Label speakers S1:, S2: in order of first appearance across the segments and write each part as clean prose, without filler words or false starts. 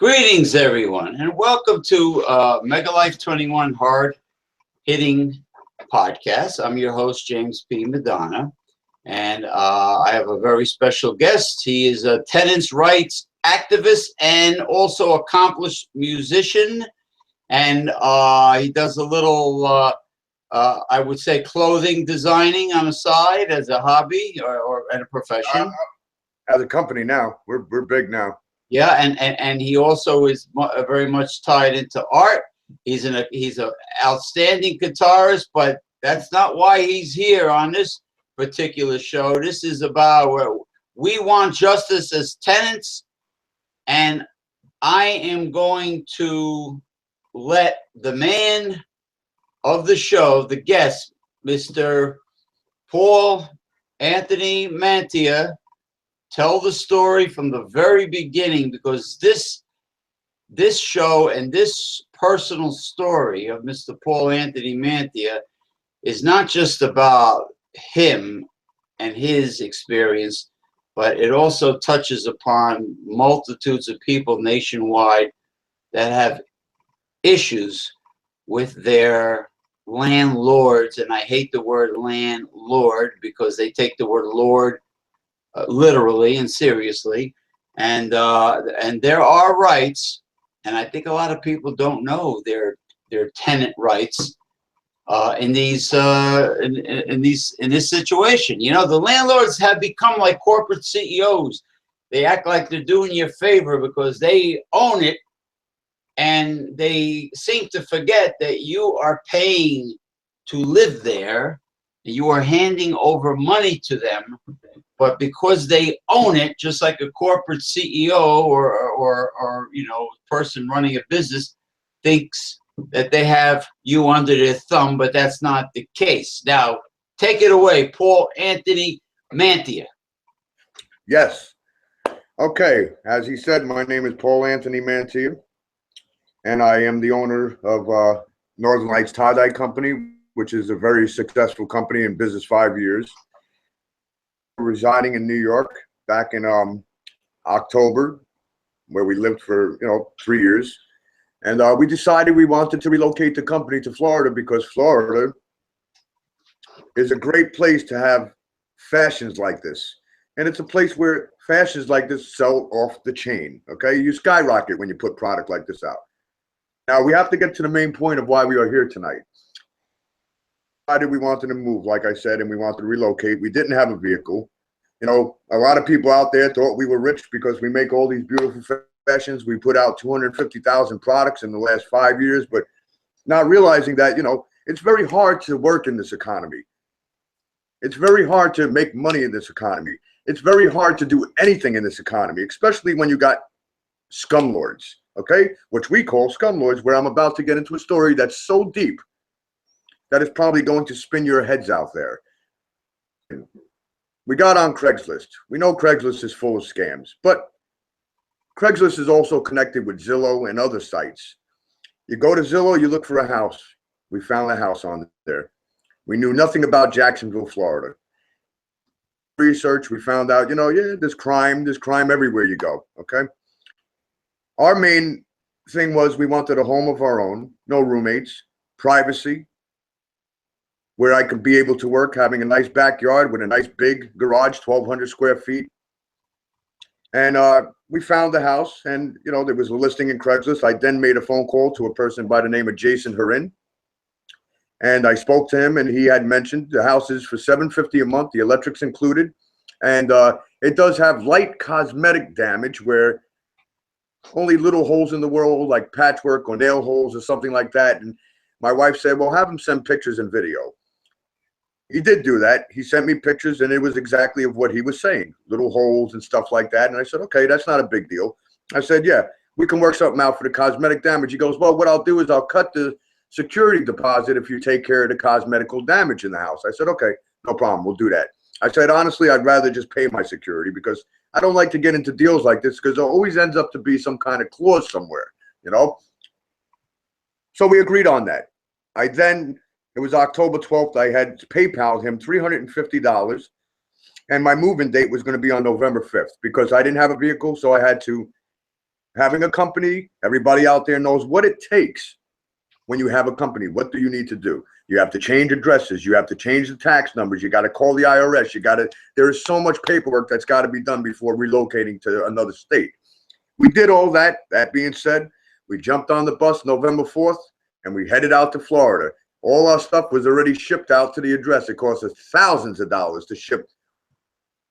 S1: Greetings, everyone, and welcome to Mega Life 21 Hard Hitting Podcast. I'm your host, James P. Madonna, and I have a very special guest. He is a tenants' rights activist and also accomplished musician, and he does a little, I would say, clothing designing on the side as a hobby or a profession.
S2: As a company now, we're big now.
S1: Yeah, and he also is very much tied into art. He's an outstanding guitarist, but that's not why he's here on this particular show. This is about where we want justice as tenants, and I am going to let the man of the show, the guest, Mr. Paul Anthony Mantia, tell the story from the very beginning, because this show and this personal story of Mr. Paul Anthony Mantia is not just about him and his experience, but it also touches upon multitudes of people nationwide that have issues with their landlords. And I hate the word landlord because they take the word lord literally and seriously, and there are rights, and I think a lot of people don't know their tenant rights in this situation. You know, the landlords have become like corporate CEOs. They act like they're doing you a favor because they own it, and they seem to forget that you are paying to live there. You are handing over money to them, but because they own it, just like a corporate CEO or you know, person running a business thinks that they have you under their thumb, but that's not the case. Now, take it away, Paul Anthony Mantia.
S2: Yes. Okay. As he said, my name is Paul Anthony Mantia, and I am the owner of Northern Lights Tie-Dye Company, which is a very successful company in business, 5 years. Residing in New York back in October, where we lived for 3 years, and we decided we wanted to relocate the company to Florida because Florida is a great place to have fashions like this, and it's a place where fashions like this sell off the chain. Okay, you skyrocket when you put product like this out. Now we have to get to the main point of why we are here tonight. We wanted to move, like I said, and we wanted to relocate. We didn't have a vehicle. You know, a lot of people out there thought we were rich because we make all these beautiful fashions. We put out 250,000 products in the last 5 years, but not realizing that, you know, it's very hard to work in this economy. It's very hard to make money in this economy. It's very hard to do anything in this economy, especially when you got scumlords, okay, which we call scumlords, where I'm about to get into a story that's so deep that is probably going to spin your heads out there. We got on Craigslist. We know Craigslist is full of scams, but Craigslist is also connected with Zillow and other sites. You go to Zillow, you look for a house. We found a house on there. We knew nothing about Jacksonville, Florida. Research, we found out, you know, yeah, there's crime everywhere you go, okay? Our main thing was we wanted a home of our own, no roommates, privacy, where I could be able to work, having a nice backyard with a nice big garage, 1,200 square feet. And we found the house, and, you know, there was a listing in Craigslist. I then made a phone call to a person by the name of Jason Harin. And I spoke to him, and he had mentioned the house is for $750 a month, the electric's included. And it does have light cosmetic damage where only little holes in the world, like patchwork or nail holes or something like that. And my wife said, well, have him send pictures and video. He did do that. He sent me pictures, and it was exactly of what he was saying, little holes and stuff like that. And I said, okay, that's not a big deal. I said, yeah, we can work something out for the cosmetic damage. He goes, well, what I'll do is I'll cut the security deposit if you take care of the cosmetical damage in the house. I said, okay, no problem. We'll do that. I said, honestly, I'd rather just pay my security because I don't like to get into deals like this because there always ends up to be some kind of clause somewhere, you know? So we agreed on that. It was October 12th. I had PayPal'd him $350, and my move-in date was going to be on November 5th because I didn't have a vehicle, so I had to having a company, everybody out there knows what it takes when you have a company. What do you need to do? You have to change addresses. You have to change the tax numbers. You got to call the IRS. There is so much paperwork that's got to be done before relocating to another state. We did all that. That being said, we jumped on the bus November 4th and we headed out to Florida. All our stuff was already shipped out to the address. It cost us thousands of dollars to ship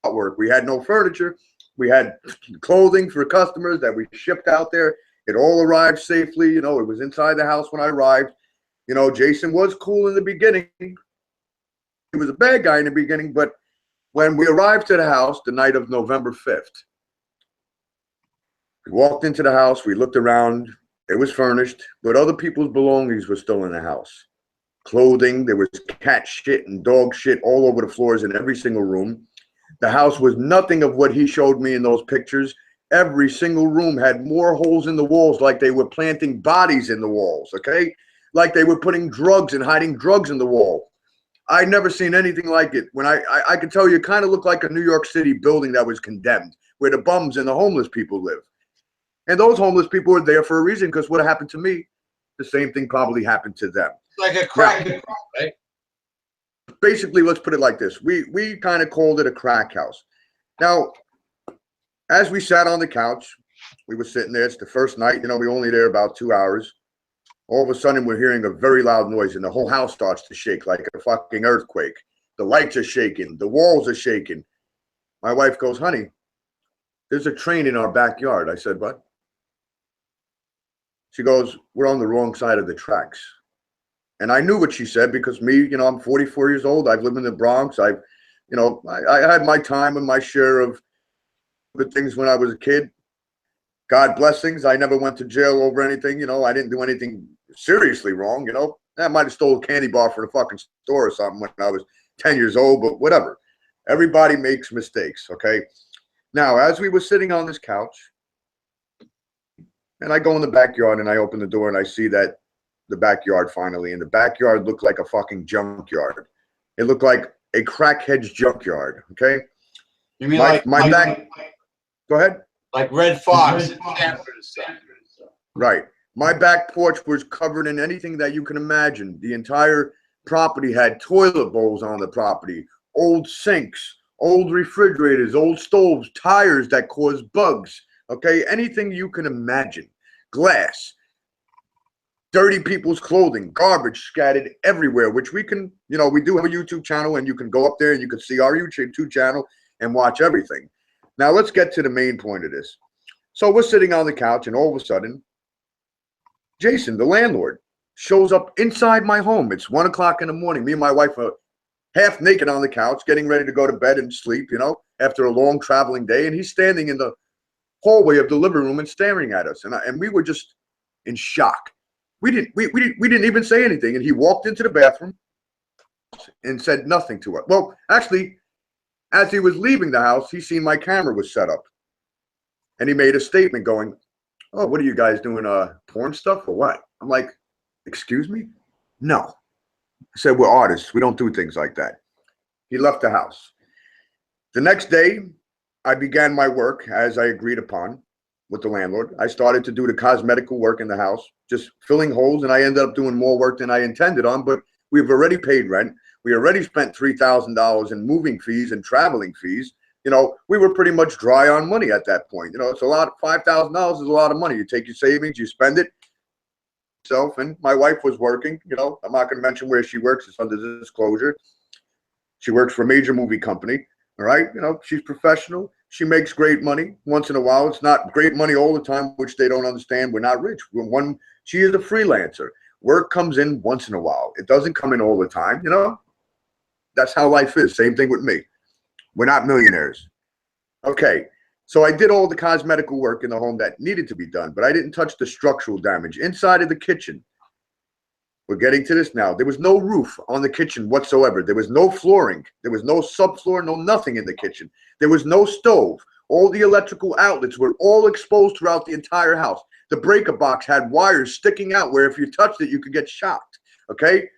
S2: work. We had no furniture. We had clothing for customers that we shipped out there. It all arrived safely. You know, it was inside the house when I arrived. You know, Jason was cool in the beginning. He was a bad guy in the beginning, but when we arrived to the house the night of November 5th, we walked into the house. We looked around. It was furnished, but other people's belongings were still in the house. Clothing, there was cat shit and dog shit all over the floors in every single room. The house was nothing of what he showed me in those pictures. Every single room had more holes in the walls, like they were planting bodies in the walls, okay? Like they were putting drugs and hiding drugs in the wall. I'd never seen anything like it. When I could tell you, it kind of looked like a New York City building that was condemned, where the bums and the homeless people live. And those homeless people were there for a reason, because what happened to me, the same thing probably happened to them.
S1: Like a crack, right?
S2: Basically, let's put it like this. We kind of called it a crack house. Now, as we sat on the couch, we were sitting there. It's the first night. You know, we were only there about 2 hours. All of a sudden, we're hearing a very loud noise, and the whole house starts to shake like a fucking earthquake. The lights are shaking. The walls are shaking. My wife goes, honey, there's a train in our backyard. I said, what? She goes, we're on the wrong side of the tracks. And I knew what she said, because me, you know, I'm 44 years old. I've lived in the Bronx. I had my time and my share of good things when I was a kid. God blessings. I never went to jail over anything. You know, I didn't do anything seriously wrong. You know, I might have stole a candy bar for the fucking store or something when I was 10 years old, but whatever. Everybody makes mistakes. Okay. Now, as we were sitting on this couch, and I go in the backyard and I open the door and I see that the backyard finally, and the backyard looked like a fucking junkyard. It looked like a crackhead's junkyard. Okay.
S1: You mean
S2: go ahead.
S1: Like Red Fox in Stanford and stuff.
S2: Right. My back porch was covered in anything that you can imagine. The entire property had toilet bowls on the property, old sinks, old refrigerators, old stoves, tires that cause bugs. Okay. Anything you can imagine. Glass. Dirty people's clothing, garbage scattered everywhere, which we can, you know, we do have a YouTube channel, and you can go up there and you can see our YouTube channel and watch everything. Now, let's get to the main point of this. So we're sitting on the couch, and all of a sudden, Jason, the landlord, shows up inside my home. It's 1 o'clock in the morning. Me and my wife are half naked on the couch, getting ready to go to bed and sleep, you know, after a long traveling day. And he's standing in the hallway of the living room and staring at us. And we were just in shock. We didn't even say anything. And he walked into the bathroom and said nothing to us. Well, actually, as he was leaving the house, he seen my camera was set up. And he made a statement going, oh, what are you guys doing, porn stuff or what? I'm like, excuse me? No. I said, we're artists. We don't do things like that. He left the house. The next day, I began my work as I agreed upon with the landlord. I started to do the cosmetical work in the house, just filling holes, and I ended up doing more work than I intended on, but we've already paid rent. We already spent $3,000 in moving fees and traveling fees. You know, we were pretty much dry on money at that point. You know, it's a lot. $5,000 is a lot of money. You take your savings, you spend it. And my wife was working. You know, I'm not going to mention where she works. It's under disclosure. She works for a major movie company. All right. You know, she's professional. She makes great money once in a while. It's not great money all the time, which they don't understand. We're not rich. She is a freelancer. Work comes in once in a while. It doesn't come in all the time. You know, that's how life is. Same thing with me. We're not millionaires. Okay. So I did all the cosmetical work in the home that needed to be done, but I didn't touch the structural damage inside of the kitchen. We're getting to this now. There was no roof on the kitchen whatsoever. There was no flooring. There was no subfloor, no nothing in the kitchen. There was no stove. All the electrical outlets were all exposed throughout the entire house. The breaker box had wires sticking out where if you touched it, you could get shocked. Okay?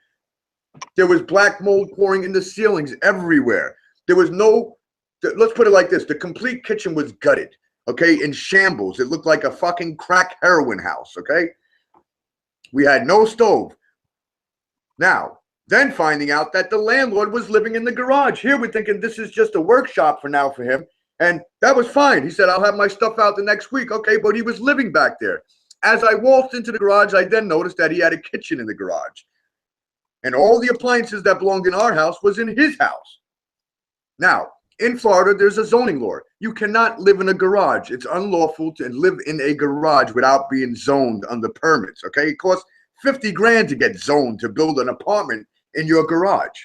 S2: There was black mold pouring in the ceilings everywhere. There was no, let's put it like this. The complete kitchen was gutted. okay, in shambles. It looked like a fucking crack heroin house, okay? We had no stove. Now, then finding out that the landlord was living in the garage. Here we're thinking this is just a workshop for now for him. And that was fine. He said, I'll have my stuff out the next week. Okay, but he was living back there. As I walked into the garage, I then noticed that he had a kitchen in the garage. And all the appliances that belonged in our house was in his house. Now, in Florida, there's a zoning law. You cannot live in a garage. It's unlawful to live in a garage without being zoned under permits, okay? It costs 50 grand to get zoned to build an apartment in your garage.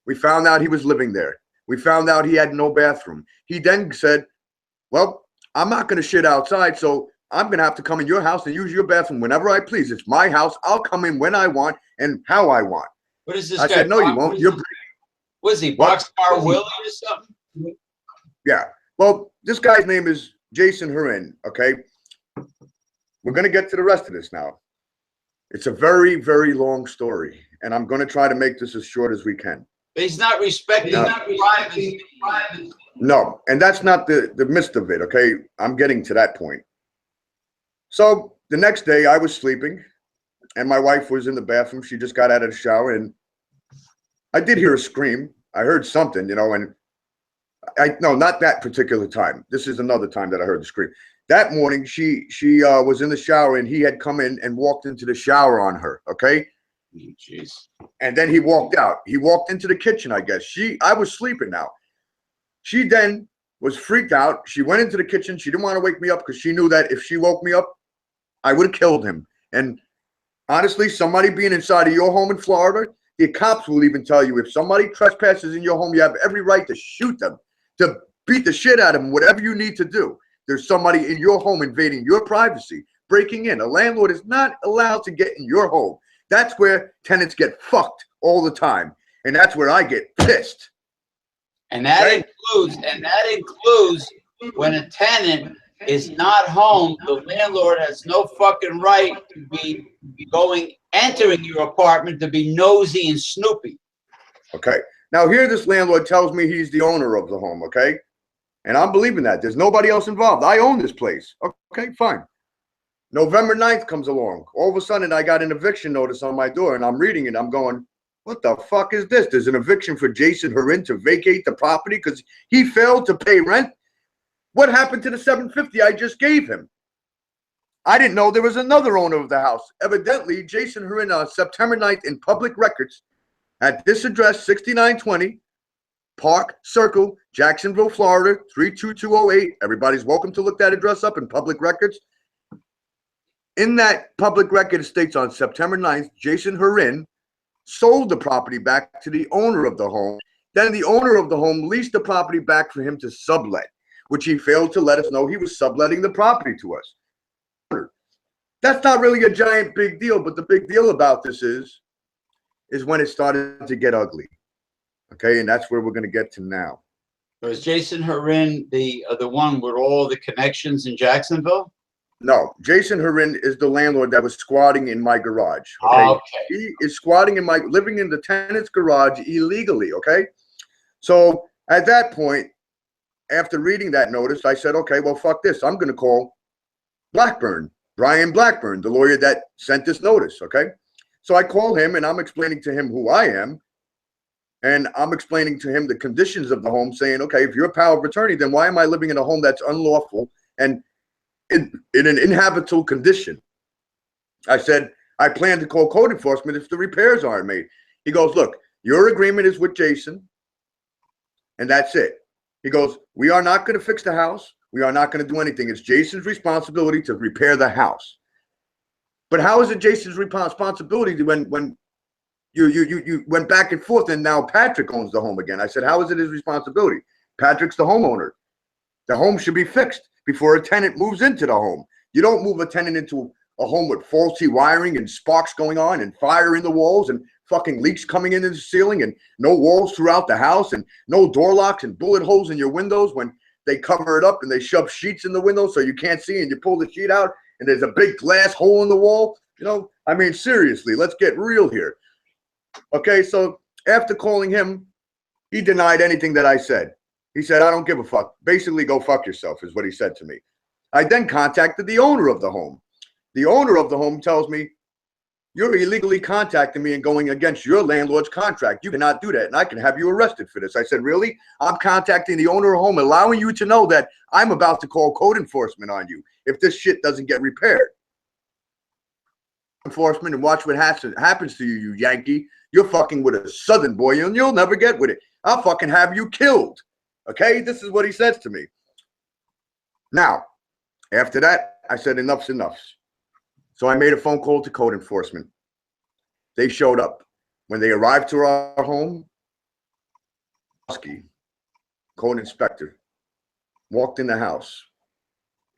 S2: We found out he was living there. We found out he had no bathroom. He then said, well, I'm not going to shit outside, so I'm going to have to come in your house and use your bathroom whenever I please. It's my house. I'll come in when I want and how I want.
S1: What is this
S2: I
S1: guy?
S2: said, no, you won't. You're
S1: Was he Boxcar Willie or something?
S2: Yeah. Well, this guy's name is Jason Hurin, okay? We're going to get to the rest of this now. It's a very, very long story, and I'm going to try to make this as short as we can.
S1: But he's not respecting privacy.
S2: No, and that's not the midst of it, okay? I'm getting to that point. So the next day I was sleeping, and my wife was in the bathroom. She just got out of the shower, and I did hear a scream. I heard something, you know, and no, not that particular time. This is another time that I heard the scream. That morning, she was in the shower, and he had come in and walked into the shower on her, okay?
S1: Jeez.
S2: And then he walked out. He walked into the kitchen, I guess. I was sleeping now. She then was freaked out. She went into the kitchen. She didn't want to wake me up because she knew that if she woke me up, I would have killed him. And honestly, somebody being inside of your home in Florida, the cops will even tell you if somebody trespasses in your home, you have every right to shoot them, to beat the shit out of them, whatever you need to do. There's somebody in your home invading your privacy, breaking in. A landlord is not allowed to get in your home. That's where tenants get fucked all the time. And that's where I get pissed.
S1: And that includes when a tenant is not home, the landlord has no fucking right to be entering your apartment to be nosy and snoopy.
S2: Okay. Now here this landlord tells me he's the owner of the home, okay? And I'm believing that. There's nobody else involved. I own this place. Okay, fine. November 9th comes along. All of a sudden, I got an eviction notice on my door, and I'm reading it. I'm going, what the fuck is this? There's an eviction for Jason Hurin to vacate the property because he failed to pay rent? What happened to the $750 I just gave him? I didn't know there was another owner of the house. Evidently, Jason Hurin on September 9th in public records at this address, 6920 Park Circle, Jacksonville, Florida, 32208. Everybody's welcome to look that address up in public records. In that public record, it states on September 9th, Jason Hurin sold the property back to the owner of the home. Then the owner of the home leased the property back for him to sublet, which he failed to let us know he was subletting the property to us. That's not really a giant big deal, but the big deal about this is when it started to get ugly. Okay, and that's where we're going to get to now.
S1: Was Jason Hurin the one with all the connections in Jacksonville?
S2: No, Jason Hurin is the landlord that was squatting in my garage. Okay?
S1: Okay.
S2: He is squatting living in the tenant's garage illegally. Okay, so at that point, after reading that notice, I said, okay, well, fuck this. I'm going to call Brian Blackburn, the lawyer that sent this notice. Okay, so I call him and I'm explaining to him who I am. And I'm explaining to him the conditions of the home, saying, okay, if you're a power of attorney, then why am I living in a home that's unlawful and in an inhabitable condition? I said, I plan to call code enforcement if the repairs aren't made. He goes, look, your agreement is with Jason, and that's it. He goes, we are not going to fix the house. We are not going to do anything. It's Jason's responsibility to repair the house. But how is it Jason's responsibility when you went back and forth and now Patrick owns the home again? I said, how is it his responsibility? Patrick's the homeowner. The home should be fixed before a tenant moves into the home. You don't move a tenant into a home with faulty wiring and sparks going on and fire in the walls and fucking leaks coming into the ceiling and no walls throughout the house and no door locks and bullet holes in your windows when they cover it up and they shove sheets in the window so you can't see, and you pull the sheet out and there's a big glass hole in the wall. You know, I mean, seriously, let's get real here. Okay, so after calling him, he denied anything that I said. He said, I don't give a fuck. Basically, go fuck yourself is what he said to me. I then contacted the owner of the home. The owner of the home tells me, you're illegally contacting me and going against your landlord's contract. You cannot do that, and I can have you arrested for this. I said, really? I'm contacting the owner of the home, allowing you to know that I'm about to call code enforcement on you if this shit doesn't get repaired. Enforcement, and watch what happens to you, you Yankee. You're fucking with a Southern boy, and you'll never get with it. I'll fucking have you killed. Okay? This is what he says to me. Now, after that, I said, enough's enough. So I made a phone call to code enforcement. They showed up. When they arrived to our home, code inspector, walked in the house.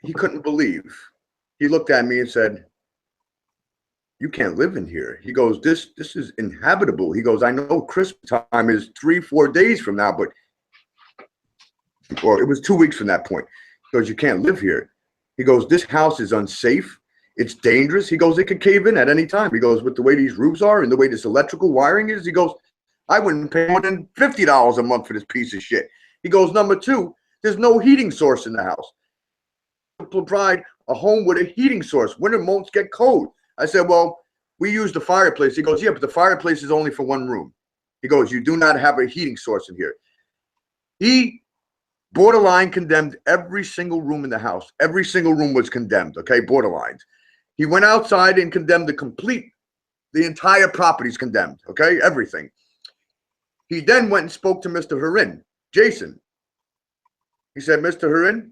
S2: He couldn't believe. He looked at me and said, you can't live in here. He goes, this is inhabitable. He goes, I know Christmas time is 3-4 days from now, but, or it was 2 weeks from that point. He goes, you can't live here. He goes, this house is unsafe. It's dangerous. He goes, it could cave in at any time. He goes, with the way these roofs are and the way this electrical wiring is, he goes, I wouldn't pay more than $50 a month for this piece of shit. He goes, number two, there's no heating source in the house. Provide a home with a heating source. Winter months get cold. I said, well, we use the fireplace. He goes, yeah, but the fireplace is only for one room. He goes, you do not have a heating source in here. He borderline condemned every single room in the house. Every single room was condemned, okay, borderline. He went outside and condemned the entire property's condemned, okay, everything. He then went and spoke to Mr. Harin, Jason. He said, Mr. Harin,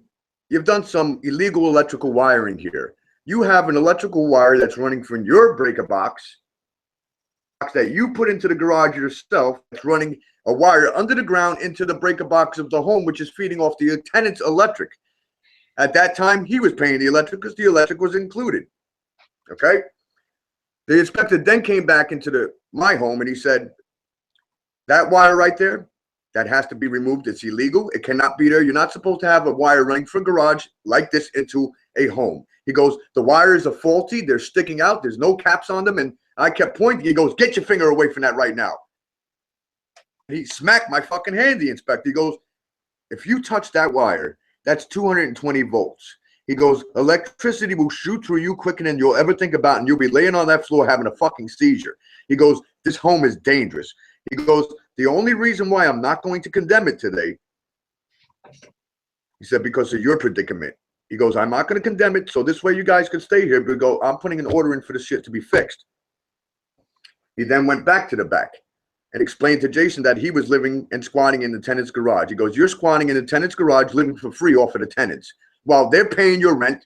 S2: you've done some illegal electrical wiring here. You have an electrical wire that's running from your breaker box that you put into the garage yourself. It's running a wire under the ground into the breaker box of the home, which is feeding off the tenant's electric. At that time, he was paying the electric because the electric was included. Okay? The inspector then came back into my home and he said, that wire right there, that has to be removed. It's illegal. It cannot be there. You're not supposed to have a wire running from a garage like this into a home. He goes, the wires are faulty. They're sticking out. There's no caps on them. And I kept pointing. He goes, get your finger away from that right now. He smacked my fucking hand, the inspector. He goes, if you touch that wire, that's 220 volts. He goes, electricity will shoot through you quicker than you'll ever think about, and you'll be laying on that floor having a fucking seizure. He goes, this home is dangerous. He goes, the only reason why I'm not going to condemn it today, he said, because of your predicament. He goes, I'm not going to condemn it, so this way you guys can stay here, but go, I'm putting an order in for this shit to be fixed. He then went back to the back and explained to Jason that he was living and squatting in the tenant's garage. He goes, you're squatting in the tenant's garage, living for free off of the tenants, while they're paying your rent,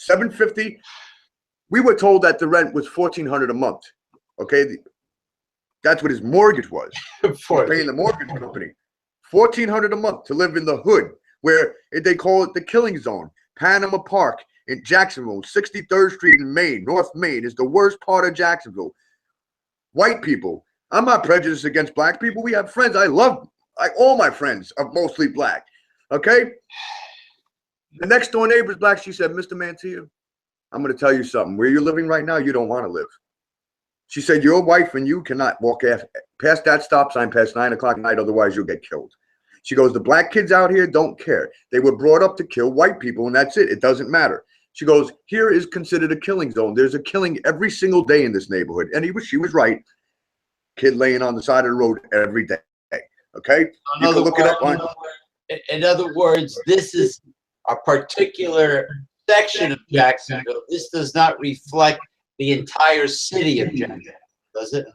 S2: $750. We were told that the rent was $1,400 a month. Okay, that's what his mortgage was. Paying the mortgage company $1,400 a month to live in the hood, where they call it the killing zone. Panama Park in Jacksonville, 63rd Street in Maine, North Maine, is the worst part of Jacksonville. White people. I'm not prejudiced against black people. We have friends. I love, all my friends are mostly black. Okay? The next door neighbor's black. She said, Mr. Mantia, I'm going to tell you something. Where you're living right now, you don't want to live. She said, your wife and you cannot walk past that stop sign past 9 o'clock at night, otherwise you'll get killed. She goes, the black kids out here don't care. They were brought up to kill white people, and that's it. It doesn't matter. She goes, here is considered a killing zone. There's a killing every single day in this neighborhood. And she was right. Kid laying on the side of the road every day. Okay? You can look it up on.
S1: In other words, this is a particular section of Jacksonville. This does not reflect the entire city of Jacksonville, does it?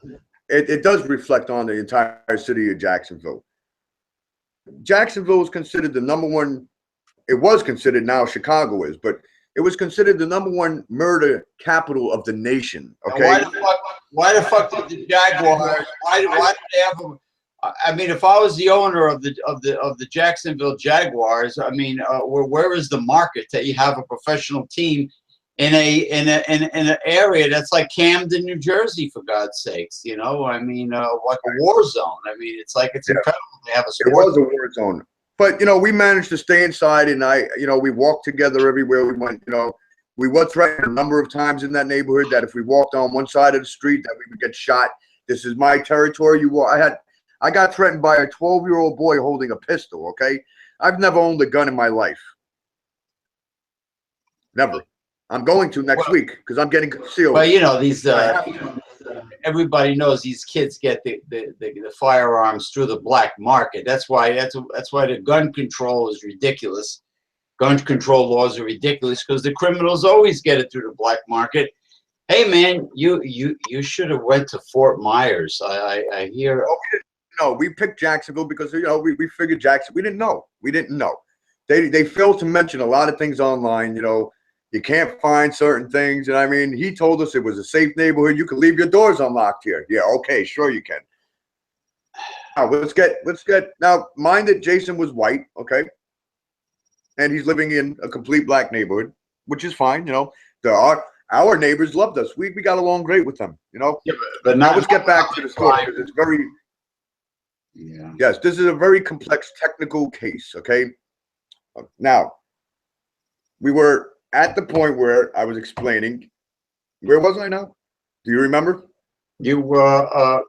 S2: It does reflect on the entire city of Jacksonville. Jacksonville is considered the #1. It was considered, now Chicago is, but it was considered the #1 murder capital of the nation. Okay.
S1: Why the fuck did the Jaguars? Why did they have a? I mean, if I was the owner of the Jacksonville Jaguars, I mean, where is the market that you have a professional team in an area that's like Camden, New Jersey, for God's sakes? You know, I mean, like a war zone. I mean, it's incredible they have a sport. It
S2: was a war zone, but we managed to stay inside, and we walked together everywhere we went. We were threatened a number of times in that neighborhood that if we walked on one side of the street that we would get shot. This is my territory. I got threatened by a 12-year-old boy holding a pistol. Okay, I've never owned a gun in my life. Never. I'm going to next week because I'm getting concealed.
S1: Well, you know, these everybody knows these kids get the firearms through the black market. That's why the gun control is ridiculous. Gun control laws are ridiculous because the criminals always get it through the black market. Hey man, you should have went to Fort Myers. I hear.
S2: No, we picked Jacksonville because we figured Jackson. We didn't know. They failed to mention a lot of things online. You can't find certain things, and I mean, he told us it was a safe neighborhood. You can leave your doors unlocked here. Yeah, okay, sure you can. Now let's get now. Mind that Jason was white, okay, and he's living in a complete black neighborhood, which is fine. Our neighbors loved us. We got along great with them.
S1: Yeah, but now
S2: let's get back to the story because it's very.
S1: Yeah.
S2: Yes, this is a very complex technical case. Okay. Now, we were at the point where I was explaining. Where was I now? Do you remember?
S1: You were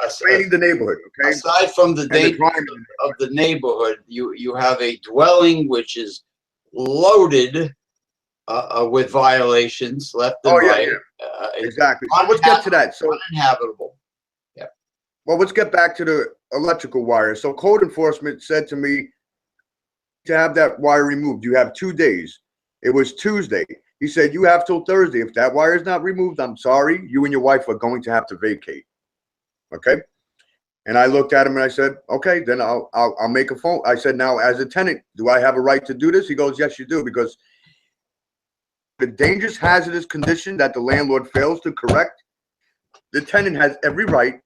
S2: explaining the neighborhood. Okay.
S1: Aside from the danger of the neighborhood, you have a dwelling which is loaded with violations left and right.
S2: Yeah. Exactly. So let's get to that. So
S1: uninhabitable. Yeah.
S2: Well, let's get back to the electrical wire. So code enforcement said to me to have that wire removed. You have 2 days. It was Tuesday. He said, you have till Thursday. If that wire is not removed, I'm sorry. You and your wife are going to have to vacate. Okay. And I looked at him and I said, okay, then I'll make a phone. I said, now as a tenant, do I have a right to do this? He goes, yes, you do. Because the dangerous hazardous condition that the landlord fails to correct, the tenant has every right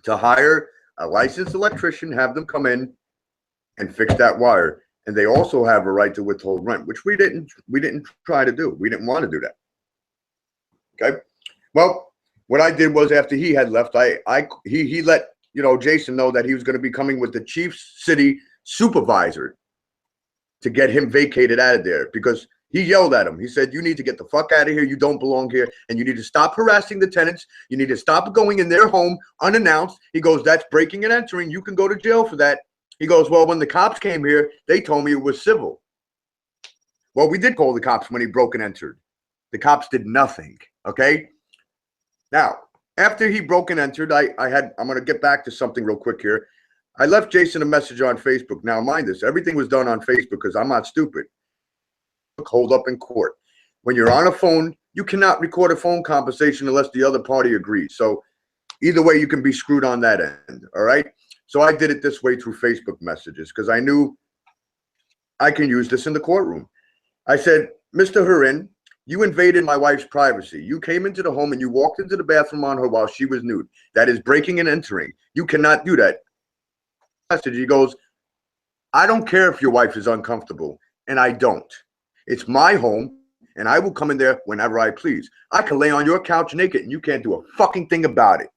S2: to hire a licensed electrician, have them come in and fix that wire. And they also have a right to withhold rent, which we didn't try to do. We didn't want to do that. Okay. Well, what I did was after he had left, he let Jason know that he was going to be coming with the chief city supervisor to get him vacated out of there because he yelled at him. He said, you need to get the fuck out of here. You don't belong here. And you need to stop harassing the tenants. You need to stop going in their home unannounced. He goes, that's breaking and entering. You can go to jail for that. He goes, well, when the cops came here, they told me it was civil. Well, we did call the cops when he broke and entered. The cops did nothing. Okay. Now, after he broke and entered, I'm going to get back to something real quick here. I left Jason a message on Facebook. Now, mind this, everything was done on Facebook because I'm not stupid. Hold up in court. When you're on a phone, you cannot record a phone conversation unless the other party agrees. So either way, you can be screwed on that end. All right. So I did it this way through Facebook messages because I knew I can use this in the courtroom. I said, Mr. Hurin, you invaded my wife's privacy. You came into the home and you walked into the bathroom on her while she was nude. That is breaking and entering. You cannot do that. Message. He goes, I don't care if your wife is uncomfortable, and I don't. It's my home, and I will come in there whenever I please. I can lay on your couch naked, and you can't do a fucking thing about it.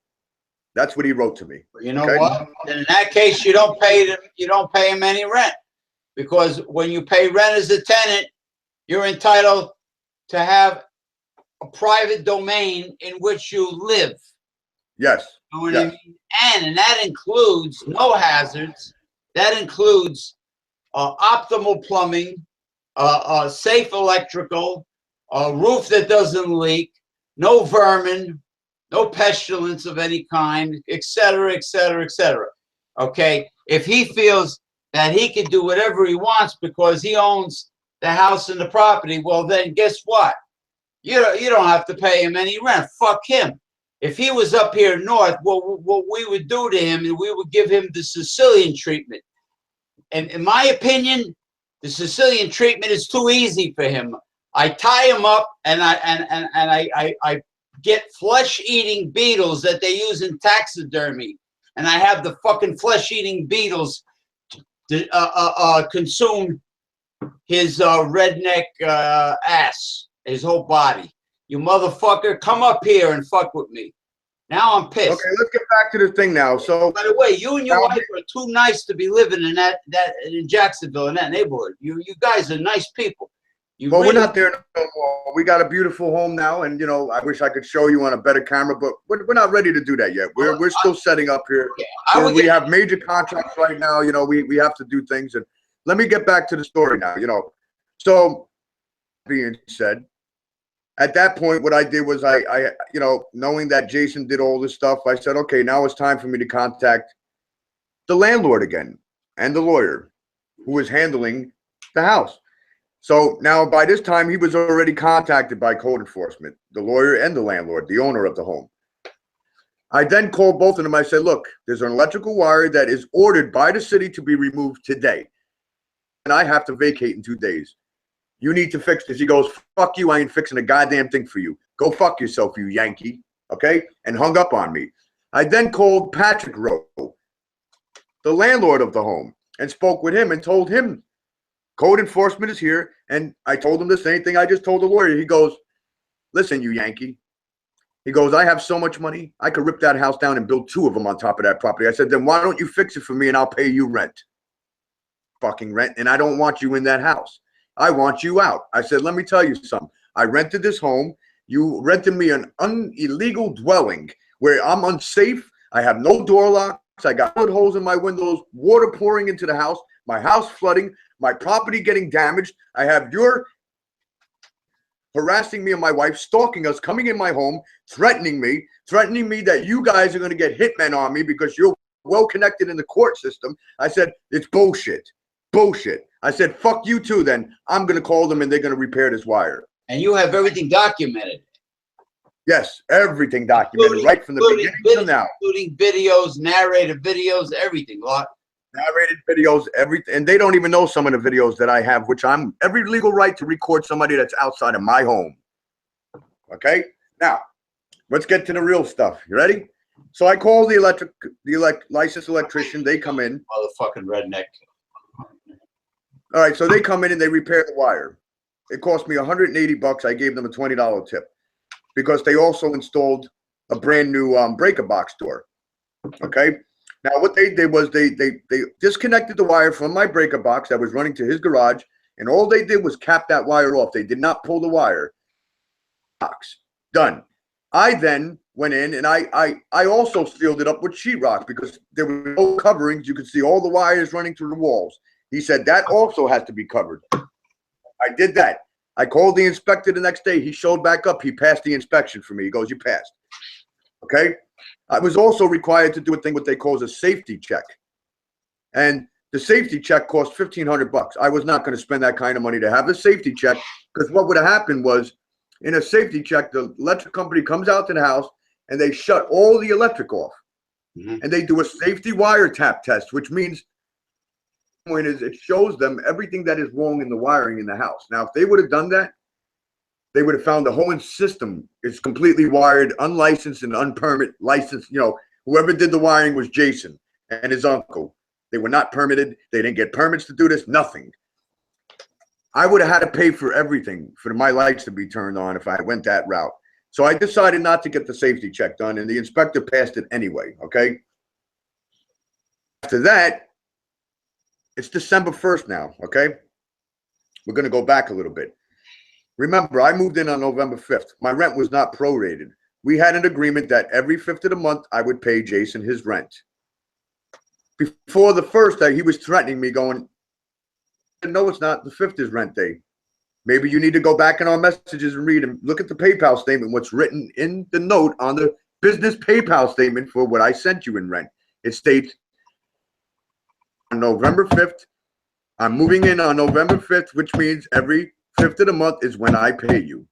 S2: That's what he wrote to me.
S1: You know what? In that case, you don't pay him any rent, because when you pay rent as a tenant, you're entitled to have a private domain in which you live.
S2: Yes.
S1: You know what I mean? And that includes no hazards. That includes optimal plumbing, safe electrical, a roof that doesn't leak, no vermin, no pestilence of any kind, etc., etc., etc. Okay? If he feels that he can do whatever he wants because he owns the house and the property, well, then guess what? You don't have to pay him any rent. Fuck him. If he was up here north, what we would do to him, and we would give him the Sicilian treatment. And in my opinion, the Sicilian treatment is too easy for him. I tie him up and I get flesh-eating beetles that they use in taxidermy, and I have the fucking flesh-eating beetles consume his redneck ass, his whole body. You motherfucker, come up here and fuck with me. Now I'm pissed.
S2: Okay, let's get back to the thing now. So,
S1: by the way, you and your wife are too nice to be living in in Jacksonville, in that neighborhood. You guys are nice people.
S2: Well, we're not there no more. We got a beautiful home now, and I wish I could show you on a better camera, but we're not ready to do that yet. We're still setting up here. We have major contracts right now. We have to do things, and let me get back to the story now. So being said, at that point, what I did was I knowing that Jason did all this stuff, I said, okay, now it's time for me to contact the landlord again and the lawyer who was handling the house. So now by this time, he was already contacted by code enforcement, the lawyer and the landlord, the owner of the home. I then called both of them. I said, look, there's an electrical wire that is ordered by the city to be removed today, and I have to vacate in 2 days. You need to fix this. He goes, fuck you. I ain't fixing a goddamn thing for you. Go fuck yourself, you Yankee. Okay? And hung up on me. I then called Patrick Rowe, the landlord of the home, and spoke with him and told him, code enforcement is here. And I told him the same thing I just told the lawyer. He goes, listen, you Yankee. He goes, I have so much money. I could rip that house down and build 2 of them on top of that property. I said, then why don't you fix it for me and I'll pay you rent? Fucking rent. And I don't want you in that house. I want you out. I said, let me tell you something. I rented this home. You rented me an illegal dwelling where I'm unsafe. I have no door locks. I got holes in my windows, water pouring into the house, my house flooding, my property getting damaged. I have your harassing me and my wife, stalking us, coming in my home, threatening me that you guys are going to get hitmen on me because you're well connected in the court system. I said, it's bullshit. Bullshit. I said, fuck you too, then. I'm going to call them and they're going to repair this wire.
S1: And you have everything documented.
S2: Yes, everything documented right from the beginning to now.
S1: Including videos, narrated videos, everything.
S2: Narrated videos, everything. And they don't even know some of the videos that I have, which I'm every legal right to record somebody that's outside of my home. Okay? Now, let's get to the real stuff. You ready? So I call the licensed electrician. They come in.
S1: Motherfucking redneck.
S2: All right, so they come in and they repair the wire. It cost me $180. I gave them a $20 tip because they also installed a brand new breaker box door. Okay. Now what they did was they disconnected the wire from my breaker box that was running to his garage, and all they did was cap that wire off. They did not pull the wire. Box done. I then went in and I also sealed it up with sheetrock because there were no coverings. You could see all the wires running through the walls. He said that also has to be covered. I did that. I called the inspector the next day. He showed back up. He passed the inspection for me. He goes, you passed. Okay. I was also required to do a thing what they call a safety check. And the safety check cost $1,500. I was not going to spend that kind of money to have a safety check, because what would have happened was in a safety check, the electric company comes out to the house and they shut all the electric off. And they do a safety wiretap test, which means point is it shows them everything that is wrong in the wiring in the house. Now, if they would have done that, they would have found the whole system is completely wired, unlicensed and unpermitted. Licensed, whoever did the wiring was Jason and his uncle. They were not permitted. They didn't get permits to do this, nothing. I would have had to pay for everything for my lights to be turned on if I went that route. So I decided not to get the safety check done, and the inspector passed it anyway, okay? After that, it's December 1st now, okay? We're going to go back a little bit. Remember, I moved in on November 5th. My rent was not prorated. We had an agreement that every 5th of the month, I would pay Jason his rent. Before the 1st, he was threatening me going, no, it's not. The 5th is rent day. Maybe you need to go back in our messages and read and look at the PayPal statement, what's written in the note on the business PayPal statement for what I sent you in rent. It states, on November 5th, I'm moving in on November 5th, which means every 5th of the month is when I pay you.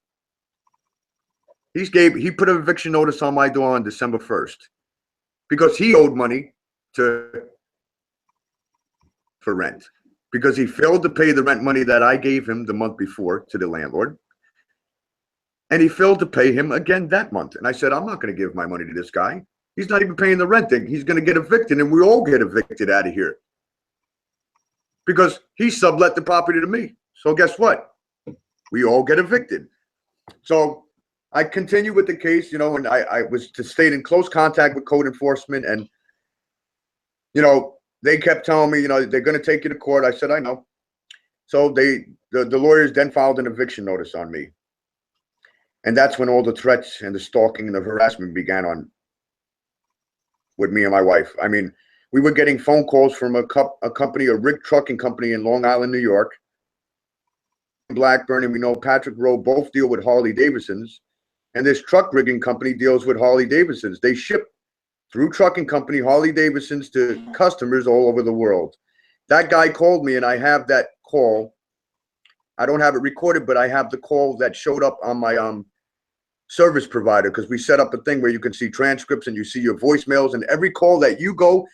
S2: He put an eviction notice on my door on December 1st because he owed money for rent, because he failed to pay the rent money that I gave him the month before to the landlord. And he failed to pay him again that month. And I said, I'm not going to give my money to this guy. He's not even paying the rent thing. He's going to get evicted, and we all get evicted out of here because he sublet the property to me. So guess what? We all get evicted. So I continue with the case, and I was to stay in close contact with code enforcement, and, they kept telling me, they're going to take you to court. I said, I know. So the lawyers then filed an eviction notice on me. And that's when all the threats and the stalking and the harassment began on with me and my wife. I mean, we were getting phone calls from a company, a rig trucking company in Long Island, New York. Blackburn, and we know Patrick Rowe both deal with Harley Davidsons. And this truck rigging company deals with Harley Davidsons. They ship through trucking company Harley Davidsons to customers all over the world. That guy called me, and I have that call. I don't have it recorded, but I have the call that showed up on my service provider, because we set up a thing where you can see transcripts and you see your voicemails, and every call that you go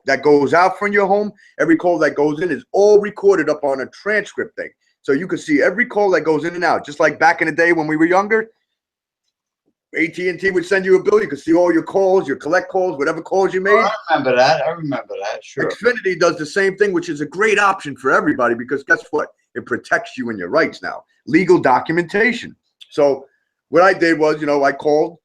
S2: that goes out from your home, every call that goes in is all recorded up on a transcript thing. So you can see every call that goes in and out, just like back in the day when we were younger. AT&T would send you a bill. You could see all your calls, your collect calls, whatever calls you made.
S1: Oh, I remember that. I remember that. Sure.
S2: Xfinity does the same thing, which is a great option for everybody, because guess what? It protects you and your rights now. Legal documentation. So what I did was, I called.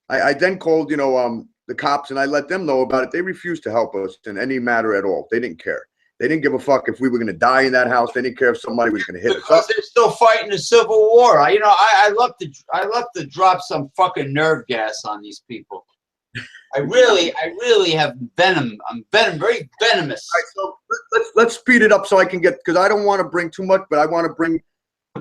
S2: I then called, the cops, and I let them know about it. They refused to help us in any matter at all. They didn't care. They didn't give a fuck if we were going to die in that house. They didn't care if somebody was going to hit us up.
S1: They're still fighting the Civil War. I love to drop some fucking nerve gas on these people. I really have venom. I'm very venomous.
S2: All right, so let's speed it up so I can get, because I don't want to bring too much, but I want to bring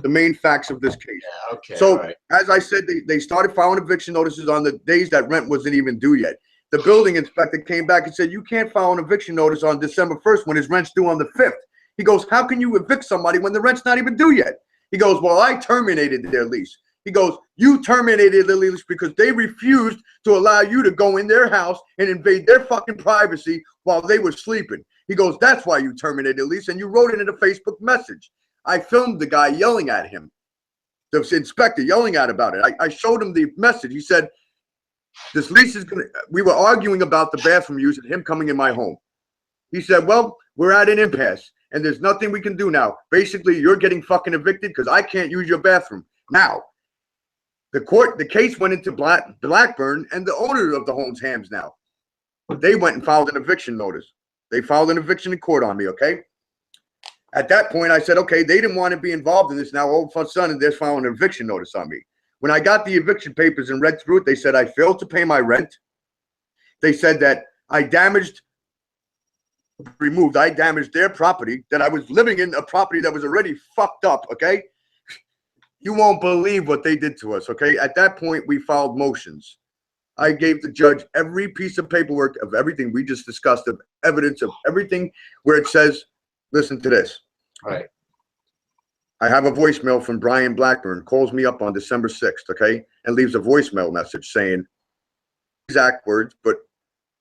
S2: the main facts of this case.
S1: Yeah, okay.
S2: So
S1: right.
S2: As I said, they started filing eviction notices on the days that rent wasn't even due yet. The building inspector came back and said, you can't file an eviction notice on December 1st when his rent's due on the 5th. He goes, how can you evict somebody when the rent's not even due yet? He goes, well, I terminated their lease. He goes, you terminated the lease because they refused to allow you to go in their house and invade their fucking privacy while they were sleeping. He goes, that's why you terminated the lease, and you wrote it in a Facebook message. I filmed the guy yelling at him, the inspector yelling at about it. I showed him the message. He said, this lease is gonna, we were arguing about the bathroom use and him coming in my home. He said, well, we're at an impasse and there's nothing we can do now. Basically, you're getting fucking evicted because I can't use your bathroom. Now, the case went into Blackburn, and the owner of the home's hands now. They went and filed an eviction notice. They filed an eviction in court on me, okay? At that point, I said, okay, they didn't want to be involved in this. Now, all of a sudden, they're filing an eviction notice on me. When I got the eviction papers and read through it, they said I failed to pay my rent. They said that I damaged their property, that I was living in a property that was already fucked up, okay? You won't believe what they did to us, okay? At that point, we filed motions. I gave the judge every piece of paperwork of everything we just discussed, of evidence of everything where it says, listen to this.
S1: All right.
S2: I have a voicemail from Brian Blackburn, calls me up on December 6th, okay, and leaves a voicemail message saying exact words, but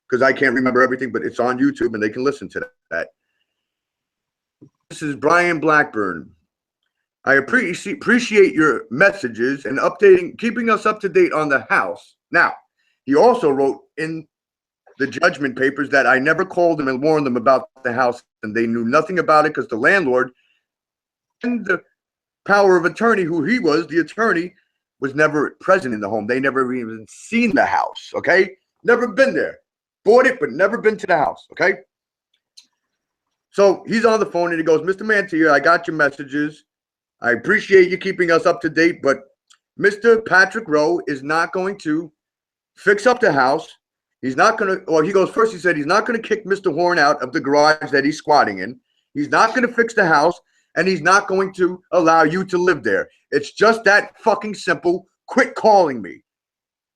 S2: because I can't remember everything, but it's on YouTube and they can listen to that. This is Brian Blackburn. I appreciate your messages and keeping us up to date on the house. Now, he also wrote in the judgment papers that I never called them and warned them about the house, and they knew nothing about it because the landlord and the power of attorney, who he was, the attorney, was never present in the home. They never even seen the house, okay? Never been there. Bought it, but never been to the house, okay? So he's on the phone and he goes, Mr. Mantia, I got your messages. I appreciate you keeping us up to date, but Mr. Patrick Rowe is not going to fix up the house. He's not going to, well, he goes, first he said he's not going to kick Mr. Horn out of the garage that he's squatting in. He's not going to fix the house, and he's not going to allow you to live there. It's just that fucking simple. Quit calling me.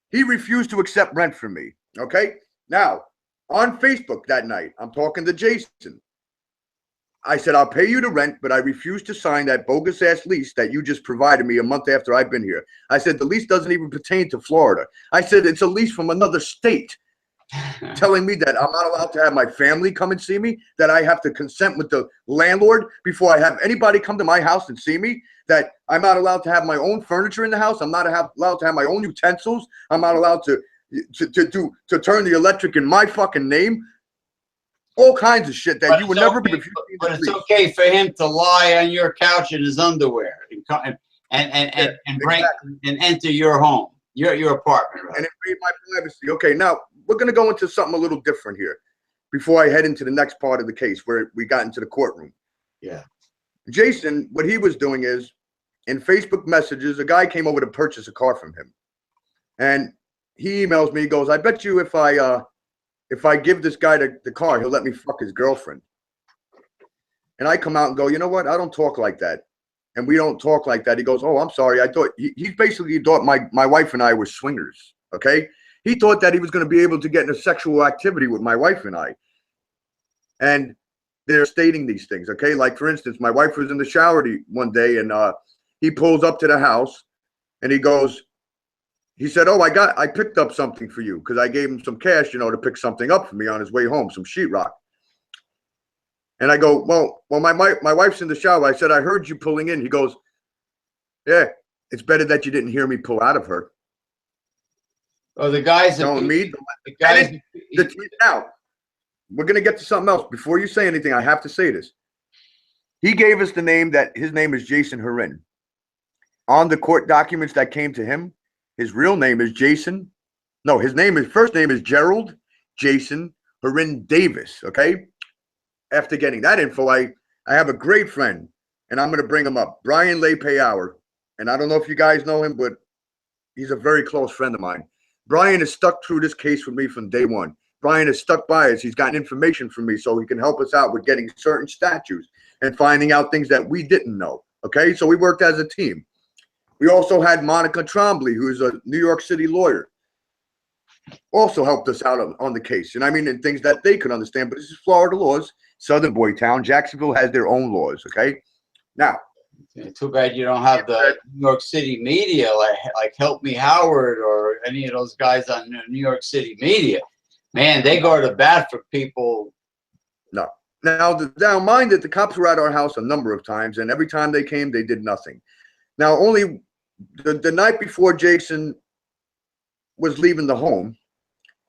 S2: He refused to accept rent from me, okay? Now, on Facebook that night, I'm talking to Jason. I said, I'll pay you the rent, but I refuse to sign that bogus-ass lease that you just provided me a month after I've been here. I said, the lease doesn't even pertain to Florida. I said, it's a lease from another state. Telling me that I'm not allowed to have my family come and see me, that I have to consent with the landlord before I have anybody come to my house and see me, that I'm not allowed to have my own furniture in the house. I'm not allowed to have my own utensils. I'm not allowed to turn the electric in my fucking name. All kinds of shit that you would never be.
S1: But it's okay for him to lie on your couch in his underwear and enter your home, your apartment, right?
S2: And invade my privacy. Okay, now we're going to go into something a little different here before I head into the next part of the case where we got into the courtroom.
S1: Yeah.
S2: Jason, what he was doing is, in Facebook messages, a guy came over to purchase a car from him. And he emails me, he goes, I bet you if I give this guy the car, he'll let me fuck his girlfriend. And I come out and go, you know what? I don't talk like that. And we don't talk like that. He goes, oh, I'm sorry. I thought he basically thought my wife and I were swingers. Okay. He thought that he was going to be able to get into sexual activity with my wife and I. And they're stating these things. Okay. Like, for instance, my wife was in the shower one day, and he pulls up to the house and he said, oh, I picked up something for you, because I gave him some cash, to pick something up for me on his way home, some sheetrock. And I go, well, my wife's in the shower. I said, I heard you pulling in. He goes, yeah, it's better that you didn't hear me pull out of her.
S1: Oh, the guys
S2: telling me.
S1: The guys.
S2: Now, we're going to get to something else. Before you say anything, I have to say this. He gave us the name his name is Jason Harin. On the court documents that came to him, his real name is Jason. No, his first name is Gerald Jason Harin Davis. Okay. After getting that info, I have a great friend, and I'm going to bring him up, Brian Lepeauer. And I don't know if you guys know him, but he's a very close friend of mine. Brian has stuck through this case with me from day one. Brian has stuck by us. He's gotten information from me so he can help us out with getting certain statutes and finding out things that we didn't know. Okay, so we worked as a team. We also had Monica Trombley, who's a New York City lawyer, also helped us out on the case. And I mean, in things that they could understand, but this is Florida laws. Southern Boy Town, Jacksonville has their own laws. Okay, now.
S1: Too bad you don't have the New York City media like Help Me Howard or any of those guys on New York City media. Man, they go to bat for people.
S2: No. Now, mind that the cops were at our house a number of times, and every time they came, they did nothing. Now, only the night before Jason was leaving the home,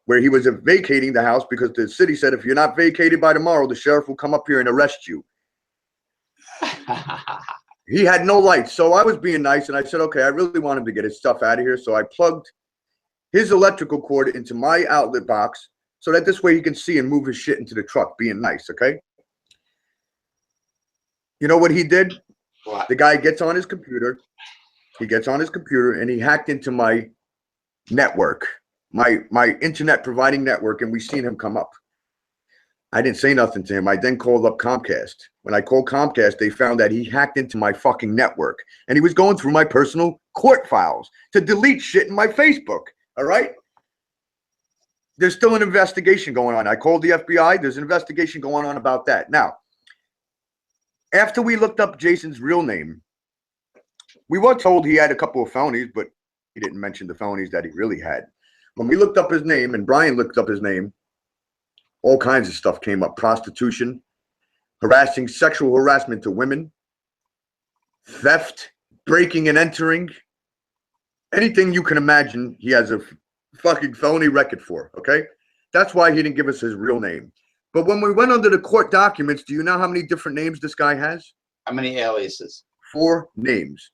S2: where he was vacating the house, because the city said, if you're not vacated by tomorrow, the sheriff will come up here and arrest you. He had no lights, so I was being nice, and I said, okay, I really want him to get his stuff out of here, so I plugged his electrical cord into my outlet box so that this way he can see and move his shit into the truck, being nice, okay? You know what he did?
S1: What?
S2: The guy gets on his computer. He gets on his computer, and he hacked into my network, my internet providing network, and we seen him come up. I didn't say nothing to him. I then called up Comcast. When I called Comcast, they found that he hacked into my fucking network, and he was going through my personal court files to delete shit in my Facebook. All right? There's still an investigation going on. I called the FBI. There's an investigation going on about that. Now, after we looked up Jason's real name, we were told he had a couple of felonies, but he didn't mention the felonies that he really had. When we looked up his name, and Brian looked up his name, all kinds of stuff came up. Prostitution, sexual harassment to women, theft, breaking and entering, anything you can imagine, he has a fucking felony record for, okay? That's why he didn't give us his real name. But when we went under the court documents, do you know how many different names this guy has?
S1: How many aliases?
S2: 4 names.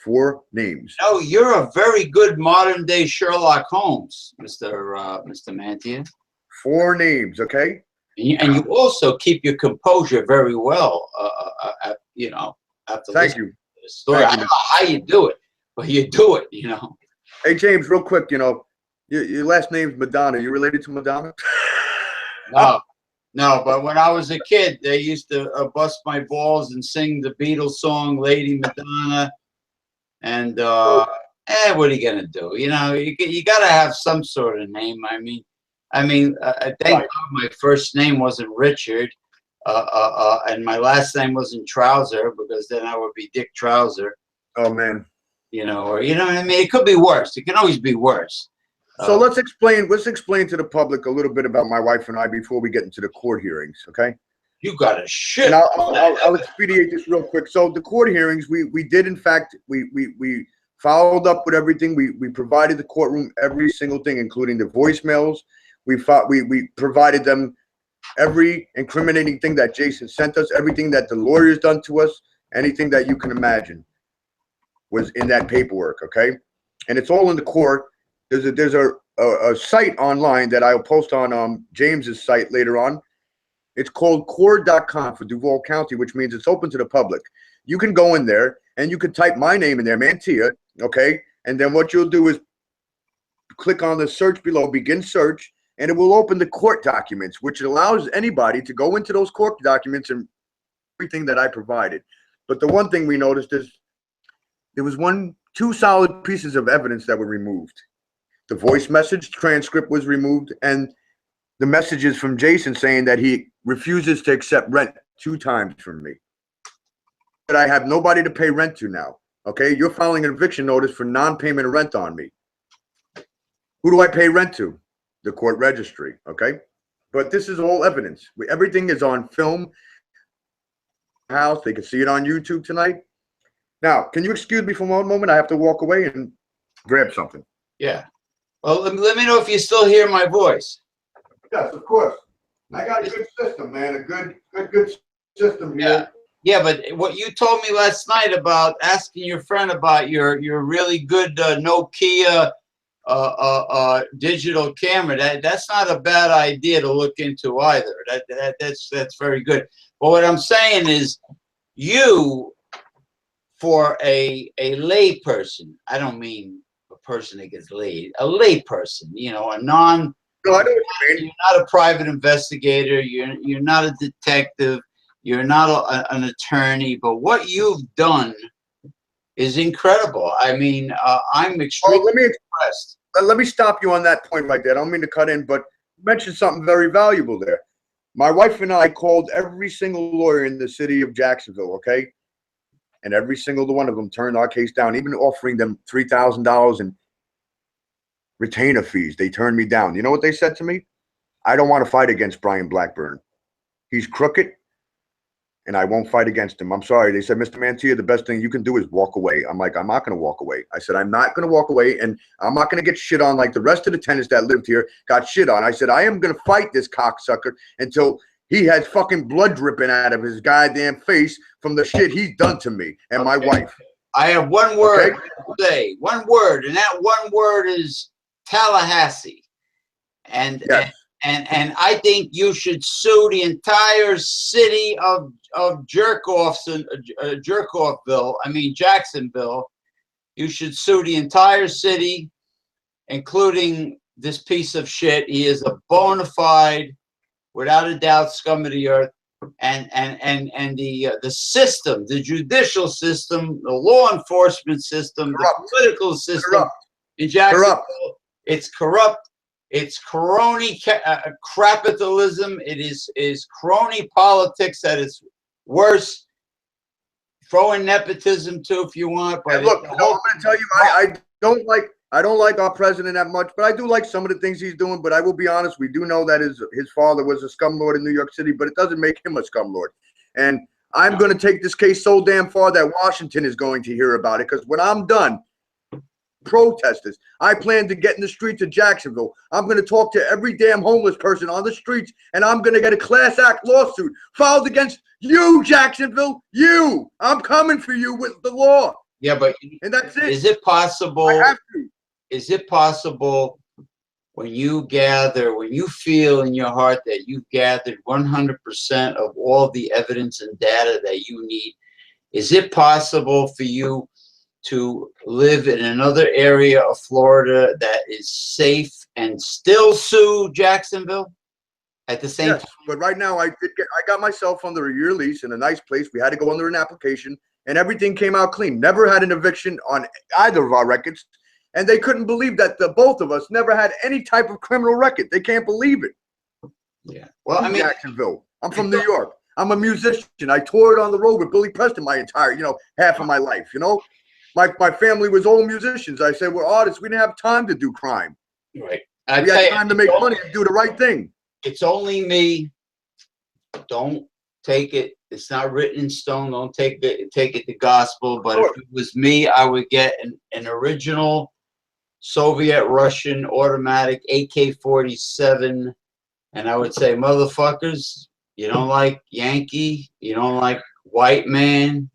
S2: 4 names.
S1: Oh, you're a very good modern-day Sherlock Holmes, Mr. Mantia.
S2: 4 names, okay?
S1: And you also keep your composure very well, after
S2: Thank you.
S1: to the story. I don't know how you do it, but you do it,
S2: Hey, James, real quick, your last name's Madonna. You related to Madonna?
S1: No, but when I was a kid, they used to bust my balls and sing the Beatles song, Lady Madonna. And, what are you going to do? You got to have some sort of name. Thank God my first name wasn't Richard, and my last name wasn't Trouser, because then I would be Dick Trouser.
S2: Oh man.
S1: Or what I mean? It could be worse. It can always be worse.
S2: So let's explain to the public a little bit about my wife and I before we get into the court hearings, okay?
S1: You got a shit.
S2: And I'll expedite this real quick. So the court hearings, we did in fact we followed up with everything. We provided the courtroom every single thing, including the voicemails. We provided them every incriminating thing that Jason sent us, everything that the lawyer's done to us, anything that you can imagine was in that paperwork, okay? And it's all in the court. There's a site online that I'll post on James's site later on. It's called cord.com for Duval County, which means it's open to the public. You can go in there and you can type my name in there, Mantia, okay? And then what you'll do is click on the search below, begin search, and it will open the court documents, which allows anybody to go into those court documents and everything that I provided. But the one thing we noticed is there was two solid pieces of evidence that were removed. The voice message transcript was removed, and the messages from Jason saying that he refuses to accept rent 2 times from me. That I have nobody to pay rent to now. Okay, you're filing an eviction notice for non-payment of rent on me. Who do I pay rent to? The court registry. Okay, but this is all evidence. Everything is on film. House, they can see it on YouTube tonight. Now, can you excuse me for one moment? I have to walk away and grab something.
S1: Yeah. Well, let me know if you still hear my voice.
S2: Yes, of course. I got a good system, man. A good system here.
S1: Yeah. Yeah, but what you told me last night about asking your friend about your really good Nokia digital camera, that's not a bad idea to look into either. That's very good. But what I'm saying is, you, for a lay person, I don't mean a person that gets laid, a lay person, you know, a non.
S2: No, I know what you mean.
S1: You're not a private investigator. You're not a detective. You're not an attorney. But what you've done is incredible. I mean, I'm extremely impressed.
S2: Let me stop you on that point right there. I don't mean to cut in, but you mentioned something very valuable there. My wife and I called every single lawyer in the city of Jacksonville, okay? And every single one of them turned our case down, even offering them $3,000 in retainer fees. They turned me down. You know what they said to me? I don't want to fight against Brian Blackburn. He's crooked, and I won't fight against him. I'm sorry. They said, Mr. Mantia, the best thing you can do is walk away. I'm like, I'm not going to walk away. I said, I'm not going to walk away, and I'm not going to get shit on like the rest of the tenants that lived here got shit on. I said, I am going to fight this cocksucker until he has fucking blood dripping out of his goddamn face from the shit he's done to me and my wife.
S1: I have one word to say, one word, and that one word is Tallahassee. And
S2: yes.
S1: And I think you should sue the entire city of jerk-offs and Jerk-Offville. I mean Jacksonville. You should sue the entire city, including this piece of shit. He is a bona fide, without a doubt, scum of the earth. And the system, the judicial system, the law enforcement system,
S2: corrupt.
S1: The political system in Jacksonville, it's corrupt. It's crony capitalism. It is crony politics at its worst. Throw in nepotism too if you want. But
S2: look, I'm going to tell you, I don't like our president that much, but I do like some of the things he's doing. But I will be honest, we do know that his father was a scumlord in New York City, but it doesn't make him a scumlord. And I'm going to take this case so damn far that Washington is going to hear about it, because when I'm done, protesters, I plan to get in the streets of Jacksonville. I'm going to talk to every damn homeless person on the streets, and I'm going to get a class act lawsuit filed against you, Jacksonville. You, I'm coming for you with the law.
S1: Yeah, but
S2: and that's it.
S1: Is it possible?
S2: I have to.
S1: Is it possible when you feel in your heart that you've gathered 100% of all the evidence and data that you need? Is it possible for you to live in another area of Florida that is safe and still sue Jacksonville at the same time?
S2: But right now I got myself under a year lease in a nice place. We had to go under an application, and everything came out clean. Never had an eviction on either of our records, and they couldn't believe that the both of us never had any type of criminal record. They can't believe it.
S1: Yeah. Well, I mean,
S2: Jacksonville. I'm from New York. I'm a musician. I toured on the road with Billy Preston my entire, half of my life, My family was all musicians. I said, we're artists. We didn't have time to do crime.
S1: Right.
S2: We had time to make money and do the right thing.
S1: It's only me. Don't take it. It's not written in stone. Don't take it to gospel. But if it was me, I would get an original Soviet Russian automatic AK-47, and I would say, motherfuckers, you don't like Yankee, you don't like white man,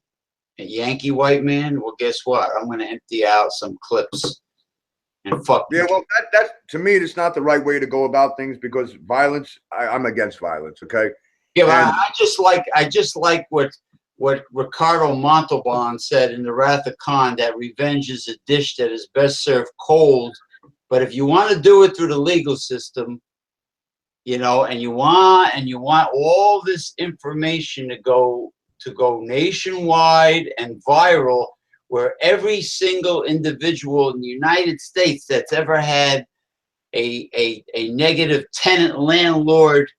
S1: a Yankee white man, well, guess what? I'm going to empty out some clips and fuck.
S2: Yeah, well, that's to me, it's not the right way to go about things, because violence, I'm against violence, okay?
S1: Yeah, but I just like what Ricardo Montalban said in The Wrath of Khan, that revenge is a dish that is best served cold. But if you want to do it through the legal system, you know, and you want all this information to go nationwide and viral, where every single individual in the United States that's ever had a negative tenant landlord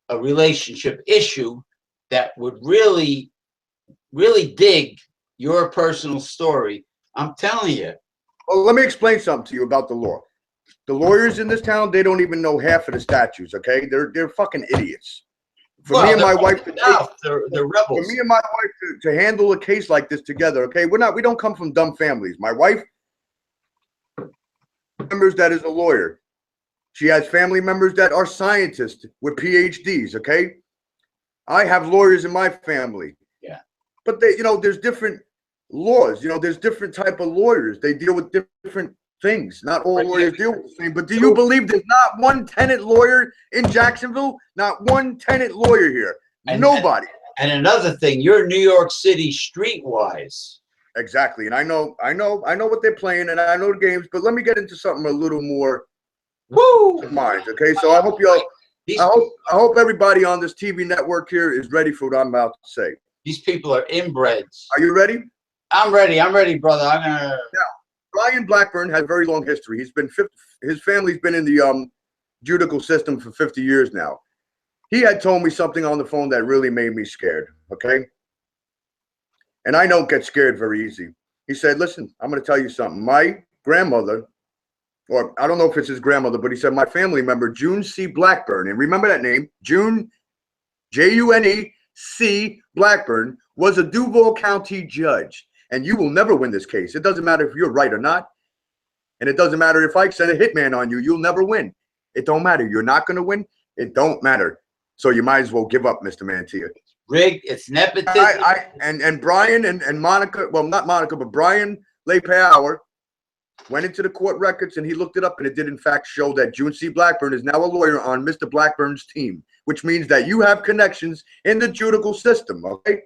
S1: relationship issue that would really dig your personal story, I'm telling you.
S2: Well, let me explain something to you about the law. The lawyers in this town, they don't even know half of the statutes, okay? They're fucking idiots. For me and my wife to
S1: they're rebels.
S2: For me and my wife to handle a case like this together, okay? We don't come from dumb families. My wife members that is a lawyer. She has family members that are scientists with PhDs, okay? I have lawyers in my family.
S1: Yeah.
S2: But they, you know, there's different laws. You know, there's different type of lawyers. They deal with different things. Not all lawyers deal with the same. But do you believe there's not one tenant lawyer in Jacksonville? Not one tenant lawyer here. Nobody.
S1: And another thing, you're New York City streetwise.
S2: Exactly. And I know what they're playing, and I know the games. But let me get into something a little more minds. Okay. So I hope y'all. I hope everybody on this TV network here is ready for what I'm about to say.
S1: These people are inbreds.
S2: Are you ready?
S1: I'm ready. I'm ready, brother. I'm gonna.
S2: Now, Brian Blackburn has a very long history. His family's been in the judicial system for 50 years now. He had told me something on the phone that really made me scared. Okay. And I don't get scared very easy. He said, "Listen, I'm going to tell you something. My grandmother, or I don't know if it's his grandmother, but he said my family member, June C. Blackburn, and remember that name, June, June C. Blackburn, was a Duval County judge. And you will never win this case. It doesn't matter if you're right or not. And it doesn't matter if I send a hitman on you, you'll never win. It don't matter. You're not going to win. It don't matter. So you might as well give up, Mr. Mantia."
S1: Rigged. It's nepotism.
S2: And Brian and Monica, well, not Monica, but Brian LePower went into the court records and he looked it up, and it did in fact show that June C. Blackburn is now a lawyer on Mr. Blackburn's team, which means that you have connections in the judicial system. Okay.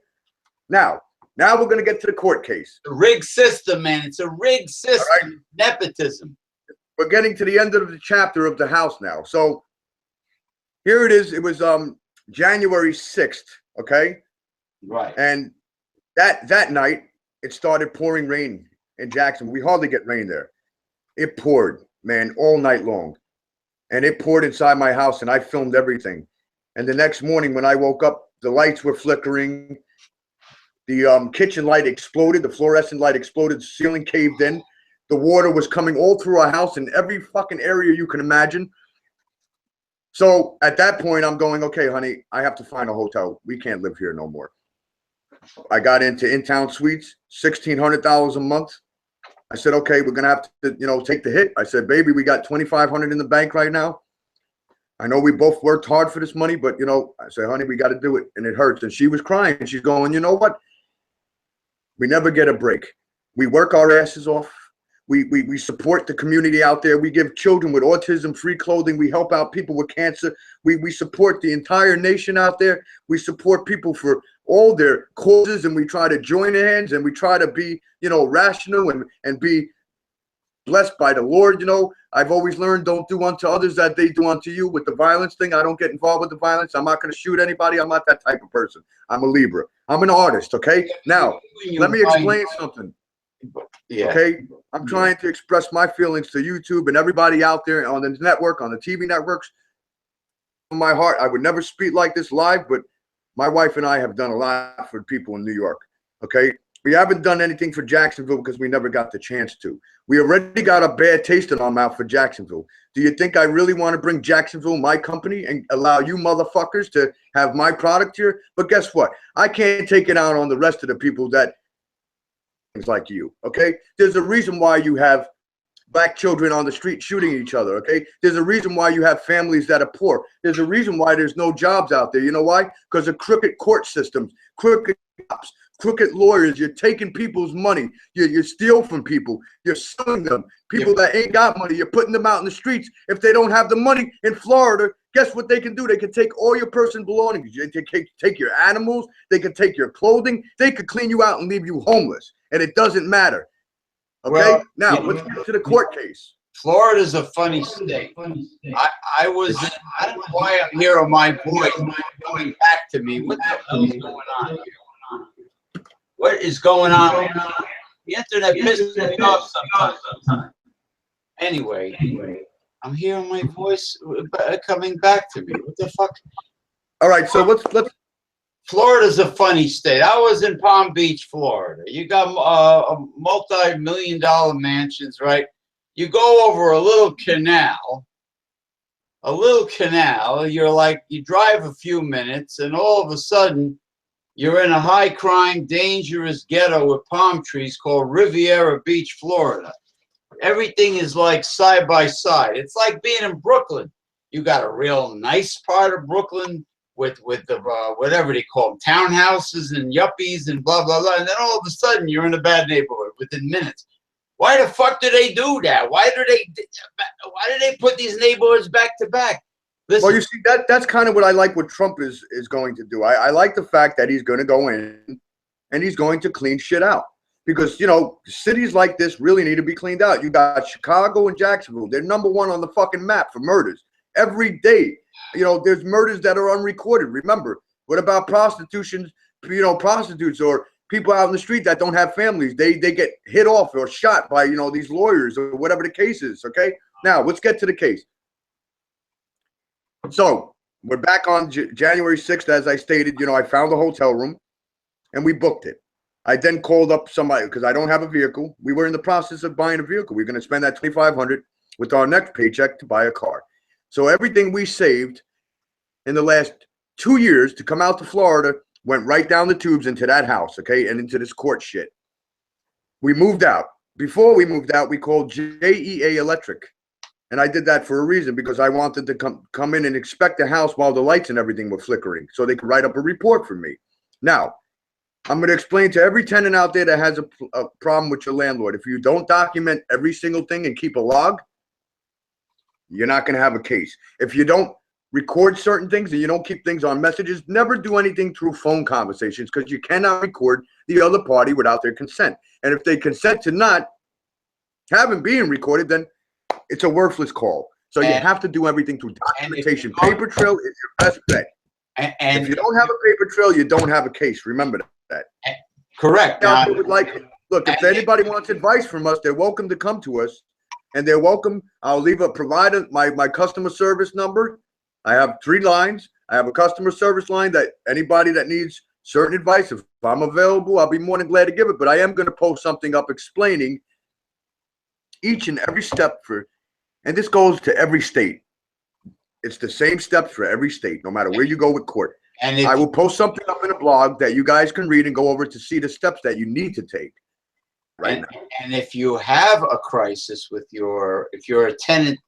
S2: Now we're going to get to the court case.
S1: The rigged system, man. It's a rigged system. Right. Nepotism.
S2: We're getting to the end of the chapter of the house now. So here it is. It was January 6th. Okay.
S1: Right.
S2: And that night it started pouring rain in Jackson. We hardly get rain there. It poured, man, all night long. And it poured inside my house, and I filmed everything. And the next morning when I woke up, the lights were flickering. The kitchen light exploded. The fluorescent light exploded. The ceiling caved in. The water was coming all through our house in every fucking area you can imagine. So at that point, I'm going, okay, honey, I have to find a hotel. We can't live here no more. I got into in-town suites, $1,600 a month. I said, okay, we're going to have to, you know, take the hit. I said, baby, we got $2,500 in the bank right now. I know we both worked hard for this money, but, you know, I said, honey, we got to do it. And it hurts. And she was crying. And she's going, you know what? We never get a break. We work our asses off. We support the community out there. We give children with autism free clothing. We help out people with cancer. We support the entire nation out there. We support people for all their causes, and we try to join hands, and we try to be, you know, rational and be blessed by the Lord. You know, I've always learned, don't do unto others that they do unto you. With the violence thing, I don't get involved with the violence. I'm not going to shoot anybody. I'm not that type of person. I'm a Libra. I'm an artist. Okay. Now, let me explain something.
S1: Yeah.
S2: Okay. I'm trying to express my feelings to YouTube and everybody out there on the network, on the TV networks. In my heart, I would never speak like this live, but my wife and I have done a lot for people in New York. Okay. We haven't done anything for Jacksonville because we never got the chance to. We already got a bad taste in our mouth for Jacksonville. Do you think I really want to bring Jacksonville, my company, and allow you motherfuckers to have my product here? But guess what? I can't take it out on the rest of the people that things like you. Okay. There's a reason why you have black children on the street shooting each other. Okay. There's a reason why you have families that are poor. There's a reason why there's no jobs out there. You know why? Because of crooked court systems, crooked cops, crooked lawyers. You're taking people's money. You steal from people. You're suing them. People that ain't got money, you're putting them out in the streets. If they don't have the money in Florida, guess what they can do? They can take all your personal belongings. They can take your animals. They can take your clothing. They could clean you out and leave you homeless, and it doesn't matter. Okay,
S1: Well,
S2: now let's get to the court case.
S1: Florida's a funny state. I don't know why I'm hearing my voice coming back to me. What the hell is going on here? What is going on? The internet pisses me off sometimes. Anyway, I'm hearing my voice coming back to me. What the fuck?
S2: All right, so let's.
S1: Florida's a funny state. I was in Palm Beach, Florida. You got multi-million-dollar mansions, right? You go over a little canal. You're like, you drive a few minutes, and all of a sudden, you're in a high-crime, dangerous ghetto with palm trees called Riviera Beach, Florida. Everything is like side by side. It's like being in Brooklyn. You got a real nice part of Brooklyn with the whatever they call them, townhouses and yuppies and blah blah blah, and then all of a sudden you're in a bad neighborhood within minutes. Why the fuck do they do that? Why do they put these neighborhoods back to back? Listen,
S2: well, you see, that's kind of what I like what Trump is going to do. I like the fact that he's going to go in and he's going to clean shit out. Because, you know, cities like this really need to be cleaned out. You got Chicago and Jacksonville. They're #1 on the fucking map for murders. Every day, you know, there's murders that are unrecorded. Remember, what about prostitution, you know, prostitutes or people out in the street that don't have families? They get hit off or shot by, you know, these lawyers or whatever the case is, okay? Now, let's get to the case. So, we're back on January 6th, as I stated. You know, I found a hotel room, and we booked it. I then called up somebody because I don't have a vehicle. We were in the process of buying a vehicle. We're going to spend that $2,500 with our next paycheck to buy a car. So everything we saved in the last 2 years to come out to Florida went right down the tubes into that house, okay, and into this court shit. We moved out. Before we moved out, we called JEA Electric. And I did that for a reason, because I wanted to come in and inspect the house while the lights and everything were flickering so they could write up a report for me. Now, I'm going to explain to every tenant out there that has a problem with your landlord. If you don't document every single thing and keep a log, you're not going to have a case. If you don't record certain things and you don't keep things on messages, never do anything through phone conversations, because you cannot record the other party without their consent. And if they consent to not having being recorded, then it's a worthless call. So you have to do everything through documentation. Paper trail is your best bet. And if you don't have a paper trail, you don't have a case. Remember that.
S1: Correct.
S2: Now, look, if anybody wants advice from us, they're welcome to come to us, and they're welcome. I'll leave my customer service number. I have 3 lines. I have a customer service line that anybody that needs certain advice, if I'm available, I'll be more than glad to give it. But I am going to post something up explaining each and every step and this goes to every state. It's the same steps for every state, no matter where you go with court. And I will post something up in a blog that you guys can read and go over to see the steps that you need to take right now.
S1: And if you have a crisis with if you're a tenant.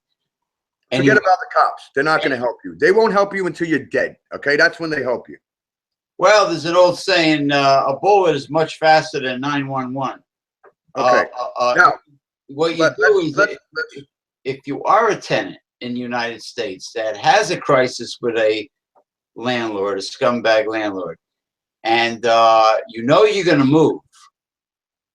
S2: Forget about the cops. They're not going to help you. They won't help you until you're dead. Okay, that's when they help you.
S1: Well, there's an old saying: a bullet is much faster than 911.
S2: Okay. Now,
S1: what you do is, if you are a tenant in the United States that has a crisis with a landlord, a scumbag landlord, and you know you're going to move,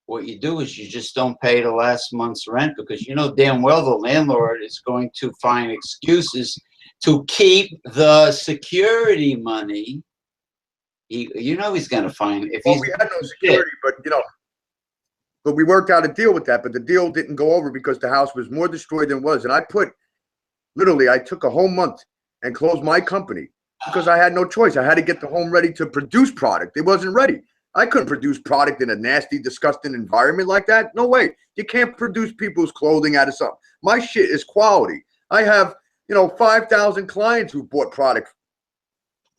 S1: what you do is you just don't pay the last month's rent, because you know damn well the landlord is going to find excuses to keep the security money. You know he's going to find.
S2: Well, we had no security, but you know, but we worked out a deal with that. But the deal didn't go over because the house was more destroyed than it was. And I took a whole month and closed my company because I had no choice. I had to get the home ready to produce product. It wasn't ready. I couldn't produce product in a nasty, disgusting environment like that. No way. You can't produce people's clothing out of something. My shit is quality. I have, 5,000 clients who bought product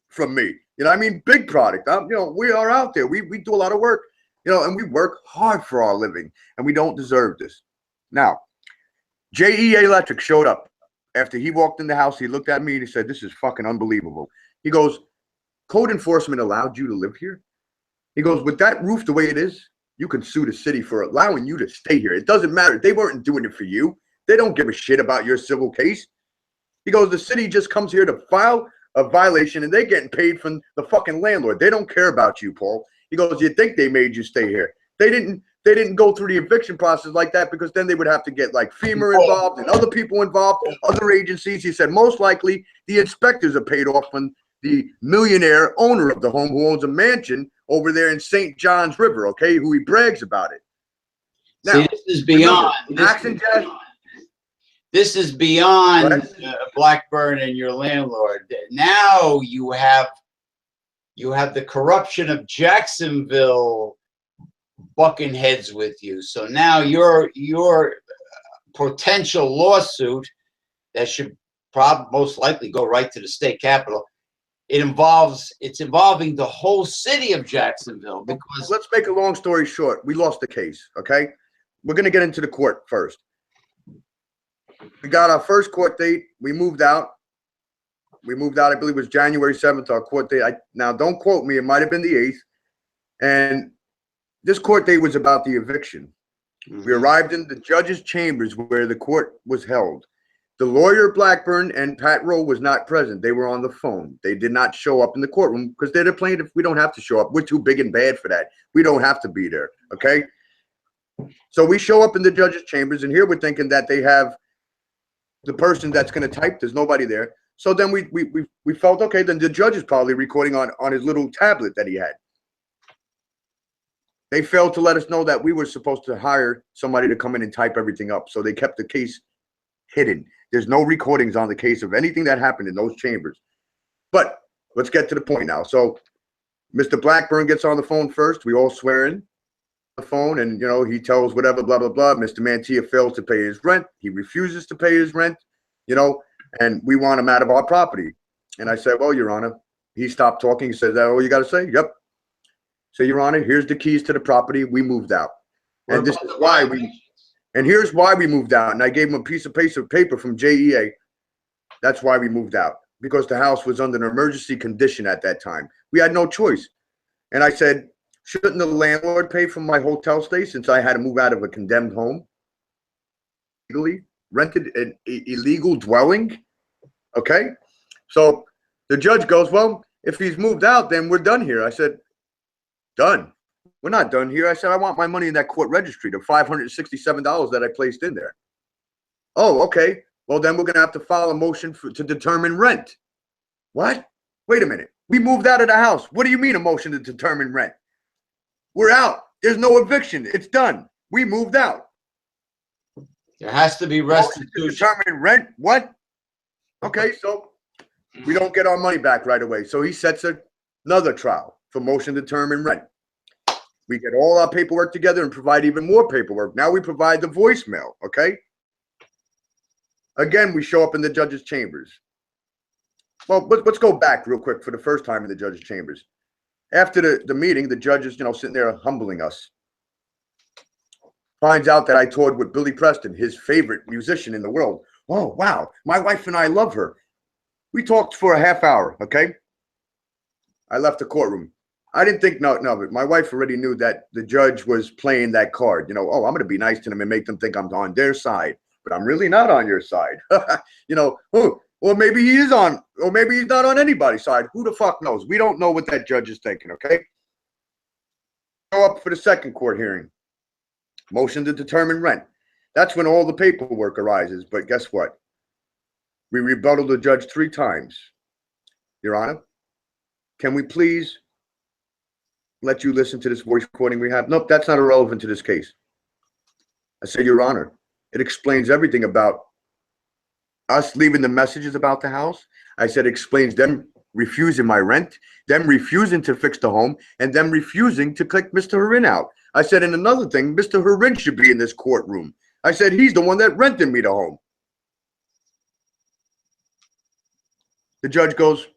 S2: from me. I mean, big product. We are out there. We do a lot of work, and we work hard for our living, and we don't deserve this. Now, JEA Electric showed up. After he walked in the house, he looked at me and he said, "This is fucking unbelievable." He goes, "Code enforcement allowed you to live here?" He goes, "With that roof the way it is, you can sue the city for allowing you to stay here. It doesn't matter. They weren't doing it for you. They don't give a shit about your civil case." He goes, the city just comes here to file a violation and they're getting paid from the fucking landlord. They don't care about you, Paul. He goes, you think they made you stay here? They didn't go through the eviction process like that, because then they would have to get like FEMA involved and other people involved, other agencies. He said most likely the inspectors are paid off from the millionaire owner of the home who owns a mansion over there in St. John's River, okay, who he brags about it. Now,
S1: see, this is beyond. This is beyond Blackburn and your landlord. Now you have the corruption of Jacksonville bucking heads with you. So now your potential lawsuit that should most likely go right to the state capitol. It's involving the whole city of Jacksonville, because
S2: let's make a long story short. We lost the case. Okay, we're gonna get into the court first. We got our first court date. We moved out. I believe it was January 7th, our court date. Now, don't quote me. It might have been the 8th. And this court date was about the eviction. We arrived in the judge's chambers where the court was held. The lawyer Blackburn and Pat Rowe was not present. They were on the phone. They did not show up in the courtroom because they're the plaintiff. We don't have to show up. We're too big and bad for that. We don't have to be there. Okay. So we show up in the judge's chambers, and here we're thinking that they have the person that's going to type. There's nobody there. So then we felt, okay, then the judge is probably recording on his little tablet that he had. They failed to let us know that we were supposed to hire somebody to come in and type everything up. So they kept the case hidden. There's no recordings on the case of anything that happened in those chambers. But let's get to the point now. So Mr. Blackburn gets on the phone first. We all swear in the phone, and, you know, he tells whatever, blah, blah, blah. Mr. Mantia fails to pay his rent. He refuses to pay his rent, you know, and we want him out of our property. And I said, well, Your Honor, he stopped talking. He said, that all you got to say? Yep. So, Your Honor, here's the keys to the property. We moved out. And this is why here's why we moved out. And I gave him a piece of paper from JEA. That's why we moved out, because the house was under an emergency condition at that time. We had no choice. And I said, shouldn't the landlord pay for my hotel stay since I had to move out of a condemned home? Legally rented an illegal dwelling? Okay. So the judge goes, well, if he's moved out, then we're done here. I said, done? We're not done here. I said, I want my money in that court registry, the $567 that I placed in there. Oh, okay. Well, then we're going to have to file a motion to determine rent. What? Wait a minute. We moved out of the house. What do you mean a motion to determine rent? We're out. There's no eviction. It's done. We moved out.
S1: There has to be restitution.
S2: To determine rent? What? Okay, so we don't get our money back right away. So he sets another trial for motion to determine rent. We get all our paperwork together and provide even more paperwork. Now we provide the voicemail, okay? Again, we show up in the judge's chambers. Well, let's go back real quick for the first time in the judge's chambers. After the meeting, the judge is, sitting there humbling us. Finds out that I toured with Billy Preston, his favorite musician in the world. Oh, wow. My wife and I love her. We talked for a half hour, okay? I left the courtroom. I didn't think nothing of it. My wife already knew that the judge was playing that card. Oh, I'm going to be nice to them and make them think I'm on their side. But I'm really not on your side. Or maybe he is on, or maybe he's not on anybody's side. Who the fuck knows? We don't know what that judge is thinking, okay? Go up for the second court hearing. Motion to determine rent. That's when all the paperwork arises. But guess what? We rebutted the judge 3 times. Your Honor, can we please let you listen to this voice recording we have? Nope, that's not irrelevant to this case. I said, Your Honor, it explains everything about us leaving the messages about the house. I said, it explains them refusing my rent, them refusing to fix the home, and them refusing to kick Mr. Harin out. I said, and another thing, Mr. Harin should be in this courtroom. I said, he's the one that rented me the home. The judge goes,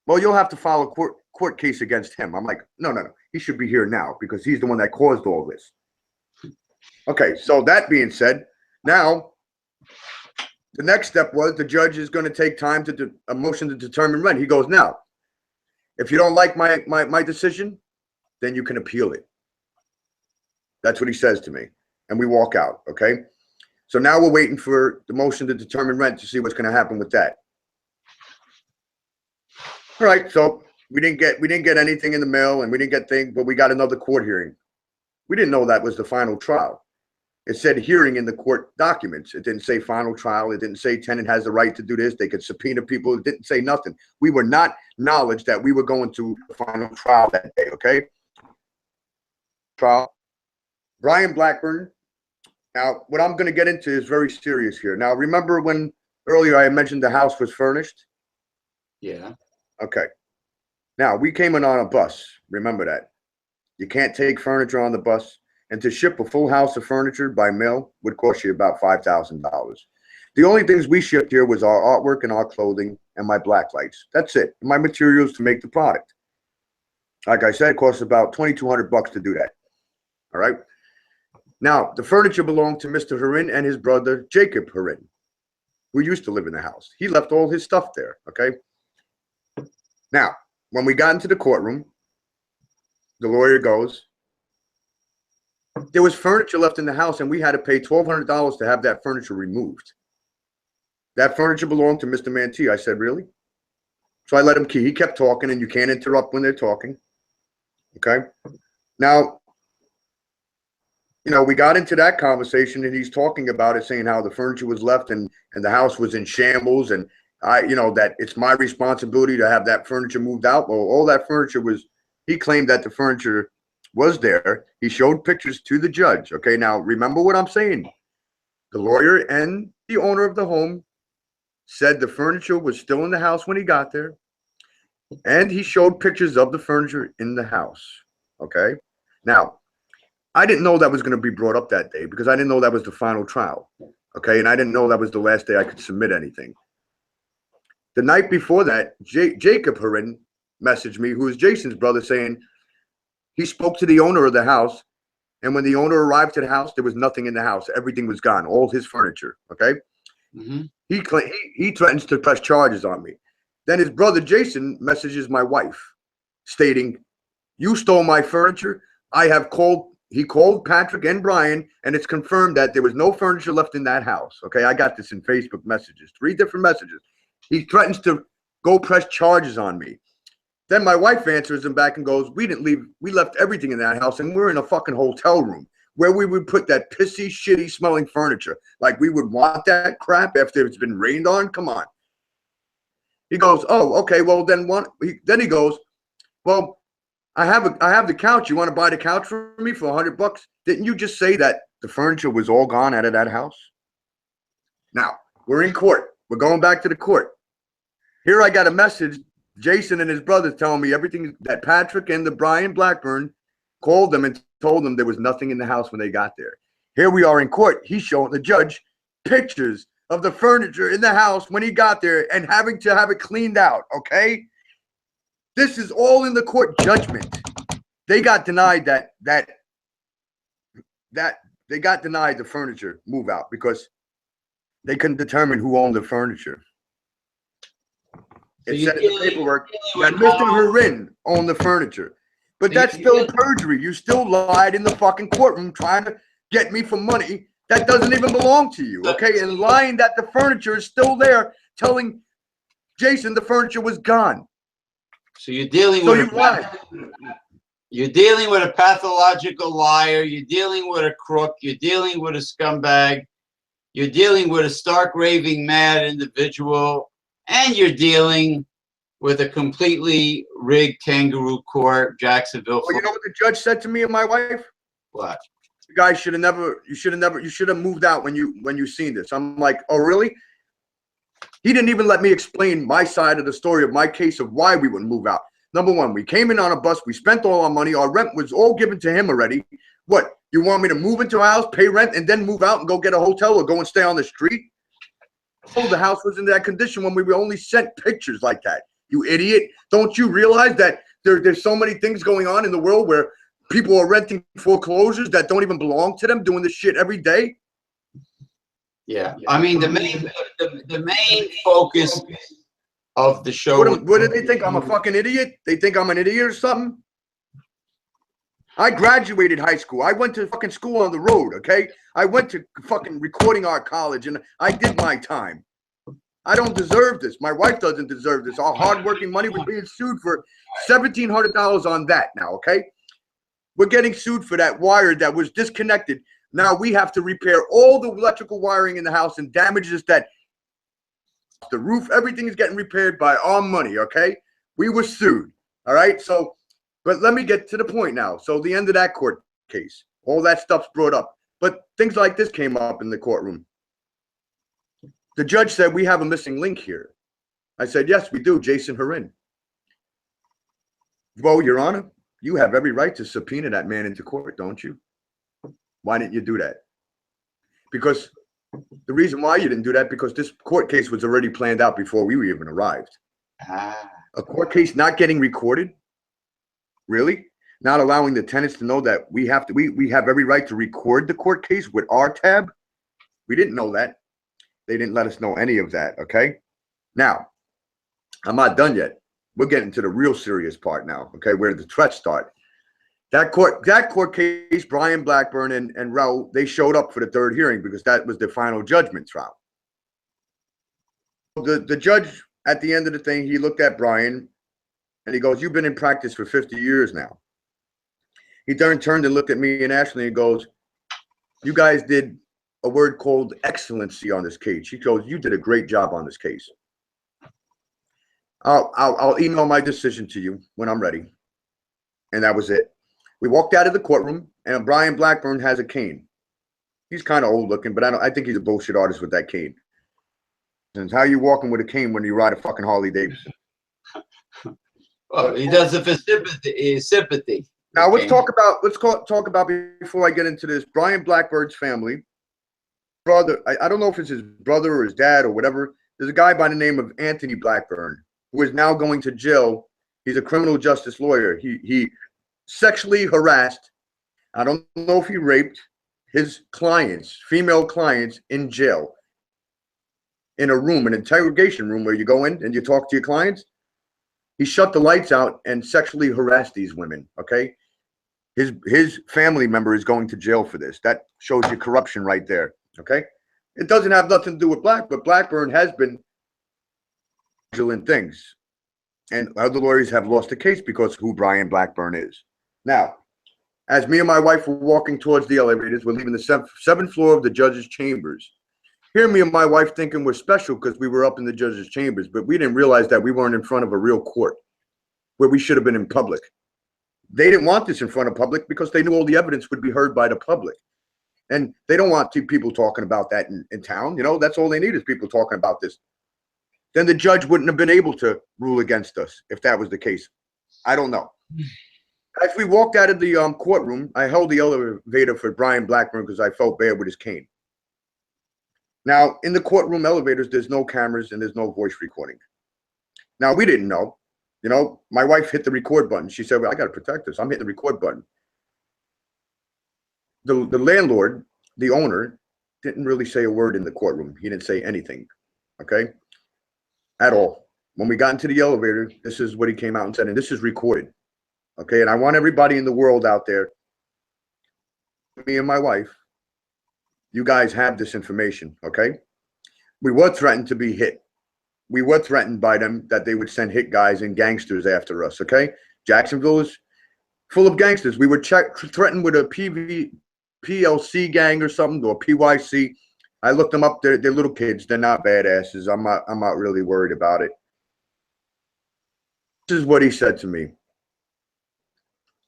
S2: well, you'll have to file a court case against him. I'm like, no. He should be here now because he's the one that caused all this. Okay, so that being said, now the next step was the judge is going to take time to do a motion to determine rent. He goes, now, if you don't like my decision, then you can appeal it. That's what he says to me. And we walk out, okay? So now we're waiting for the motion to determine rent to see what's going to happen with that. All right, so we didn't get anything in the mail, and we didn't get things, but we got another court hearing. We didn't know that was the final trial. It said hearing in the court documents. It didn't say final trial. It didn't say tenant has the right to do this. They could subpoena people. It didn't say nothing. We were not knowledge that we were going to the final trial that day. Okay. Trial. Brian Blackburn. Now, what I'm going to get into is very serious here. Now, remember when earlier I mentioned the house was furnished?
S1: Yeah.
S2: Okay. Now, we came in on a bus. Remember that. You can't take furniture on the bus, and to ship a full house of furniture by mail would cost you about $5,000. The only things we shipped here was our artwork and our clothing and my black lights. That's it. My materials to make the product. Like I said, it costs about $2,200 to do that. All right. Now, the furniture belonged to Mr. Harin and his brother, Jacob Harin, who used to live in the house. He left all his stuff there. Okay. Now, when we got into the courtroom, the lawyer goes, there was furniture left in the house, and we had to pay $1,200 to have that furniture removed. That furniture belonged to Mr. Mantia. I said, really? So I let him key. He kept talking, and you can't interrupt when they're talking. Okay. Now, you know, we got into that conversation, and he's talking about it, saying how the furniture was left and the house was in shambles, and that it's my responsibility to have that furniture moved out. Well, all that furniture was, he claimed that the furniture was there. He showed pictures to the judge. Okay, now remember what I'm saying. The lawyer and the owner of the home said the furniture was still in the house when he got there, and he showed pictures of the furniture in the house. Okay, now I didn't know that was going to be brought up that day because I didn't know that was the final trial. Okay, and I didn't know that was the last day I could submit anything. The night before that, Jacob Harin messaged me, who is Jason's brother, saying he spoke to the owner of the house, and when the owner arrived to the house, there was nothing in the house. Everything was gone, all his furniture. Okay. Mm-hmm. He threatens to press charges on me. Then his brother Jason messages my wife, stating, "You stole my furniture. I have called." He called Patrick and Brian, and it's confirmed that there was no furniture left in that house. Okay, I got this in Facebook messages, 3 different messages. He threatens to go press charges on me. Then my wife answers him back and goes, we didn't leave. We left everything in that house, and we're in a fucking hotel room where we would put that pissy, shitty smelling furniture. Like we would want that crap after it's been rained on? Come on. He goes, oh, okay, well, then he goes, well, I have the couch. You want to buy the couch for me for $100? Didn't you just say that the furniture was all gone out of that house? Now, we're in court. We're going back to the court. Here I got a message. Jason and his brother telling me everything that Patrick and the Brian Blackburn called them and told them there was nothing in the house when they got there. Here we are in court. He's showing the judge pictures of the furniture in the house when he got there and having to have it cleaned out. Okay. This is all in the court judgment. They got denied they got denied the furniture move out because they couldn't determine who owned the furniture. It said in the paperwork that Mr. Harin owned the furniture. But that's still perjury. You still lied in the fucking courtroom trying to get me for money that doesn't even belong to you, okay? And lying that the furniture is still there, telling Jason the furniture was gone.
S1: So you're dealing with you're dealing with a pathological liar. You're dealing with a crook. You're dealing with a scumbag. You're dealing with a stark raving mad individual. And you're dealing with a completely rigged kangaroo court, Jacksonville.
S2: Well, you know what the judge said to me and my wife?
S1: What?
S2: You guys should have moved out when you seen this. I'm like, oh, really? He didn't even let me explain my side of the story of my case of why we wouldn't move out. Number one, we came in on a bus. We spent all our money. Our rent was all given to him already. What? You want me to move into a house, pay rent, and then move out and go get a hotel or go and stay on the street? Oh, the house was in that condition when we were only sent pictures like that. You idiot. Don't you realize that there's so many things going on in the world where people are renting foreclosures that don't even belong to them, doing this shit every day?
S1: Yeah. I mean, the main focus of the show.
S2: What do they think? I'm a fucking idiot? They think I'm an idiot or something? I graduated high school. I went to fucking school on the road, okay? I went to fucking recording art college, and I did my time. I don't deserve this. My wife doesn't deserve this. Our hardworking money was being sued for $1,700 on that now, okay? We're getting sued for that wire that was disconnected. Now we have to repair all the electrical wiring in the house and damages that the roof, everything is getting repaired by our money, okay? We were sued, all right? So, but let me get to the point now. So the end of that court case, all that stuff's brought up. But things like this came up in the courtroom. The judge said, we have a missing link here. I said, yes, we do, Jason Harin. Well, Your Honor, you have every right to subpoena that man into court, don't you? Why didn't you do that? Because the reason why you didn't do that, because this court case was already planned out before we even arrived. A court case not getting recorded? Really? Not allowing the tenants to know that we have every right to record the court case with our tab? We didn't know that. They didn't let us know any of that, okay? Now, I'm not done yet. We're getting to the real serious part now, okay, where the threats start. That court case, Brian Blackburn and Raul, they showed up for the third hearing because that was the final judgment trial. The judge, at the end of the thing, he looked at Brian and he goes, you've been in practice for 50 years now. He turned and looked at me and Ashley and goes, you guys did a word called excellency on this case. He goes, you did a great job on this case. I'll email my decision to you when I'm ready. And that was it. We walked out of the courtroom and Brian Blackburn has a cane. He's kind of old looking, but I think he's a bullshit artist with that cane. And how you walking with a cane when you ride a fucking Harley Davidson?
S1: Well, he does it for sympathy.
S2: Now let's talk about before I get into this, Brian Blackbird's family. Brother, I don't know if it's his brother or his dad or whatever. There's a guy by the name of Anthony Blackburn who is now going to jail. He's a criminal justice lawyer. He sexually harassed, I don't know if he raped his clients, female clients, in jail, in a room, an interrogation room where you go in and you talk to your clients. He shut the lights out and sexually harassed these women, okay? His family member is going to jail for this. That shows you corruption right there, okay? It doesn't have nothing to do with but Blackburn has been vigilant things. And other lawyers have lost the case because of who Brian Blackburn is. Now, as me and my wife were walking towards the elevators, we're leaving the seventh floor of the judge's chambers. Here, me and my wife thinking we're special because we were up in the judge's chambers, but we didn't realize that we weren't in front of a real court where we should have been in public. They didn't want this in front of public because they knew all the evidence would be heard by the public. And they don't want people talking about that in town. You know, that's all they need is people talking about this. Then the judge wouldn't have been able to rule against us if that was the case. I don't know. As we walked out of the courtroom, I held the elevator for Brian Blackburn because I felt bad with his cane. Now, in the courtroom elevators, there's no cameras and there's no voice recording. Now, we didn't know. You know, my wife hit the record button. She said, well, I got to protect this. I'm hitting the record button. The landlord, the owner, didn't really say a word in the courtroom. He didn't say anything, okay, at all. When we got into the elevator, this is what he came out and said, and this is recorded, okay? And I want everybody in the world out there, me and my wife, you guys have this information, okay? We were threatened to be hit. We were threatened by them that they would send hit guys and gangsters after us, okay? Jacksonville is full of gangsters. We were threatened with a PLC gang or something, or PYC. I looked them up. They're little kids. They're not badasses. I'm not really worried about it. This is what he said to me.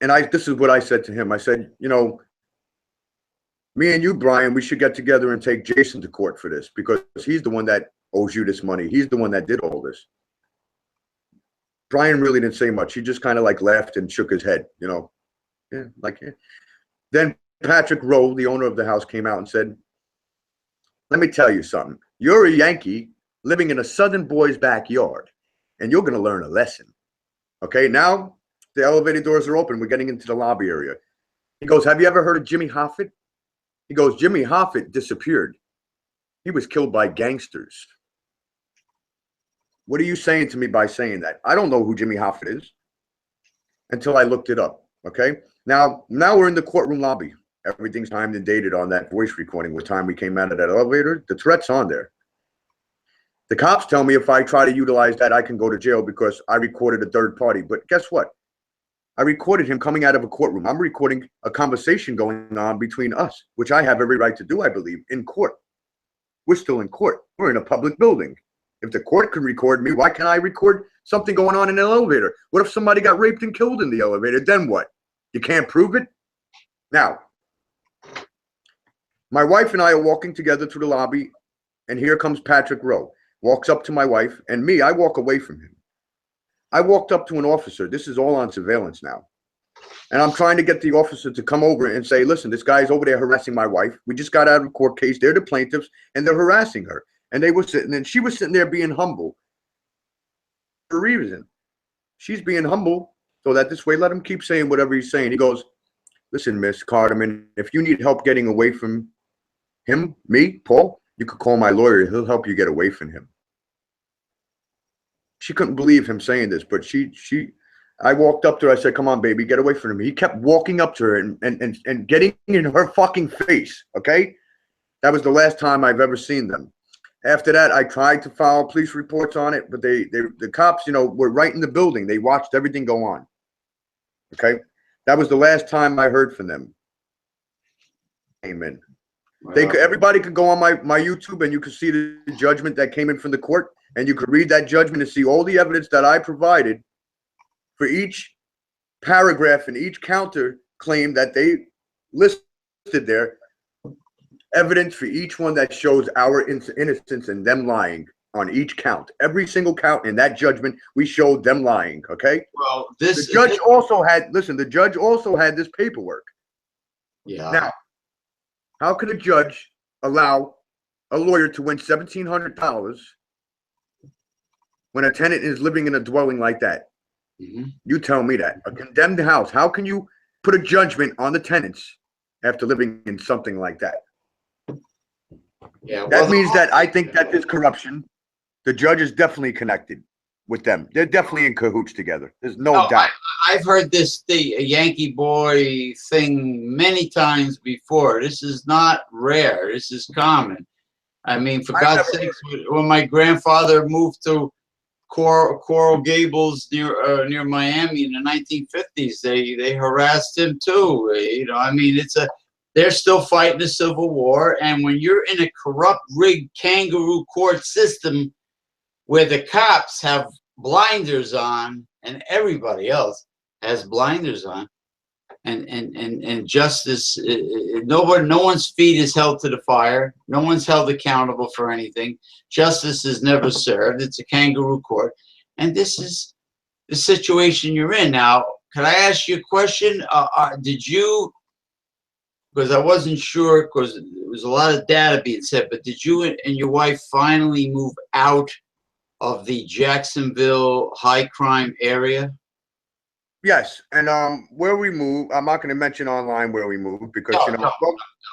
S2: And this is what I said to him. I said, you know, me and you, Brian, we should get together and take Jason to court for this because he's the one that owes you this money. He's the one that did all this. Brian really didn't say much. He just kind of like laughed and shook his head, you know. Yeah, like, yeah. Then Patrick Rowe, the owner of the house, came out and said, let me tell you something. You're a Yankee living in a Southern boy's backyard, and you're going to learn a lesson. Okay, now the elevator doors are open. We're getting into the lobby area. He goes, have you ever heard of Jimmy Hoffa? He goes, Jimmy Hoffa disappeared. He was killed by gangsters. What are you saying to me by saying that? I don't know who Jimmy Hoffa is until I looked it up, okay? Now we're in the courtroom lobby. Everything's timed and dated on that voice recording what time we came out of that elevator. The threat's on there. The cops tell me if I try to utilize that, I can go to jail because I recorded a third party. But guess what? I recorded him coming out of a courtroom. I'm recording a conversation going on between us, which I have every right to do, I believe, in court. We're still in court. We're in a public building. If the court can record me, why can't I record something going on in an elevator? What if somebody got raped and killed in the elevator? Then what? You can't prove it? Now, my wife and I are walking together through the lobby, and here comes Patrick Rowe. Walks up to my wife, and me, I walk away from him. I walked up to an officer. This is all on surveillance now. And I'm trying to get the officer to come over and say, listen, this guy's over there harassing my wife. We just got out of a court case. They're the plaintiffs, and they're harassing her. And they were sitting, and she was sitting there being humble for a reason. She's being humble so that this way, let him keep saying whatever he's saying. He goes, listen, Miss Carterman, if you need help getting away from him, me, Paul, you could call my lawyer. He'll help you get away from him. She couldn't believe him saying this, but I walked up to her. I said, come on, baby, get away from him. He kept walking up to her and getting in her fucking face, okay? That was the last time I've ever seen them. After that, I tried to file police reports on it, but the cops, you know, were right in the building. They watched everything go on, okay? That was the last time I heard from them. Amen. Everybody could go on my YouTube and you could see the judgment that came in from the court, and you could read that judgment and see all the evidence that I provided for each paragraph and each counter claim that they listed there, evidence for each one that shows our innocence and them lying on each count. Every single count in that judgment, we showed them lying, okay?
S1: Well,
S2: the judge also had, listen, the judge also had this paperwork.
S1: Yeah.
S2: Now, how could a judge allow a lawyer to win $1,700 when a tenant is living in a dwelling like that?
S1: Mm-hmm.
S2: You tell me that. A condemned house. How can you put a judgment on the tenants after living in something like that?
S1: Yeah,
S2: that means that I think that this corruption, the judge is definitely connected with them. They're definitely in cahoots together. There's no doubt.
S1: I've heard this Yankee boy thing many times before. This is not rare. This is common. I mean, for God's sakes, when my grandfather moved to Coral Gables near Miami in the 1950s, they harassed him too. You know, I mean, they're still fighting the Civil War, and when you're in a corrupt, rigged kangaroo court system where the cops have blinders on and everybody else has blinders on, and justice, no one's feet is held to the fire. No one's held accountable for anything. Justice is never served. It's a kangaroo court, and this is the situation you're in now. Can I ask you a question? Did you? Because I wasn't sure, because there was a lot of data being said, but did you and your wife finally move out of the Jacksonville high crime area?
S2: Yes, and where we moved, I'm not going to mention online where we moved because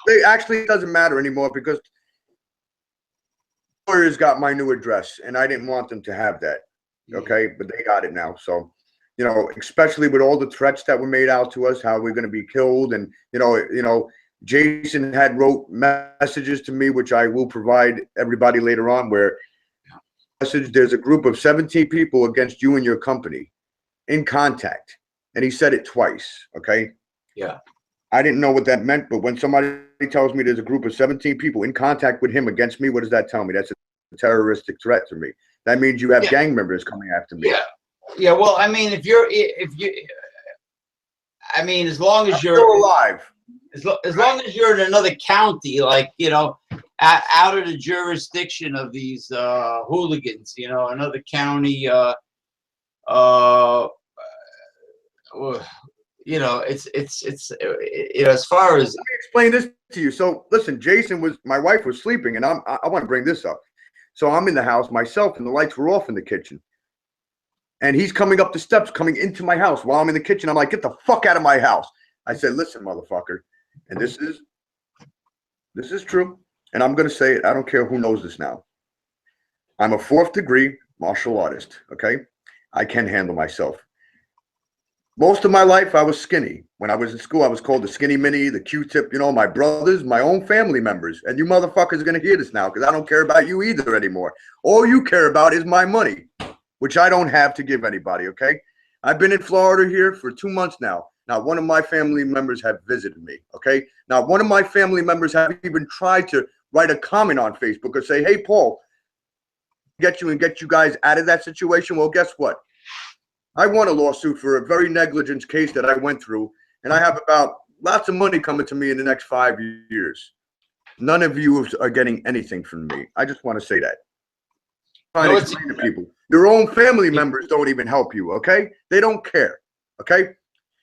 S2: they actually, it doesn't matter anymore because lawyers got my new address, and I didn't want them to have that. Okay, but they got it now. So, you know, especially with all the threats that were made out to us, how we're going to be killed, and you know, Jason had wrote messages to me, which I will provide everybody later on. Where there's a group of 17 people against you and your company in contact. And he said it twice, okay?
S1: Yeah.
S2: I didn't know what that meant, but when somebody tells me there's a group of 17 people in contact with him against me, what does that tell me? That's a terroristic threat to me. That means you have gang members coming after me.
S1: Yeah. Yeah, well, I mean, as long as you're
S2: still alive.
S1: As long as you're in another county, like, you know, out of the jurisdiction of these hooligans, you know, another county, you know, it's you know, as far as.
S2: Let me explain this to you. So listen, my wife was sleeping, and I want to bring this up. So I'm in the house myself, and the lights were off in the kitchen. And he's coming up the steps, coming into my house while I'm in the kitchen. I'm like, get the fuck out of my house. I said, listen, motherfucker, and this is true, and I'm gonna say it. I don't care who knows this now. I'm a 4th degree martial artist. Okay, I can handle myself. Most of my life, I was skinny. When I was in school, I was called the skinny mini, the Q-tip, you know, my brothers, my own family members. And you motherfuckers are going to hear this now because I don't care about you either anymore. All you care about is my money, which I don't have to give anybody, okay? I've been in Florida here for 2 months now. Not one of my family members have visited me, okay? Not one of my family members have even tried to write a comment on Facebook or say, hey, Paul, get you guys out of that situation. Well, guess what? I won a lawsuit for a very negligent case that I went through, and I have about lots of money coming to me in the next 5 years. None of you are getting anything from me. I just want to say that. I'm trying to explain to people. Your own family members don't even help you, okay? They don't care, okay?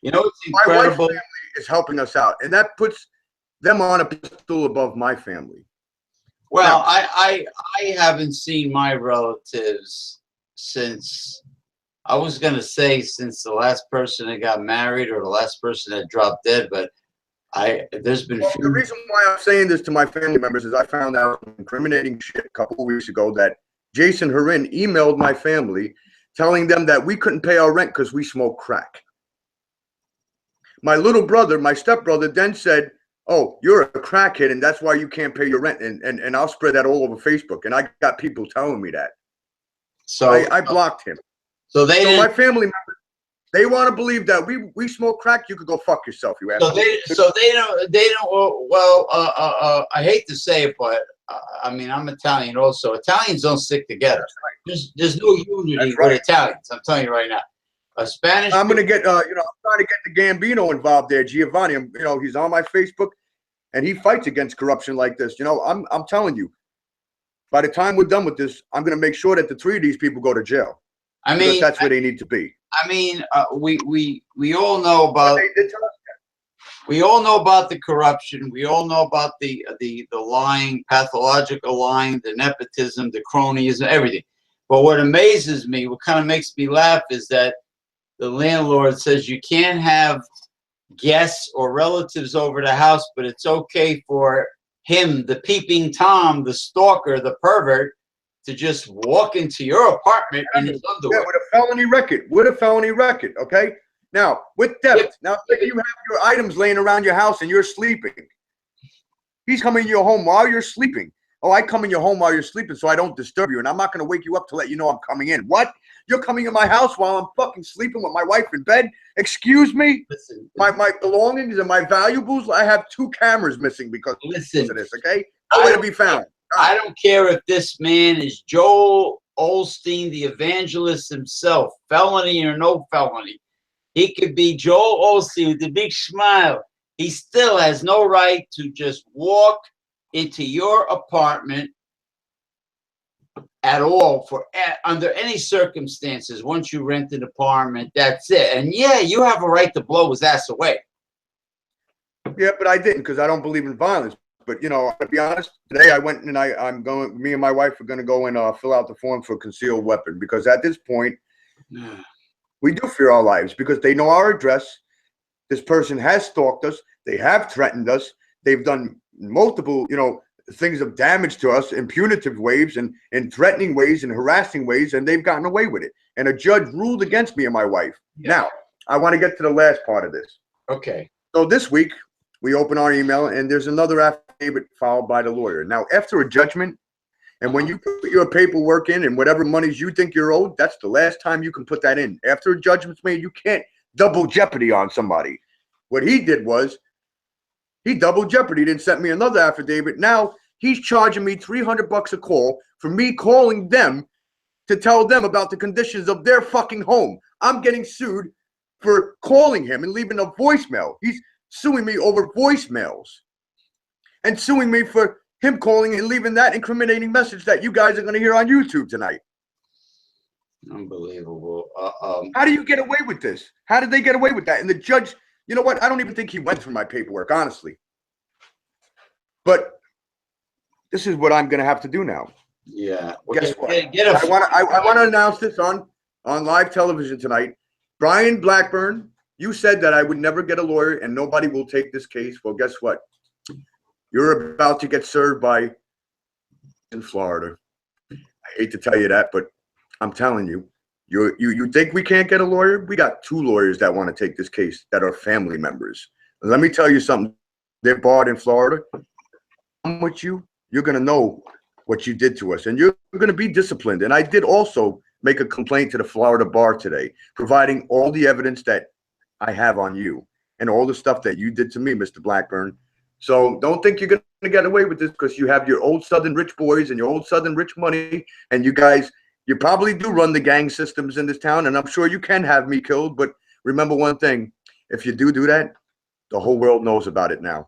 S1: You know, it's
S2: My wife's
S1: incredible.
S2: family is helping us out, and that puts them on a pedestal above my family.
S1: Well,
S2: Now,
S1: I haven't seen my relatives since, I was going to say since the last person that got married or the last person that dropped dead, but there's been
S2: well, the reason why I'm saying this to my family members is I found out some incriminating shit a couple of weeks ago that Jason Harin emailed my family telling them that we couldn't pay our rent because we smoke crack. My little brother, my stepbrother, then said, oh, you're a crackhead and that's why you can't pay your rent. And I'll spread that all over Facebook. And I got people telling me that. So I blocked him.
S1: So
S2: my family members, they want to believe that we smoke crack. You could go fuck yourself, you asshole.
S1: So they don't. Well, I hate to say it, but I mean, I'm Italian also. Italians don't stick together.
S2: Right.
S1: There's no unity with Italians. I'm telling you right now. Spanish.
S2: I'm gonna get I'm trying to get the Gambino involved there, Giovanni. He's on my Facebook, and he fights against corruption like this. I'm telling you, by the time we're done with this, I'm gonna make sure that the 3 of these people go to jail. I mean, because that's where they need to be.
S1: I mean, we all know about. We all know about the corruption. We all know about the lying, pathological lying, the nepotism, the cronyism, everything. But what amazes me, what kind of makes me laugh, is that the landlord says you can't have guests or relatives over the house, but it's okay for him, the peeping Tom, the stalker, the pervert, to just walk into your apartment in his underwear.
S2: Yeah, with a felony record. With a felony record, okay? Now, with theft, now if you have your items laying around your house and you're sleeping, he's coming to your home while you're sleeping. Oh, I come in your home while you're sleeping so I don't disturb you, and I'm not going to wake you up to let you know I'm coming in. What? You're coming in my house while I'm fucking sleeping with my wife in bed? Excuse me?
S1: Listen,
S2: my belongings and my valuables, I have 2 cameras missing because of this, okay? Nowhere to be found.
S1: I don't care if this man is Joel Osteen, the evangelist himself, felony or no felony. He could be Joel Osteen with the big smile. He still has no right to just walk into your apartment at all under any circumstances. Once you rent an apartment, that's it. And yeah, you have a right to blow his ass away.
S2: Yeah, but I didn't because I don't believe in violence. But to be honest, today I went and me and my wife are going to go and fill out the form for a concealed weapon, because at this point we do fear our lives because they know our address. This person has stalked us. They have threatened us. They've done multiple, things of damage to us in punitive ways and in threatening ways and harassing ways, and they've gotten away with it. And a judge ruled against me and my wife. Yeah. Now, I want to get to the last part of this.
S1: Okay.
S2: So this week, we open our email, and there's another affidavit filed by the lawyer. Now, after a judgment, and when you put your paperwork in and whatever monies you think you're owed, that's the last time you can put that in. After a judgment's made, you can't double jeopardy on somebody. What he did was he double jeopardy and sent me another affidavit. Now he's charging me $300 a call for me calling them to tell them about the conditions of their fucking home. I'm getting sued for calling him and leaving a voicemail. He's suing me over voicemails and suing me for him calling and leaving that incriminating message that you guys are going to hear on YouTube tonight.
S1: Unbelievable.
S2: How do you get away with this? How did they get away with that? And the judge, you know what? I don't even think he went through my paperwork, honestly. But this is what I'm going to have to do now.
S1: Yeah.
S2: Well, guess what? I want to announce this on live television tonight. Brian Blackburn, you said that I would never get a lawyer and nobody will take this case. Well, guess what? You're about to get served by in Florida. I hate to tell you that, but I'm telling you, You think we can't get a lawyer? We got 2 lawyers that want to take this case that are family members. Let me tell you something. They're barred in Florida. I'm with you. You're going to know what you did to us, and you're going to be disciplined. And I did also make a complaint to the Florida bar today, providing all the evidence that I have on you and all the stuff that you did to me, Mr. Blackburn. So don't think you're going to get away with this because you have your old Southern rich boys and your old Southern rich money, and you guys, you probably do run the gang systems in this town, and I'm sure you can have me killed. But remember one thing, if you do that, the whole world knows about it now.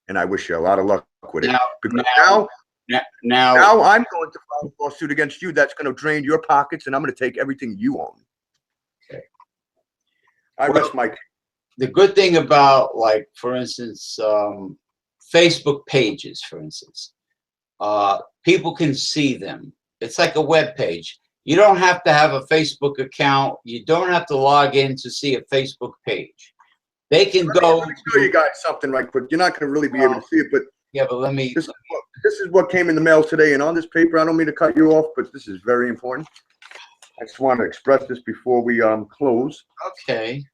S2: And I wish you a lot of luck with it. Because now I'm going to file a lawsuit against you that's going to drain your pockets, and I'm going to take everything you own.
S1: Okay.
S2: I rest my case.
S1: The good thing about, like, for instance, Facebook pages, for instance, people can see them. It's like a web page. You don't have to have a Facebook account. You don't have to log in to see a Facebook page. They can go.
S2: Let me show you guys something right quick. You're not going to really be able to see it, but
S1: yeah, but let me.
S2: This is what came in the mail today, and on this paper, I don't mean to cut you off, but this is very important. I just want to express this before we close.
S1: Okay.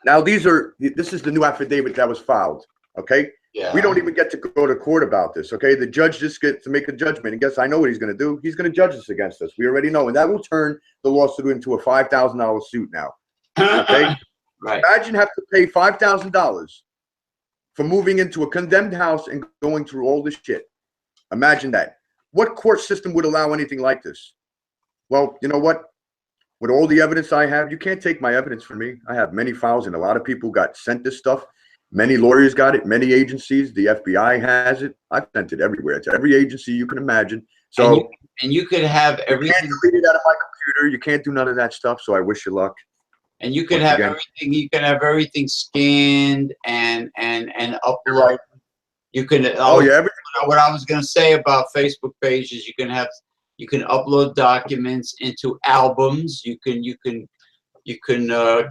S2: Now this is the new affidavit that was filed. Okay.
S1: Yeah.
S2: We don't even get to go to court about this. Okay. The judge just gets to make a judgment. And guess I know what he's going to do. He's going to judge us against us. We already know, and that will turn the lawsuit into a $5,000 suit now. Okay.
S1: Right.
S2: Imagine having to pay $5,000 for moving into a condemned house and going through all this shit. Imagine that. What court system would allow anything like this? Well, you know what? With all the evidence I have, you can't take my evidence from me. I have many files, and a lot of people got sent this stuff. Many lawyers got it, many agencies. The FBI has it. I've sent it everywhere to every agency you can imagine. So
S1: and you could have everything.
S2: You can't delete it out of my computer. You can't do none of that stuff. So I wish you luck.
S1: And you can have everything. You can have everything scanned and upload. You can.
S2: Oh yeah. Everything.
S1: What I was going to say about Facebook pages, you can upload documents into albums. You can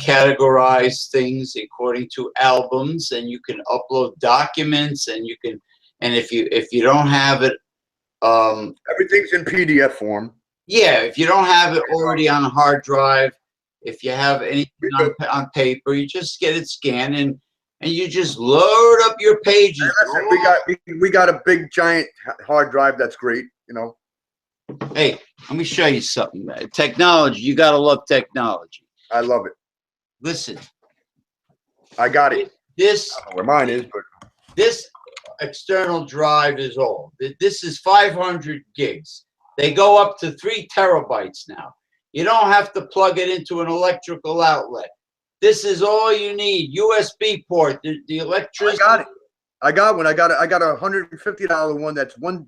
S1: categorize things according to albums, and you can upload documents, and if you don't have it,
S2: everything's in PDF form.
S1: Yeah, if you don't have it already on a hard drive, if you have anything on paper, you just get it scanned and you just load up your pages.
S2: Hey, listen, we got a big giant hard drive that's great, you know.
S1: Hey, let me show you something. Technology, you gotta love technology.
S2: I love it.
S1: Listen,
S2: I got it.
S1: This
S2: I don't know where mine is, but
S1: this external drive is old. This is 500 gigs. They go up to 3 terabytes now. You don't have to plug it into an electrical outlet. This is all you need. USB port. The electricity.
S2: I got it. I got one. I got a $150 one that's 1,000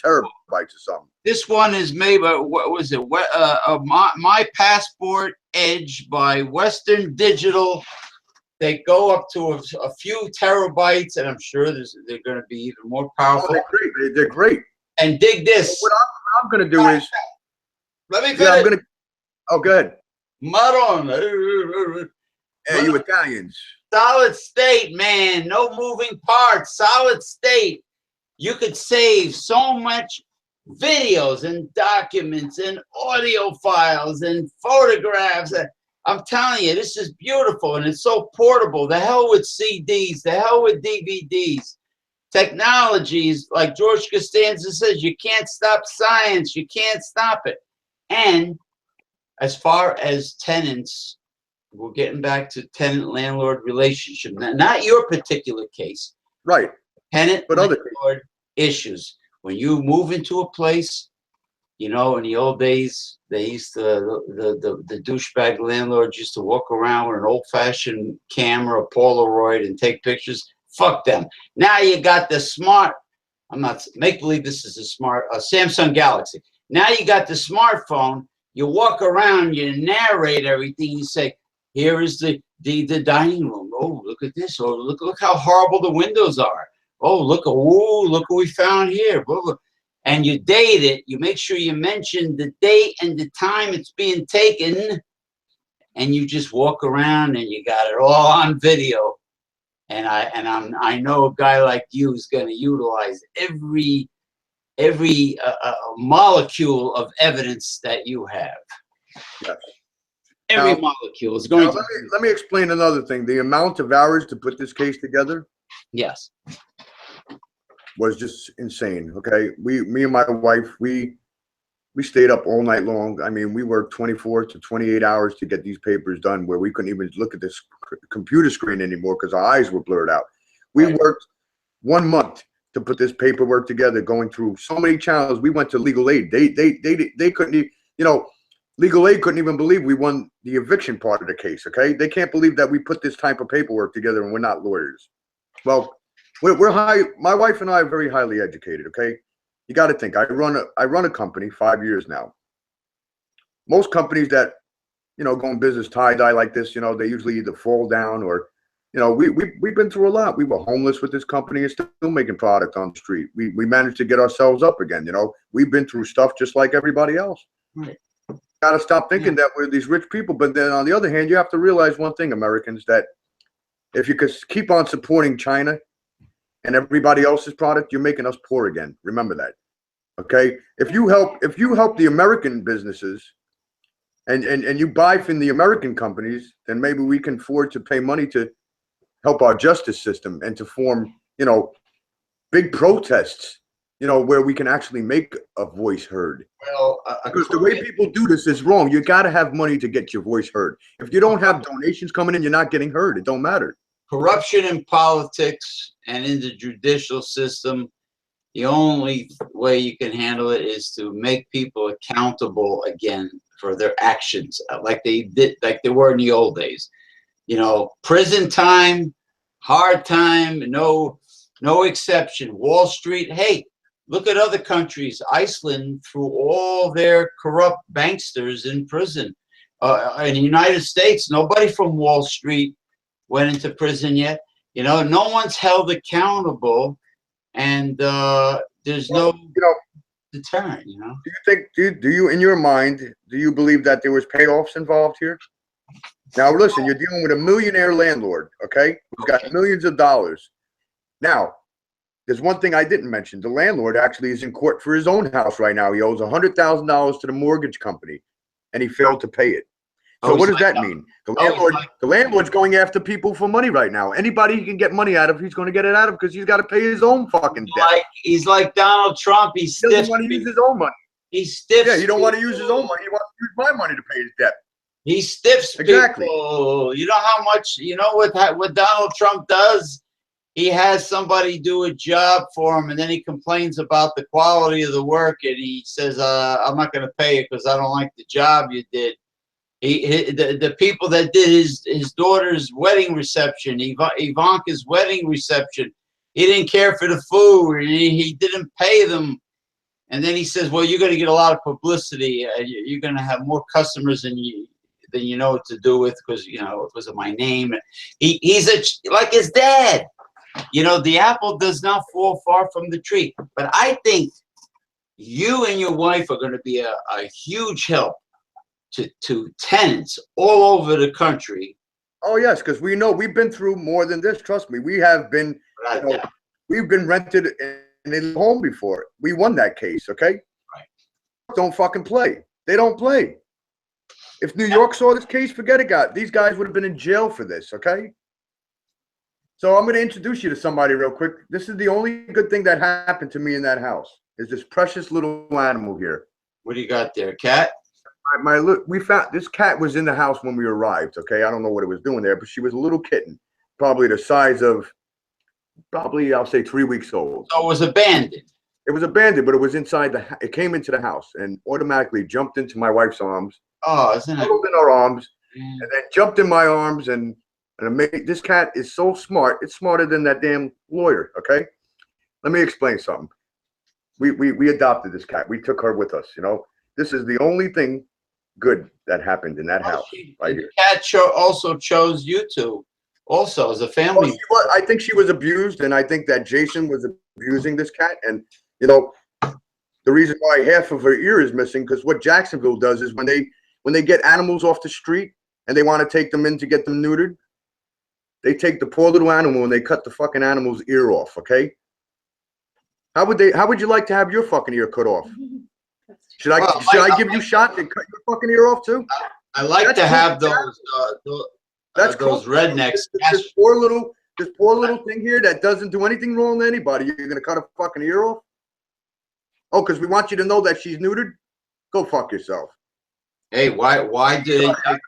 S2: terabytes or something.
S1: This one is made by, what was it? My Passport Edge by Western Digital. They go up to a few terabytes, and I'm sure they're going to be even more powerful.
S2: Oh, they're great. They're great.
S1: And dig this.
S2: What I'm going to do is.
S1: Let me finish.
S2: Yeah, I'm going to. Oh, good.
S1: Maron.
S2: Yeah, you Italians.
S1: Solid state, man. No moving parts. Solid state. You could save so much videos and documents and audio files and photographs. I'm telling you, this is beautiful, and it's so portable. The hell with CDs. The hell with DVDs. Technologies, like George Costanza says, you can't stop science. You can't stop it. And as far as tenants, we're getting back to tenant-landlord relationship. Not your particular case.
S2: Right.
S1: Tenant-landlord issues. When you move into a place, you know, in the old days, they used to, the douchebag landlords used to walk around with an old-fashioned camera, Polaroid, and take pictures. Fuck them. Now you got the smart, I'm not, make believe this is a smart, Samsung Galaxy. Now you got the smartphone. You walk around, you narrate everything. You say, here is the dining room. Oh, look at this. Oh, look how horrible the windows are. Oh, look what we found here. Blah, blah. And you date it. You make sure you mention the date and the time it's being taken. And you just walk around and you got it all on video. And I know a guy like you is going to utilize every molecule of evidence that you have.
S2: Yes.
S1: Every
S2: Now,
S1: molecule is going to.
S2: let me explain another thing. The amount of hours to put this case together.
S1: Yes.
S2: Was just insane. Okay, me and my wife, we stayed up all night long. I mean, we worked 24 to 28 hours to get these papers done, where we couldn't even look at this computer screen anymore because our eyes were blurred out. We worked 1 month to put this paperwork together, going through so many channels. We went to legal aid. They couldn't even, you know, legal aid couldn't even believe we won the eviction part of the case. Okay, they can't believe that we put this type of paperwork together and we're not lawyers. Well, we're high. My wife and I are very highly educated. Okay, you got to think. I run a company 5 years now. Most companies that, you know, go in business tie-dye like this, you know, they usually either fall down or, you know, we've been through a lot. We were homeless with this company and still making product on the street. We managed to get ourselves up again. You know, we've been through stuff just like everybody else.
S1: Right.
S2: Got to stop thinking that we're these rich people. But then on the other hand, you have to realize one thing, Americans, that if you could keep on supporting China and everybody else's product, you're making us poor again. Remember that. Okay? If you help the American businesses and you buy from the American companies, then maybe we can afford to pay money to help our justice system and to form, you know, big protests, you know, where we can actually make a voice heard.
S1: Well,
S2: because the way people do this is wrong. You got to have money to get your voice heard. If you don't have donations coming in, you're not getting heard. It don't matter.
S1: Corruption in politics and in the judicial system, the only way you can handle it is to make people accountable again for their actions, like they were in the old days. You know, prison time, hard time, no exception. Wall Street, hey, look at other countries. Iceland threw all their corrupt banksters in prison. In the United States, nobody from Wall Street went into prison yet. You know, no one's held accountable, and there's no deterrent. You know.
S2: Do you think? Do you in your mind? Do you believe that there was payoffs involved here? Now listen, you're dealing with a millionaire landlord. Okay, who's got millions of dollars. Now, there's one thing I didn't mention. The landlord actually is in court for his own house right now. He owes $100,000 to the mortgage company, and he failed to pay it. So what does that mean? The landlord's going after people for money right now. Anybody he can get money out of, he's going to get it out of because he's got to pay his own fucking debt.
S1: He's like Donald Trump. He
S2: doesn't want to use his own money.
S1: He stiffs.
S2: Yeah, he don't want to use his own money. He wants to use my money to pay his debt.
S1: He stiffs people. You know how much? You know what Donald Trump does? He has somebody do a job for him, and then he complains about the quality of the work, and he says, "I'm not going to pay you because I don't like the job you did." The people that did his daughter's wedding reception, Ivanka's wedding reception, he didn't care for the food. He didn't pay them. And then he says, well, you're going to get a lot of publicity. You're going to have more customers than you know what to do with because, you know, it was my name. He's like his dad. You know, the apple does not fall far from the tree. But I think you and your wife are going to be a huge help to tenants all over the country.
S2: Oh yes, because we know we've been through more than this. Trust me, we have been. You know, we've been rented in a home before. We won that case. Okay.
S1: Right.
S2: Don't fucking play. They don't play. If New York saw this case, forget it. These guys would have been in jail for this. Okay. So I'm going to introduce you to somebody real quick. This is the only good thing that happened to me in that house. Is this precious little animal here?
S1: What do you got there, cat?
S2: We found this cat was in the house when we arrived. Okay, I don't know what it was doing there, but she was a little kitten, probably the size of, I'll say 3 weeks old.
S1: So it was abandoned.
S2: It was abandoned, but it was inside it came into the house and automatically jumped into my wife's arms.
S1: Oh, isn't it?
S2: Cuddled in our arms, and then jumped in my arms. And this cat is so smart. It's smarter than that damn lawyer. Okay, let me explain something. We adopted this cat. We took her with us. You know, this is the only thing good that happened in that house right here.
S1: The cat also chose you two, also as a family.
S2: I think she was abused, and I think that Jason was abusing this cat. And you know, the reason why half of her ear is missing, because what Jacksonville does is when they get animals off the street and they want to take them in to get them neutered, they take the poor little animal and they cut the fucking animal's ear off. Okay. How would you like to have your fucking ear cut off? Should I give you shots and cut your fucking ear off too?
S1: I like to have those those rednecks.
S2: This poor little thing here that doesn't do anything wrong to anybody. You're gonna cut a fucking ear off? Oh, because we want you to know that she's neutered? Go fuck yourself.
S1: Hey, why did they take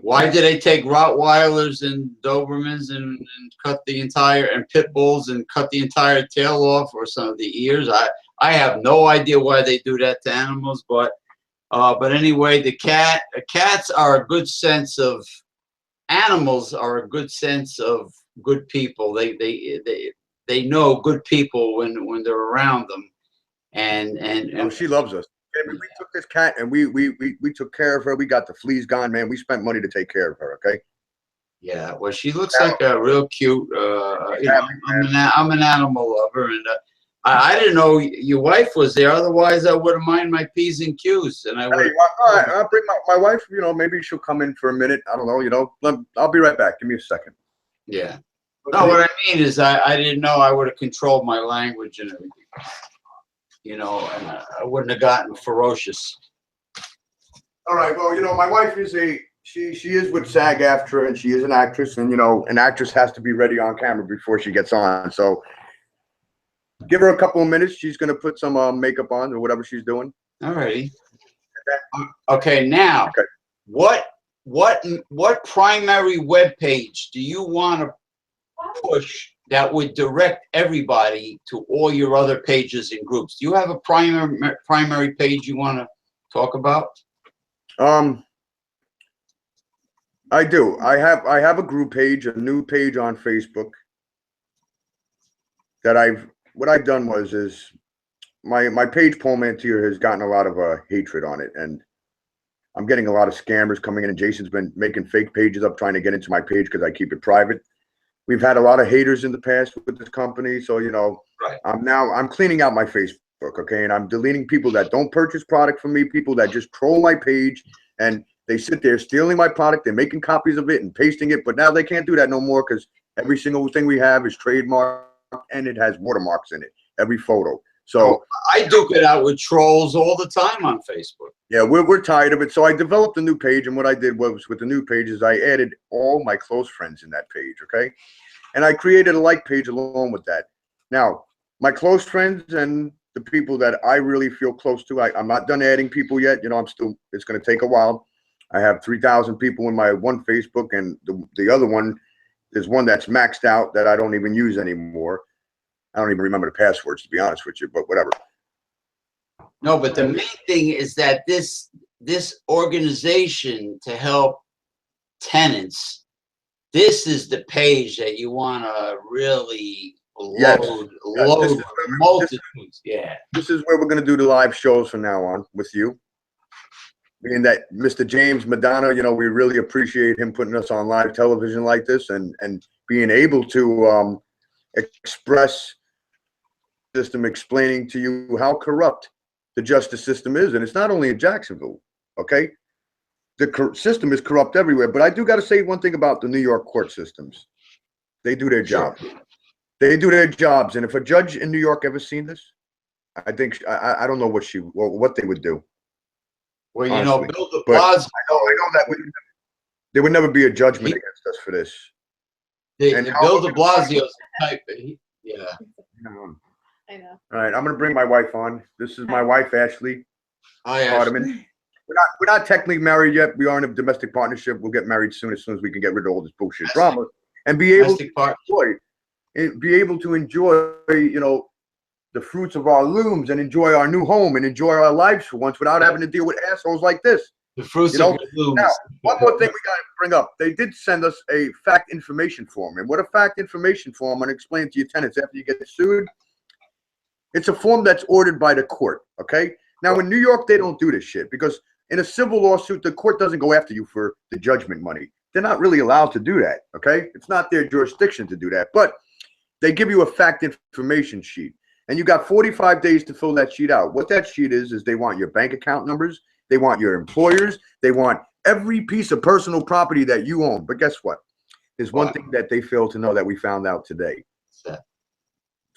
S1: why did they take Rottweilers and Dobermans and cut the entire, and pit bulls and cut the entire tail off or some of the ears? I have no idea why they do that to animals, but anyway, cats are a good sense of, animals are a good sense of good people. They know good people when they're around them, and
S2: she loves us. I mean, we took this cat and we took care of her. We got the fleas gone, man. We spent money to take care of her. Okay.
S1: Yeah, well, she looks like a real cute. You know, I'm an animal lover, and I didn't know your wife was there. Otherwise, I would have minded my P's and Q's, and I would.
S2: All right, I'll bring my wife. You know, maybe she'll come in for a minute. I don't know. You know, I'll be right back. Give me a second.
S1: Yeah. No, what I mean is, I didn't know I would have controlled my language and everything. You know, and I wouldn't have gotten ferocious.
S2: All right. Well, you know, my wife is she is with SAG-AFTRA, and she is an actress, and you know, an actress has to be ready on camera before she gets on. So give her a couple of minutes. She's gonna put some makeup on or whatever she's doing.
S1: All righty. Okay. Now, what primary web page do you want to push that would direct everybody to all your other pages and groups? Do you have a primary page you want to talk about?
S2: I do. I have a group page, a new page on Facebook that what I've done is my page, Paul Mantia, has gotten a lot of hatred on it, and I'm getting a lot of scammers coming in, and Jason's been making fake pages up trying to get into my page because I keep it private. We've had a lot of haters in the past with this company, so you know,
S1: right.
S2: I'm cleaning out my Facebook, okay, and I'm deleting people that don't purchase product from me, people that just troll my page, and they sit there stealing my product. They're making copies of it and pasting it, but now they can't do that no more because every single thing we have is trademarked and it has watermarks in it. Every photo. So
S1: I duke it out with trolls all the time on Facebook.
S2: Yeah, we're tired of it. So I developed a new page, and what I did was with the new page is I added all my close friends in that page, okay? And I created a like page along with that. Now, my close friends and the people that I really feel close to, I'm not done adding people yet. You know, it's going to take a while. I have 3,000 people in my one Facebook, and the other one is one that's maxed out that I don't even use anymore. I don't even remember the passwords, to be honest with you, but whatever.
S1: No, but the main thing is that this organization to help tenants, this is the page that you want to really load multitudes. Yeah.
S2: This is where we're going to do the live shows from now on with you. Being that Mr. James Madonna, you know, we really appreciate him putting us on live television like this, and being able to express system, explaining to you how corrupt the justice system is. And it's not only in Jacksonville, okay? The system is corrupt everywhere. But I do got to say one thing about the New York court systems. They do their job. They do their jobs. And if a judge in New York ever seen this, I think I don't know what they would do.
S1: Well, you
S2: honestly.
S1: know, Bill de Blasio.
S2: I know that there would never be a judgment against us for this.
S1: Bill de Blasio's type. Yeah.
S3: I know.
S2: All right, I'm gonna bring my wife on. This is my wife, Ashley.
S1: Hi, Ashley.
S2: We're not technically married yet. We are in a domestic partnership. We'll get married soon as we can get rid of all this bullshit drama and be able to enjoy, you know, the fruits of our looms and enjoy our new home and enjoy our lives for once without having to deal with assholes like this.
S1: The fruits of your looms.
S2: Now, one more thing we got to bring up. They did send us a fact information form. And what a fact information form, I'm going to explain to your tenants after you get sued. It's a form that's ordered by the court, okay? Now, in New York, they don't do this shit because in a civil lawsuit, the court doesn't go after you for the judgment money. They're not really allowed to do that, okay? It's not their jurisdiction to do that. But they give you a fact information sheet. And you got 45 days to fill that sheet out. What that sheet is they want your bank account numbers. They want your employers. They want every piece of personal property that you own. But guess what? There's one thing that they fail to know that we found out today.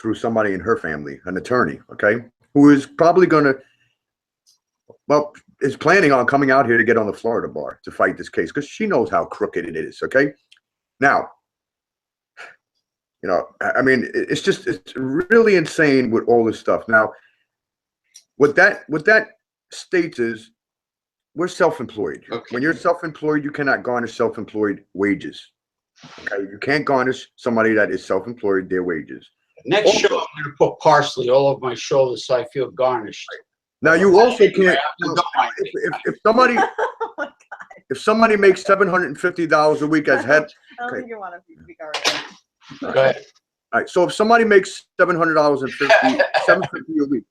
S2: through somebody in her family, an attorney, okay, who is probably going to, well, is planning on coming out here to get on the Florida bar to fight this case because she knows how crooked it is, okay? Now, you know, I mean, it's really insane with all this stuff. Now, what that states is we're self-employed.
S1: Okay.
S2: When you're self-employed, you cannot garnish self-employed wages. Okay, you can't garnish somebody that is self-employed their wages.
S1: Next show, I'm going to put parsley all over my shoulders so I feel garnished.
S2: Now you also can't. If somebody
S3: Oh my God.
S2: if somebody makes $750 a week as head,
S3: I don't
S2: okay.
S3: think you want to be garnished.
S1: Go ahead.
S2: All right. So if somebody makes $750 a week,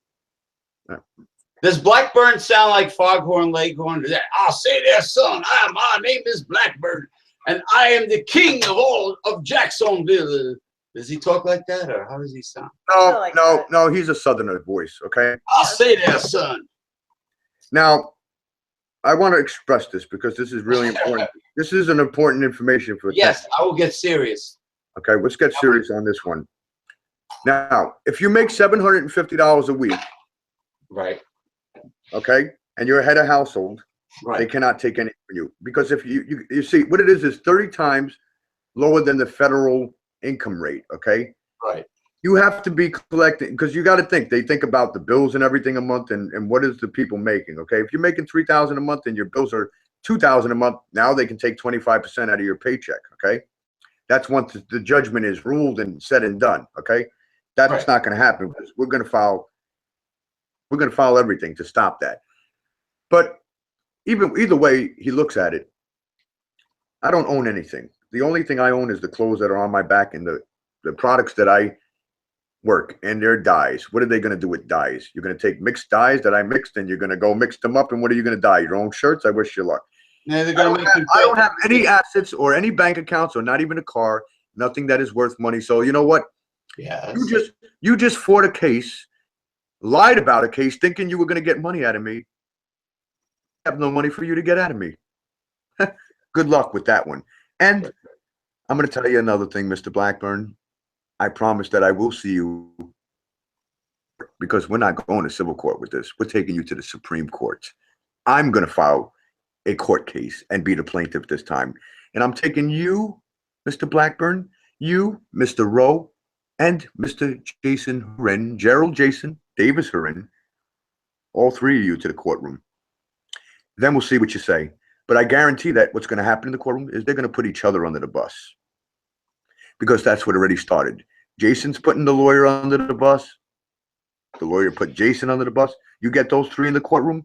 S1: Does Blackburn sound like Foghorn Leghorn? I'll say there, son. My name is Blackburn, and I am the king of all of Jacksonville. Does he talk like that, or how does he sound?
S2: No. He's a Southerner voice. Okay.
S1: I'll say there, son.
S2: Now, I want to express this because this is really important. This is an important information for.
S1: Yes, I will get serious.
S2: Okay, let's get serious on this one. Now, if you make $750 a week,
S1: Right.
S2: okay, and you're a head of household,
S1: Right.
S2: they cannot take anything from you because if you see what it is 30 times lower than the federal income rate. Okay,
S1: Right.
S2: you have to be collecting because you got to think. They think about the bills and everything a month and what is the people making. Okay, if you're making $3,000 a month and your bills are $2,000 a month, now they can take 25% out of your paycheck. Okay, that's once the judgment is ruled and said and done. Okay, that's
S1: Right.
S2: not going to happen because we're going to file everything to stop that. But either way he looks at it, I don't own anything. The only thing I own is the clothes that are on my back and the products that I work, and they're dyes. What are they going to do with dyes? You're going to take mixed dyes that I mixed and you're going to go mix them up, and what are you going to dye? Your own shirts? I wish you luck.
S1: No, they're
S2: I
S1: gonna make
S2: don't have any assets or any bank accounts or not even a car, nothing that is worth money. So you know what?
S1: Yes.
S2: You just fought a case, lied about a case, thinking you were going to get money out of me. I have no money for you to get out of me. Good luck with that one. And I'm going to tell you another thing, Mr. Blackburn. I promise that I will see you because we're not going to civil court with this. We're taking you to the Supreme Court. I'm going to file a court case and be the plaintiff this time. And I'm taking you, Mr. Blackburn, you, Mr. Rowe, and Mr. Jason Hurin, Gerald Jason, Davis Hurin, all three of you to the courtroom. Then we'll see what you say. But I guarantee that what's going to happen in the courtroom is they're going to put each other under the bus. Because that's what already started. Jason's putting the lawyer under the bus. The lawyer put Jason under the bus. You get those three in the courtroom.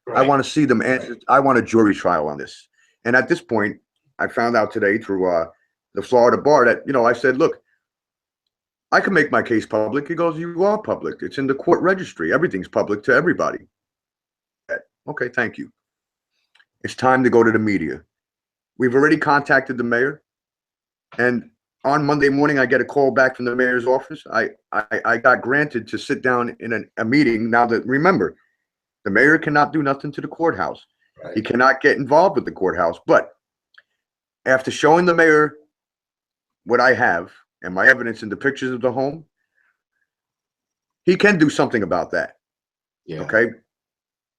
S1: Right.
S2: I want to see them answer. I want a jury trial on this. And at this point, I found out today through the Florida bar that, I said, look, I can make my case public. He goes, you are public. It's in the court registry. Everything's public to everybody. Okay, thank you. It's time to go to the media. We've already contacted the mayor. And on Monday morning, I get a call back from the mayor's office. I got granted to sit down in a meeting. Now that, remember, the mayor cannot do nothing to the courthouse.
S1: Right.
S2: He cannot get involved with the courthouse. But after showing the mayor what I have and my evidence and the pictures of the home, he can do something about that.
S1: Yeah.
S2: Okay.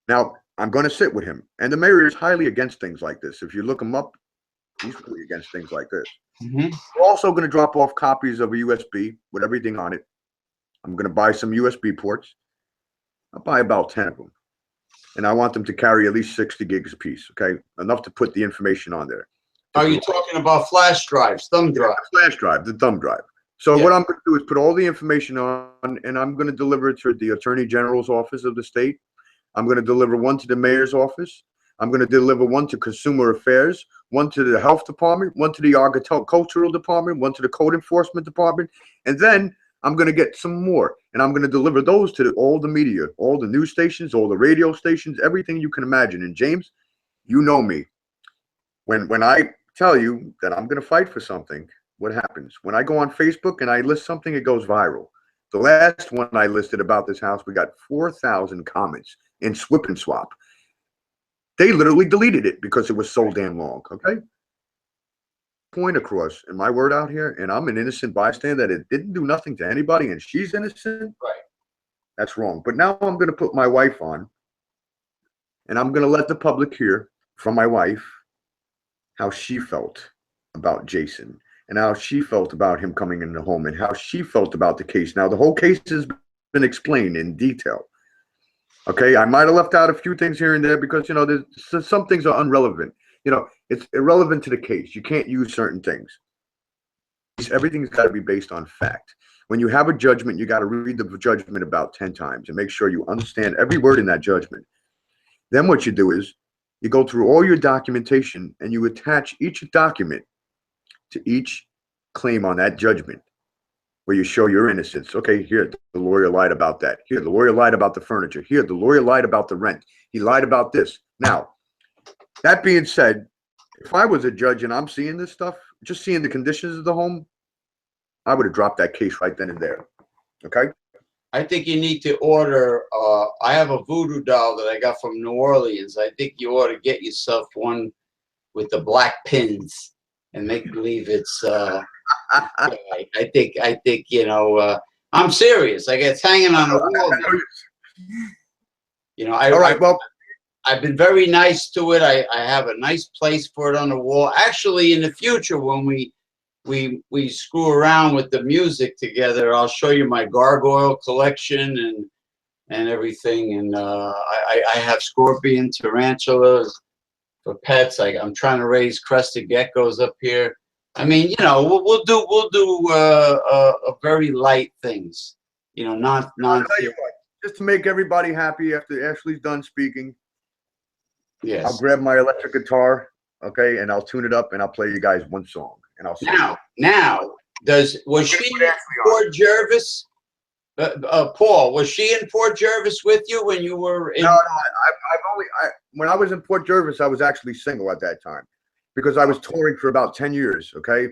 S2: Now, I'm going to sit with him. And the mayor is highly against things like this. If you look him up, he's really against things like this.
S1: Mm-hmm.
S2: We're also going to drop off copies of a USB with everything on it. I'm going to buy some USB ports. I'll buy about 10 of them. And I want them to carry at least 60 gigs a piece, okay? Enough to put the information on there.
S1: Are you talking about flash drives, thumb drives?
S2: The flash drive, the thumb drive. So what I'm going to do is put all the information on, and I'm going to deliver it to the Attorney General's office of the state. I'm going to deliver one to the mayor's office. I'm going to deliver one to Consumer Affairs, one to the Health Department, one to the Agricultural Department, one to the Code Enforcement Department, and then I'm going to get some more, and I'm going to deliver those to all the media, all the news stations, all the radio stations, everything you can imagine. And James, you know me. When I tell you that I'm going to fight for something, what happens? When I go on Facebook and I list something, it goes viral. The last one I listed about this house, we got 4,000 comments in Swip and Swap. They literally deleted it because it was so damn long, okay? point across and my word out here, and I'm an innocent bystander that it didn't do nothing to anybody, and she's innocent,
S1: Right.
S2: that's wrong. But now I'm going to put my wife on, and I'm going to let the public hear from my wife how she felt about Jason and how she felt about him coming in the home and how she felt about the case. Now, the whole case has been explained in detail. Okay, I might have left out a few things here and there because, you know, there's some things are irrelevant. You know, it's irrelevant to the case. You can't use certain things. Everything's got to be based on fact. When you have a judgment, you got to read the judgment about 10 times and make sure you understand every word in that judgment. Then what you do is you go through all your documentation and you attach each document to each claim on that judgment where you show your innocence. Okay, here, the lawyer lied about that. Here, the lawyer lied about the furniture. Here, the lawyer lied about the rent. He lied about this. Now, that being said, if I was a judge and I'm seeing this stuff, just seeing the conditions of the home, I would have dropped that case right then and there. Okay?
S1: I think you need to order, I have a voodoo doll that I got from New Orleans. I think you ought to get yourself one with the black pins and make believe it's, I think, you know, I'm serious. Like it's hanging on the wall now. You know,
S2: all right, well,
S1: I've been very nice to it. I have a nice place for it on the wall. Actually, in the future, when we screw around with the music together, I'll show you my gargoyle collection and everything. And I have scorpion tarantulas for pets. I'm trying to raise crested geckos up here. I mean, you know, we'll do very light things. You know, not.
S2: Just to make everybody happy after Ashley's done speaking.
S1: Yes.
S2: I'll grab my electric guitar, okay, and I'll tune it up and I'll play you guys one song. And I'll sing.
S1: Now, was she in Port Jervis? Paul, was she in Port Jervis with you when you were in?
S2: No, when I was in Port Jervis, I was actually single at that time because I was touring for about 10 years, okay?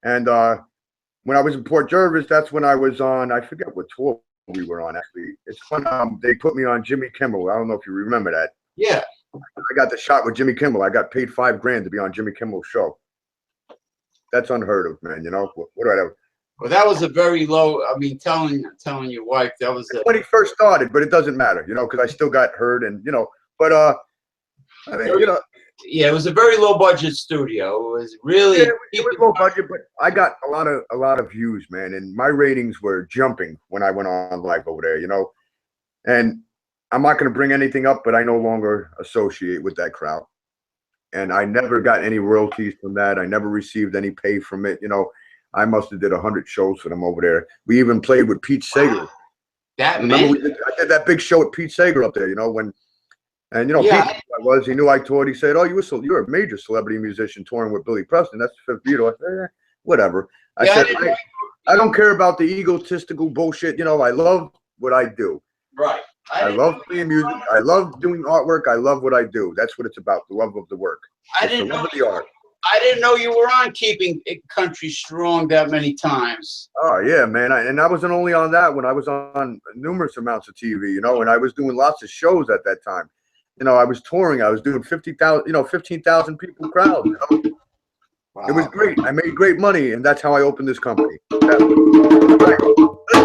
S2: And when I was in Port Jervis, that's when I was on, I forget what tour we were on, actually. It's when they put me on Jimmy Kimmel. I don't know if you remember that.
S1: Yeah.
S2: I got the shot with Jimmy Kimmel. I got paid $5 grand to be on Jimmy Kimmel's show. That's unheard of, man. You know, whatever.
S1: Well, that was a very low. I mean, telling your wife that was
S2: when he first started, but it doesn't matter, you know, because I still got hurt, and you know. But I mean, you know.
S1: Yeah, it was a very low budget studio. It was really.
S2: Yeah, it was low budget, but I got a lot of views, man, and my ratings were jumping when I went on live over there, you know. And I'm not going to bring anything up, but I no longer associate with that crowd. And I never got any royalties from that. I never received any pay from it. You know, I must have did 100 shows for them over there. We even played with Pete Seeger.
S1: Wow. That
S2: many? I did that big show with Pete Seeger up there, you know, and you know,
S1: yeah,
S2: Pete he knew I toured. He said, "Oh, you're a major celebrity musician touring with Billy Preston. That's the 5th Beatle." I said, whatever. I said, I don't care about the egotistical bullshit. You know, I love what I do.
S1: Right.
S2: I love playing music. I love doing artwork. I love what I do. That's what it's about, the love of the work.
S1: I didn't know
S2: the art.
S1: I didn't know you were on Keeping It Country Strong that many times.
S2: Oh, yeah, man. And I wasn't only on that one. I was on numerous amounts of TV, you know, and I was doing lots of shows at that time. You know, I was touring. I was doing 50,000, you know, 15,000 people crowd. You know? Wow. It was great. I made great money, and that's how I opened this company. Let's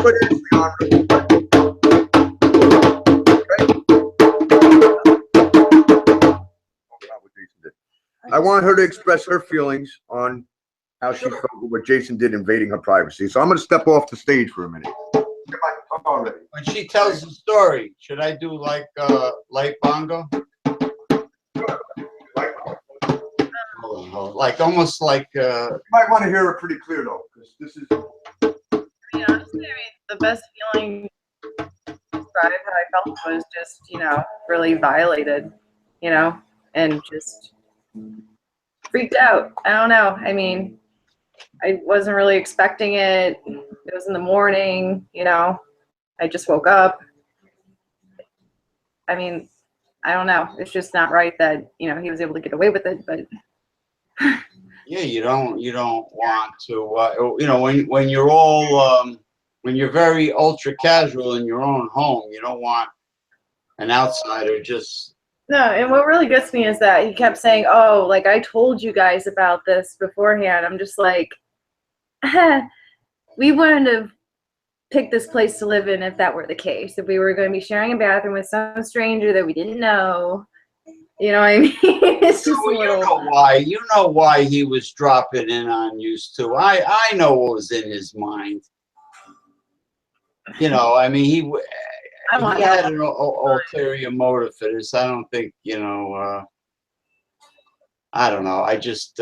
S2: put Ashley on. I want her to express her feelings on how she felt with what Jason did invading her privacy. So I'm going to step off the stage for a minute.
S1: When she tells the story, should I do like light bongo? Like almost like.
S2: You might want to hear it pretty clear though, because this is.
S3: Honestly, the best feeling to describe how I felt was just, you know, really violated, you know, and just freaked out. I don't know. I mean, I wasn't really expecting it. It was in the morning, you know. I just woke up. I mean, I don't know. It's just not right that, you know, he was able to get away with it, but
S1: yeah, you don't want to you know, when you're all when you're very ultra casual in your own home, you don't want an outsider just
S3: No, and what really gets me is that he kept saying, "Oh, like I told you guys about this beforehand." I'm just like, we wouldn't have picked this place to live in if that were the case. If we were going to be sharing a bathroom with some stranger that we didn't know, you know what I mean? It's just a little.
S1: You know why he was dropping in on you too. I know what was in his mind. You know, I mean, he had an ulterior motive for this. I don't think, you know. I don't know. I just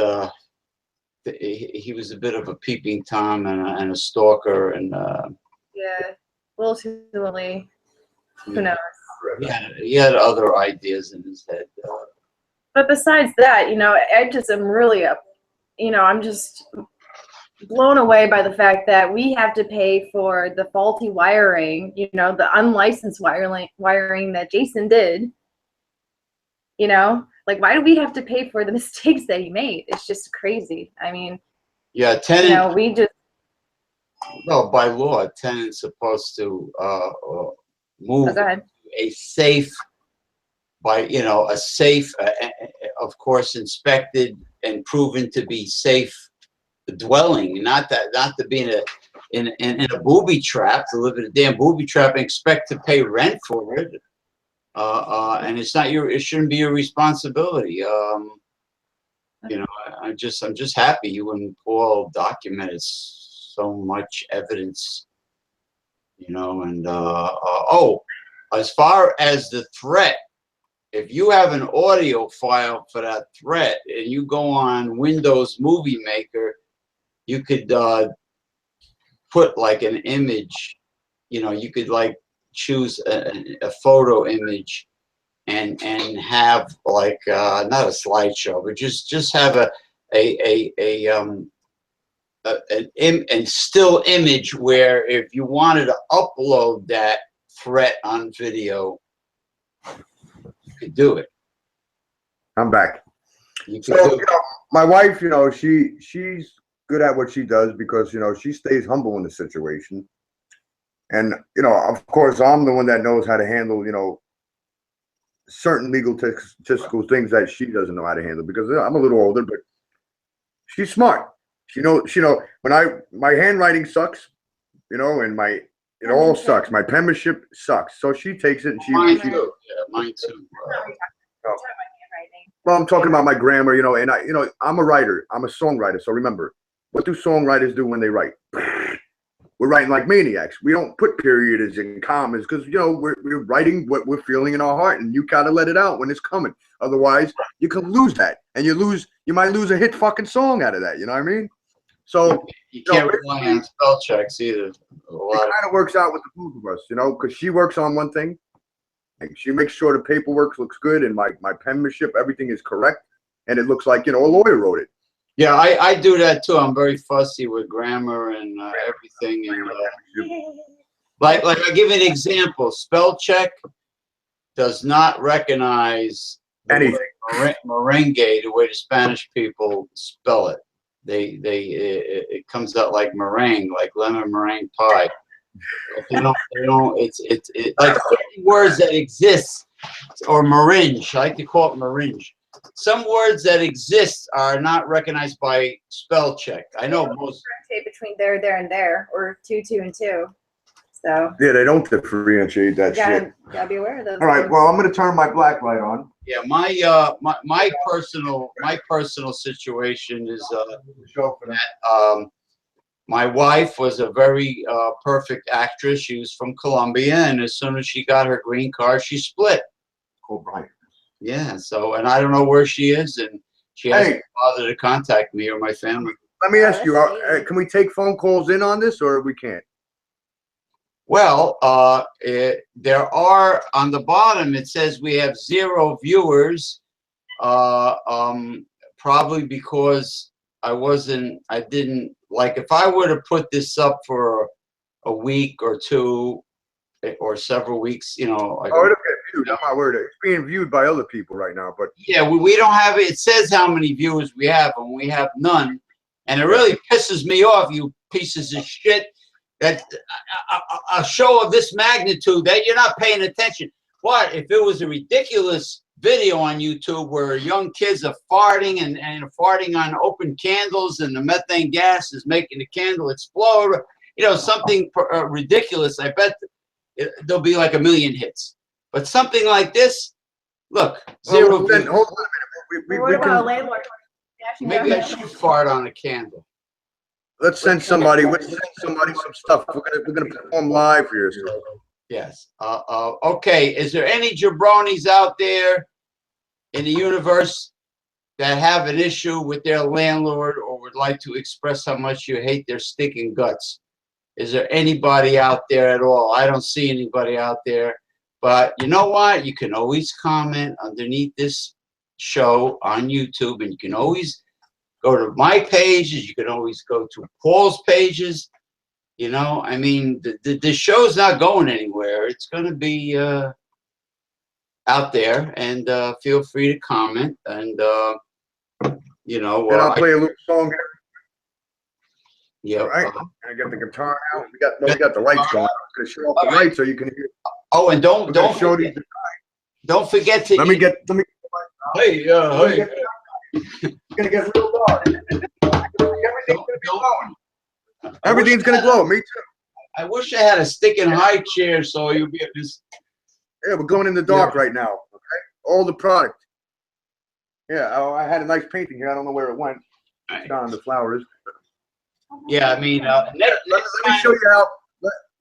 S1: he was a bit of a peeping tom and a stalker, and
S3: Yeah, a little too early. Who knows?
S1: he had other ideas in his head.
S3: But besides that, you know, I just am really I'm just blown away by the fact that we have to pay for the faulty wiring, you know, the unlicensed wiring that Jason did. You know, like, why do we have to pay for the mistakes that he made? It's just crazy. I mean,
S1: Yeah, Tenant.
S3: You know, we just.
S1: Well, by law, Tenant's supposed to move a safe, a safe, of course, inspected and proven to be safe dwelling, not to be in a booby trap, to live in a damn booby trap and expect to pay rent for it. And it shouldn't be your responsibility. You know, I'm just happy you and Paul documented so much evidence, you know, and as far as the threat, if you have an audio file for that threat and you go on Windows Movie Maker, you could put like an image, you know, you could like choose a photo image and have like not a slideshow, but just have an still image where if you wanted to upload that threat on video, you could do it.
S2: I'm back.
S1: You
S2: So, you know, my wife, you know, she's good at what she does because, you know, she stays humble in the situation. And, you know, of course, I'm the one that knows how to handle, you know, certain legal statistical things that she doesn't know how to handle because I'm a little older, but she's smart. She know when my handwriting sucks, you know, and it all sucks. My penmanship sucks. So she takes it and
S1: mine too. Yeah, mine too.
S2: Well, I'm talking about my grammar, you know, and I'm a writer. I'm a songwriter. So remember, what do songwriters do when they write? We're writing like maniacs. We don't put periods and commas because, you know, we're writing what we're feeling in our heart, and you gotta let it out when it's coming. Otherwise, you can lose that, and you might lose a hit fucking song out of that. You know what I mean? So
S1: you can't rely on spell checks either. It
S2: kind of works out with the both of us, you know, because she works on one thing, and she makes sure the paperwork looks good, and my penmanship, everything is correct, and it looks like, you know, a lawyer wrote it.
S1: Yeah, I do that too. I'm very fussy with grammar and everything. And like I'll give you an example. Spell check does not recognize
S2: anything.
S1: Merengue, the way the Spanish people spell it. It comes out like meringue, like lemon meringue pie. They don't. It's like words that exist, or meringue. I like to call it meringue. Some words that exist are not recognized by spell check. I know most.
S3: Between there, and there, or 2, and 2. So. Yeah,
S2: they don't differentiate that shit.
S3: Gotta be aware of those.
S2: All right. Well, I'm gonna turn my black light on.
S1: Yeah, my personal situation is that my wife was a very perfect actress. She was from Colombia, and as soon as she got her green card, she split.
S2: Oh, right.
S1: Yeah. So, and I don't know where she is, and she hasn't bothered to contact me or my family.
S2: Let me ask you: can we take phone calls in on this, or we can't?
S1: Well, there are on the bottom. It says we have 0 viewers. Probably because I didn't like. If I were to put this up for a week or 2 or several weeks, you know.
S2: It'll get viewed. I'm not worried. It's being viewed by other people right now, but
S1: yeah, we don't have it. It says how many viewers we have, and we have none. And it really pisses me off, you pieces of shit. That a show of this magnitude that you're not paying attention. What if it was a ridiculous video on YouTube where young kids are farting and farting on open candles, and the methane gas is making the candle explode. You know, something ridiculous. I bet there'll be like 1 million hits. But something like this, look, zero.
S2: Well, then, hold on a minute.
S3: What about a landlord?
S1: Maybe I should fart on a candle.
S2: Let's send somebody. Let's send somebody some stuff. We're gonna perform live here. So.
S1: Yes. Okay. Is there any jabronis out there in the universe that have an issue with their landlord or would like to express how much you hate their stinking guts? Is there anybody out there at all? I don't see anybody out there. But you know what? You can always comment underneath this show on YouTube, and you can always go to my pages. You can always go to Paul's pages. You know, I mean, the show's not going anywhere. It's going to be out there, and feel free to comment. And, you know.
S2: And I'll play a little song here.
S1: Yeah.
S2: Right. I got the guitar out. We got the lights going. I'm going to show off the lights so you can hear.
S1: Oh, and don't forget, don't forget to.
S2: Let me get.
S1: Hey, hey.
S2: It's gonna get real dark. Everything's gonna glow. Me too.
S1: I wish I had a stick and high chair so you'll be able to.
S2: Yeah, we're going in the dark right now. Okay, all the product. Yeah, I had a nice painting here. I don't know where it went. It's down the flowers.
S1: Yeah, I mean,
S2: let me show you how.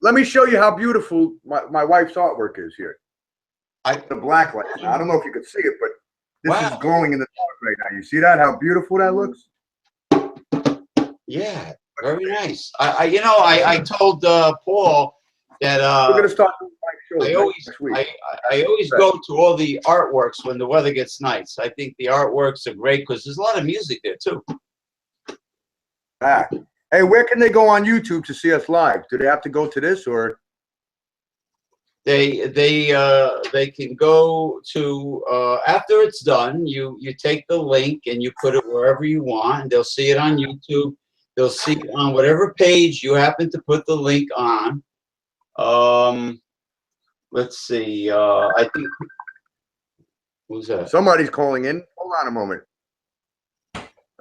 S2: Let me show you how beautiful my wife's artwork is here. The black light. I don't know if you could see it, but this is glowing in the dark right now. You see that? How beautiful that looks?
S1: Yeah, very nice. I told Paul that
S2: we're gonna start doing live shows next week.
S1: I always go to all the artworks when the weather gets nice. I think the artworks are great because there's a lot of music there too.
S2: Hey, where can they go on YouTube to see us live? Do they have to go to this, or
S1: they can go to after it's done, you take the link and you put it wherever you want, and they'll see it on YouTube. They'll see it on whatever page you happen to put the link on. Let's see. I think who's that?
S2: Somebody's calling in. Hold on a moment.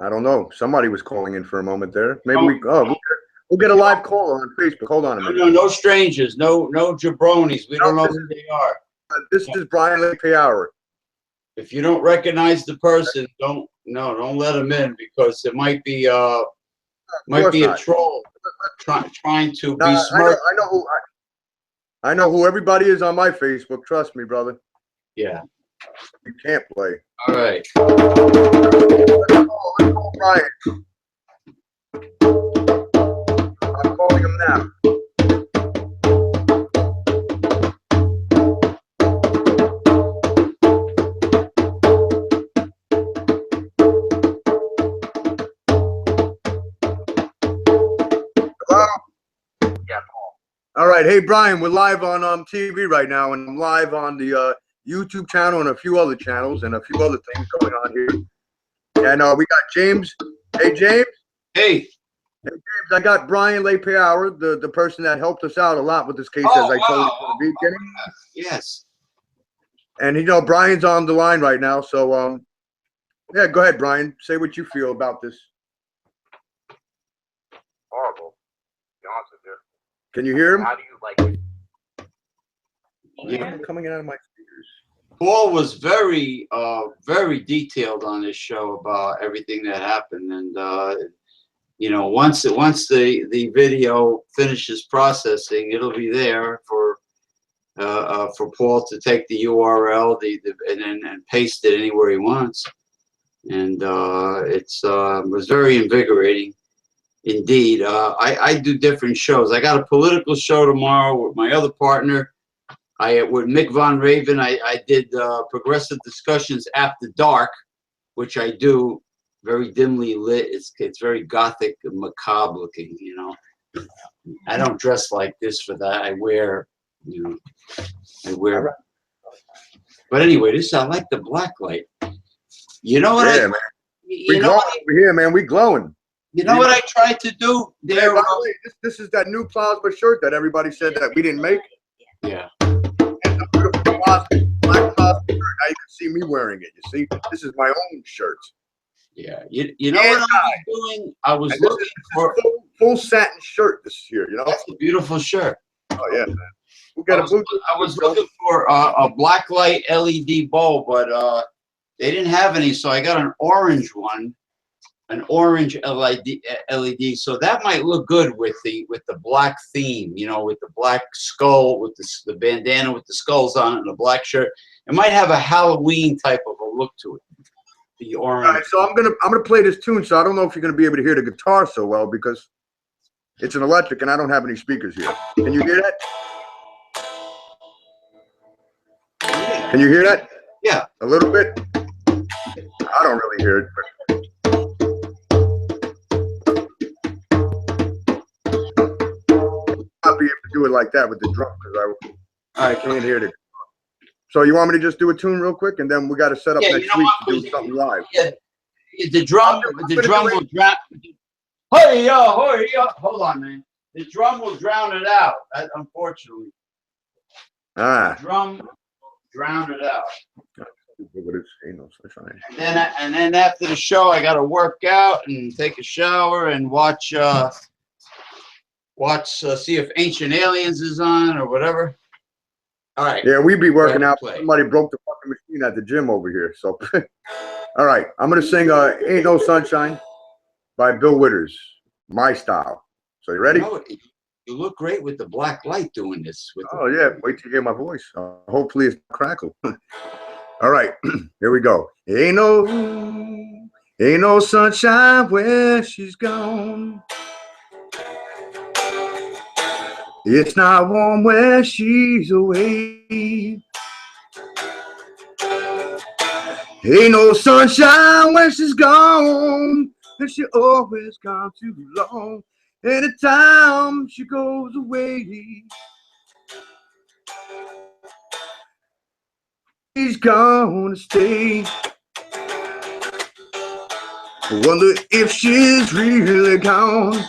S2: I don't know. Somebody was calling in for a moment there. Maybe we'll get a live call on Facebook. Hold on a minute.
S1: No strangers. No jabronis. We don't know who they are.
S2: This is Brian Lepeauer.
S1: If you don't recognize the person, don't let them in, because it might be a troll trying to be smart.
S2: I know who everybody is on my Facebook. Trust me, brother.
S1: Yeah.
S2: You can't play.
S1: All right.
S2: Let's call Brian. I'm calling him now. Hello? Yeah, Paul. All right. Hey, Brian, we're live on TV right now, and I'm live on the YouTube channel and a few other channels and a few other things going on here. And we got James. Hey, James.
S1: Hey.
S2: Hey, James, I got Brian Lepeauer, the person that helped us out a lot with this case, as I told you in the beginning.
S1: Yes.
S2: And, Brian's on the line right now. So, yeah, go ahead, Brian. Say what you feel about this.
S4: Horrible. To be honest with you.
S2: Can you hear him?
S4: How do you like it?
S1: Yeah.
S2: Coming out of my speakers.
S1: Paul was very detailed on this show about everything that happened, and once the video finishes processing, it'll be there for Paul to take the URL and paste it anywhere he wants, and it was very invigorating indeed. I do different shows. I got a political show tomorrow with my other partner. With Mick Von Raven, I did Progressive Discussions After Dark, which I do very dimly lit. It's very gothic and macabre looking, I don't dress like this for that. I wear. But anyway, I like the black light. You know what?
S2: Yeah, man. We glowing over here, man. We glowing.
S1: You know what I tried to do there?
S2: Hey, by the way, this is that new plasma shirt that everybody said that we didn't make.
S1: Yeah.
S2: Black plasma shirt. now you can see me wearing it. You see, this is my own shirt.
S1: Yeah, you know what I was doing? I was
S2: And this
S1: looking
S2: is
S1: for.
S2: full satin shirt this year. You know.
S1: That's a beautiful shirt.
S2: Oh yeah, man. We'll get
S1: I
S2: a
S1: was,
S2: boot.
S1: I was looking for a black light LED bulb, but they didn't have any, so I got an orange one, an orange LED. So that might look good with the black theme, you know, with the black skull, with the bandana with the skulls on it, and the black shirt. It might have a Halloween type of a look to it. The orange.
S2: All right, so I'm gonna play this tune. So I don't know if you're gonna be able to hear the guitar so well because it's an electric and I don't have any speakers here. Can you hear that? Can you hear that?
S1: Yeah.
S2: A little bit? I don't really hear it. I'll be able to do it like that with the drum because I can't hear it. So you want me to just do a tune real quick and then we got to set up next week to do something live.
S1: Yeah, the drum will drown. Hey, hold on, man. The drum will drown it out, unfortunately. The drum will drown it out. And then after the show, I got to work out and take a shower and watch, see if Ancient Aliens is on or whatever. All right.
S2: Yeah, we'd be working out. Somebody broke the fucking machine at the gym over here. So, all right, I'm gonna sing "Ain't No Sunshine" by Bill Withers, my style. So you ready?
S1: You look great with the black light doing this.
S2: Oh yeah, wait till you hear my voice. Hopefully it's crackle. All right, here we go. Ain't no sunshine where she's gone. It's not warm where she's away. Ain't no sunshine when she's gone, and she always gone too long. Anytime she goes away, she's gonna stay. I wonder if she's really gone.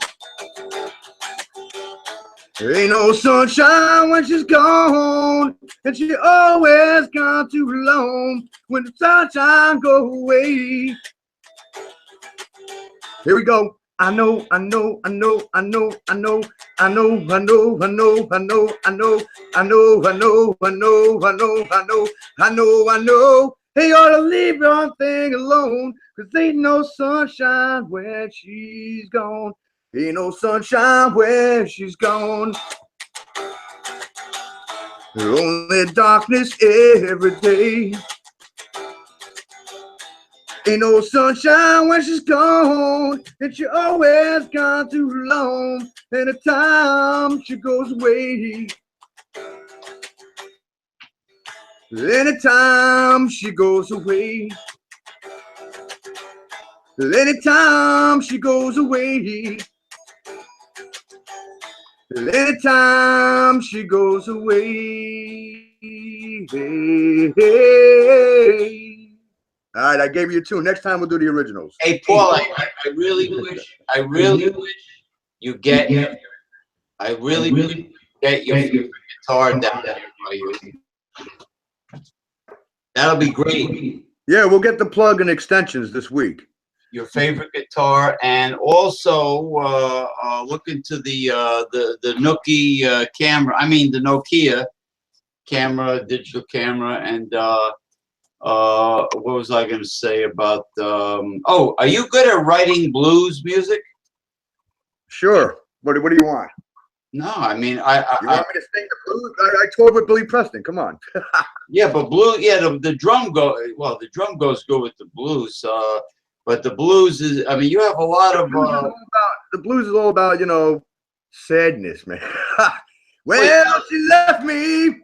S2: There ain't no sunshine when she's gone, and she always gone too long. When the sunshine go away. Here we go. I know. Hey, you ought to leave your thing alone, 'cause ain't no sunshine when she's gone. Ain't no sunshine where she's gone. There's only darkness every day. Ain't no sunshine when she's gone, and she always gone too long. Anytime she goes away, anytime she goes away, anytime she goes away. Anytime she goes away. Hey, hey. All right, I gave you two. Next time we'll do the originals.
S1: Hey, Paul, I really wish you get. I really wish you get your guitar down there by you. That'll be great.
S2: Yeah, we'll get the plug and extensions this week.
S1: Your favorite guitar, and also look into the Nokia camera. I mean the Nokia camera, digital camera, and what was I going to say about? Oh, are you good at writing blues music?
S2: Sure. What do you want?
S1: No, I mean
S2: you want me to sing the blues? I toured with Billy Preston. Come on.
S1: Yeah, but the drum the drum goes good with the blues. But the blues is, I mean, you have a lot of.
S2: The blues is all about, sadness, man. Well, she left me.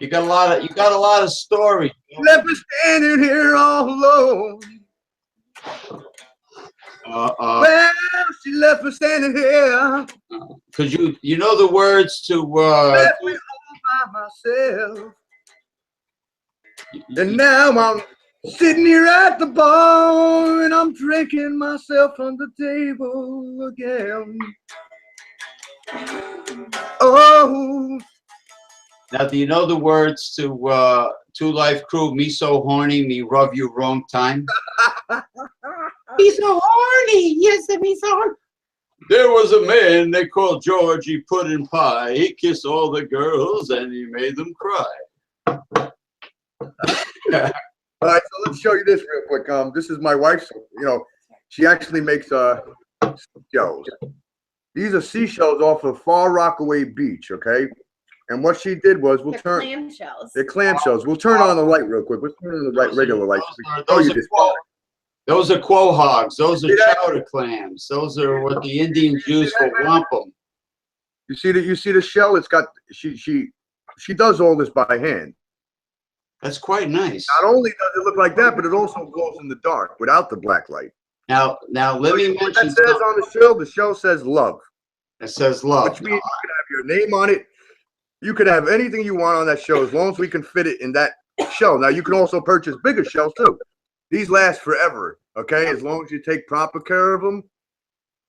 S1: You got a lot of story.
S2: She left me standing here all alone. Well, she left me standing here.
S1: Cause you know the words to.
S2: Left me all by myself. And now I'm sitting here at the bar and I'm drinking myself from the table again. Oh,
S1: Now, do you know the words to Two Life Crew? Me so horny, me rub you wrong time. Me so horny, yes, me so horny. There was a man they called George. He put in pie. He kissed all the girls and he made them cry.
S2: All right, so let's show you this real quick. This is my wife's. You know, she actually makes seashells. These are seashells off of Far Rockaway Beach. Okay, and what she did was
S5: They're clamshells.
S2: They're clamshells. We'll turn on the light real quick. We'll turn on the regular light.
S1: Those are quahogs. Those are chowder clams. Those are what the Indians use for wampum.
S2: You see that? You see the shell? It's got she does all this by hand.
S1: That's quite nice.
S2: Not only does it look like that, but it also glows in the dark without the black light.
S1: Now let me mention.
S2: What that says on the shell says love.
S1: It says love.
S2: Which means you can have your name on it. You can have anything you want on that shell as long as we can fit it in that shell. Now you can also purchase bigger shells too. These last forever, okay? As long as you take proper care of them.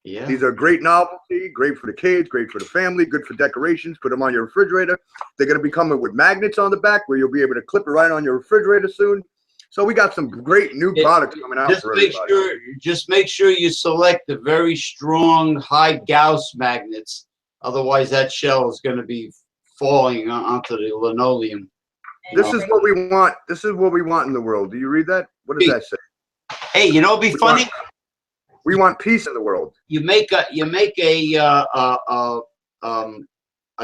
S1: Yeah.
S2: These are great novelty, great for the kids, great for the family, good for decorations. Put them on your refrigerator. They're going to be coming with magnets on the back where you'll be able to clip it right on your refrigerator soon. So we got some great new products coming out for everybody.
S1: Just make sure you select the very strong, high Gauss magnets. Otherwise, that shell is going to be falling onto the linoleum.
S2: This is what we want. This is what we want in the world. Do you read that? What does that say?
S1: Hey, you know, it'd be funny.
S2: We want peace in the world.
S1: You make a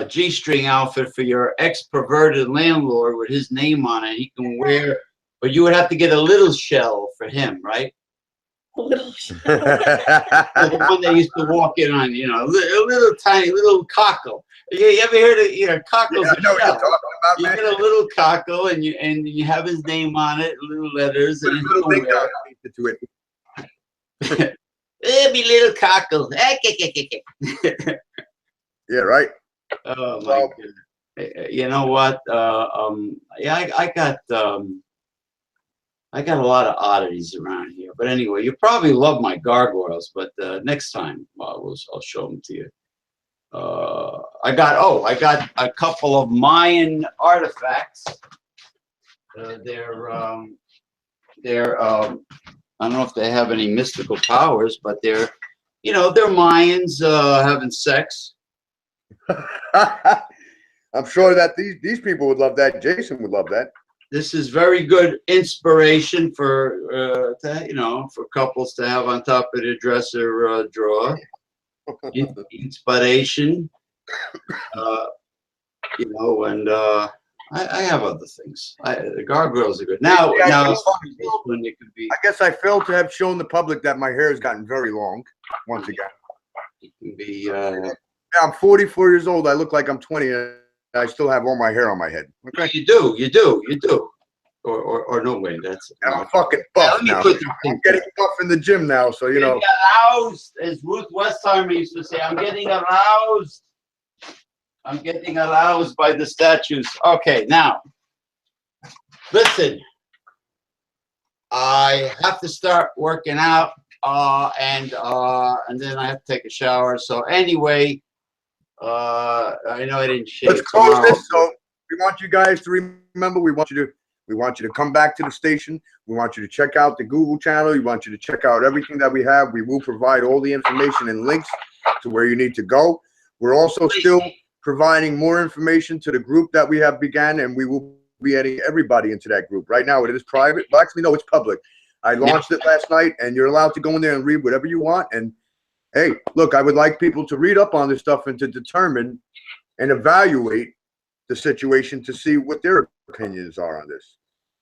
S1: G-string outfit for your ex-perverted landlord with his name on it. He can wear, but you would have to get a little shell for him, right?
S5: A little shell.
S1: The one that used to walk in on, you know, a little tiny, little cockle. You ever hear the, you know, cockles?
S2: Yeah, I know what you're talking about,
S1: you
S2: man.
S1: get a little cockle and you have his name on it, little letters,
S2: Put
S1: and
S2: a little thing down to it.
S1: me little cockle.
S2: Yeah, right.
S1: Oh my goodness. You know what? Yeah, I got a lot of oddities around here. But anyway, you probably love my gargoyles. But next time, I'll show them to you. I got a couple of Mayan artifacts. They're I don't know if they have any mystical powers, but they're, you know, they're Mayans having sex.
S2: I'm sure that these people would love that. Jason would love that.
S1: This is very good inspiration for you know, for couples to have on top of their dresser drawer. Inspiration, you know, and I have other things. The gargoyles are good. Now when it could be.
S2: I guess I failed to have shown the public that my hair has gotten very long. Once again,
S1: It can be.
S2: I'm 44 years old. I look like I'm 20, and I still have all my hair on my head. Okay.
S1: You do. Or no way. That's.
S2: And I'm fucking buff now. I'm getting buff in the gym now, so you know.
S1: Aroused, as Ruth Westheimer used to say. I'm getting aroused. I'm getting aroused by the statues. Okay, now, listen. I have to start working out, and then I have to take a shower. So anyway, I know I didn't shave.
S2: Let's close this. So we want you guys to remember. We want you to come back to the station. We want you to check out the Google channel. We want you to check out everything that we have. We will provide all the information and links to where you need to go. We're also still providing more information to the group that we have began, and we will be adding everybody into that group. Right now, it is private. Well, actually, no, it's public. I launched it last night, and you're allowed to go in there and read whatever you want. And hey, look, I would like people to read up on this stuff and to determine and evaluate the situation to see what their opinions are on this.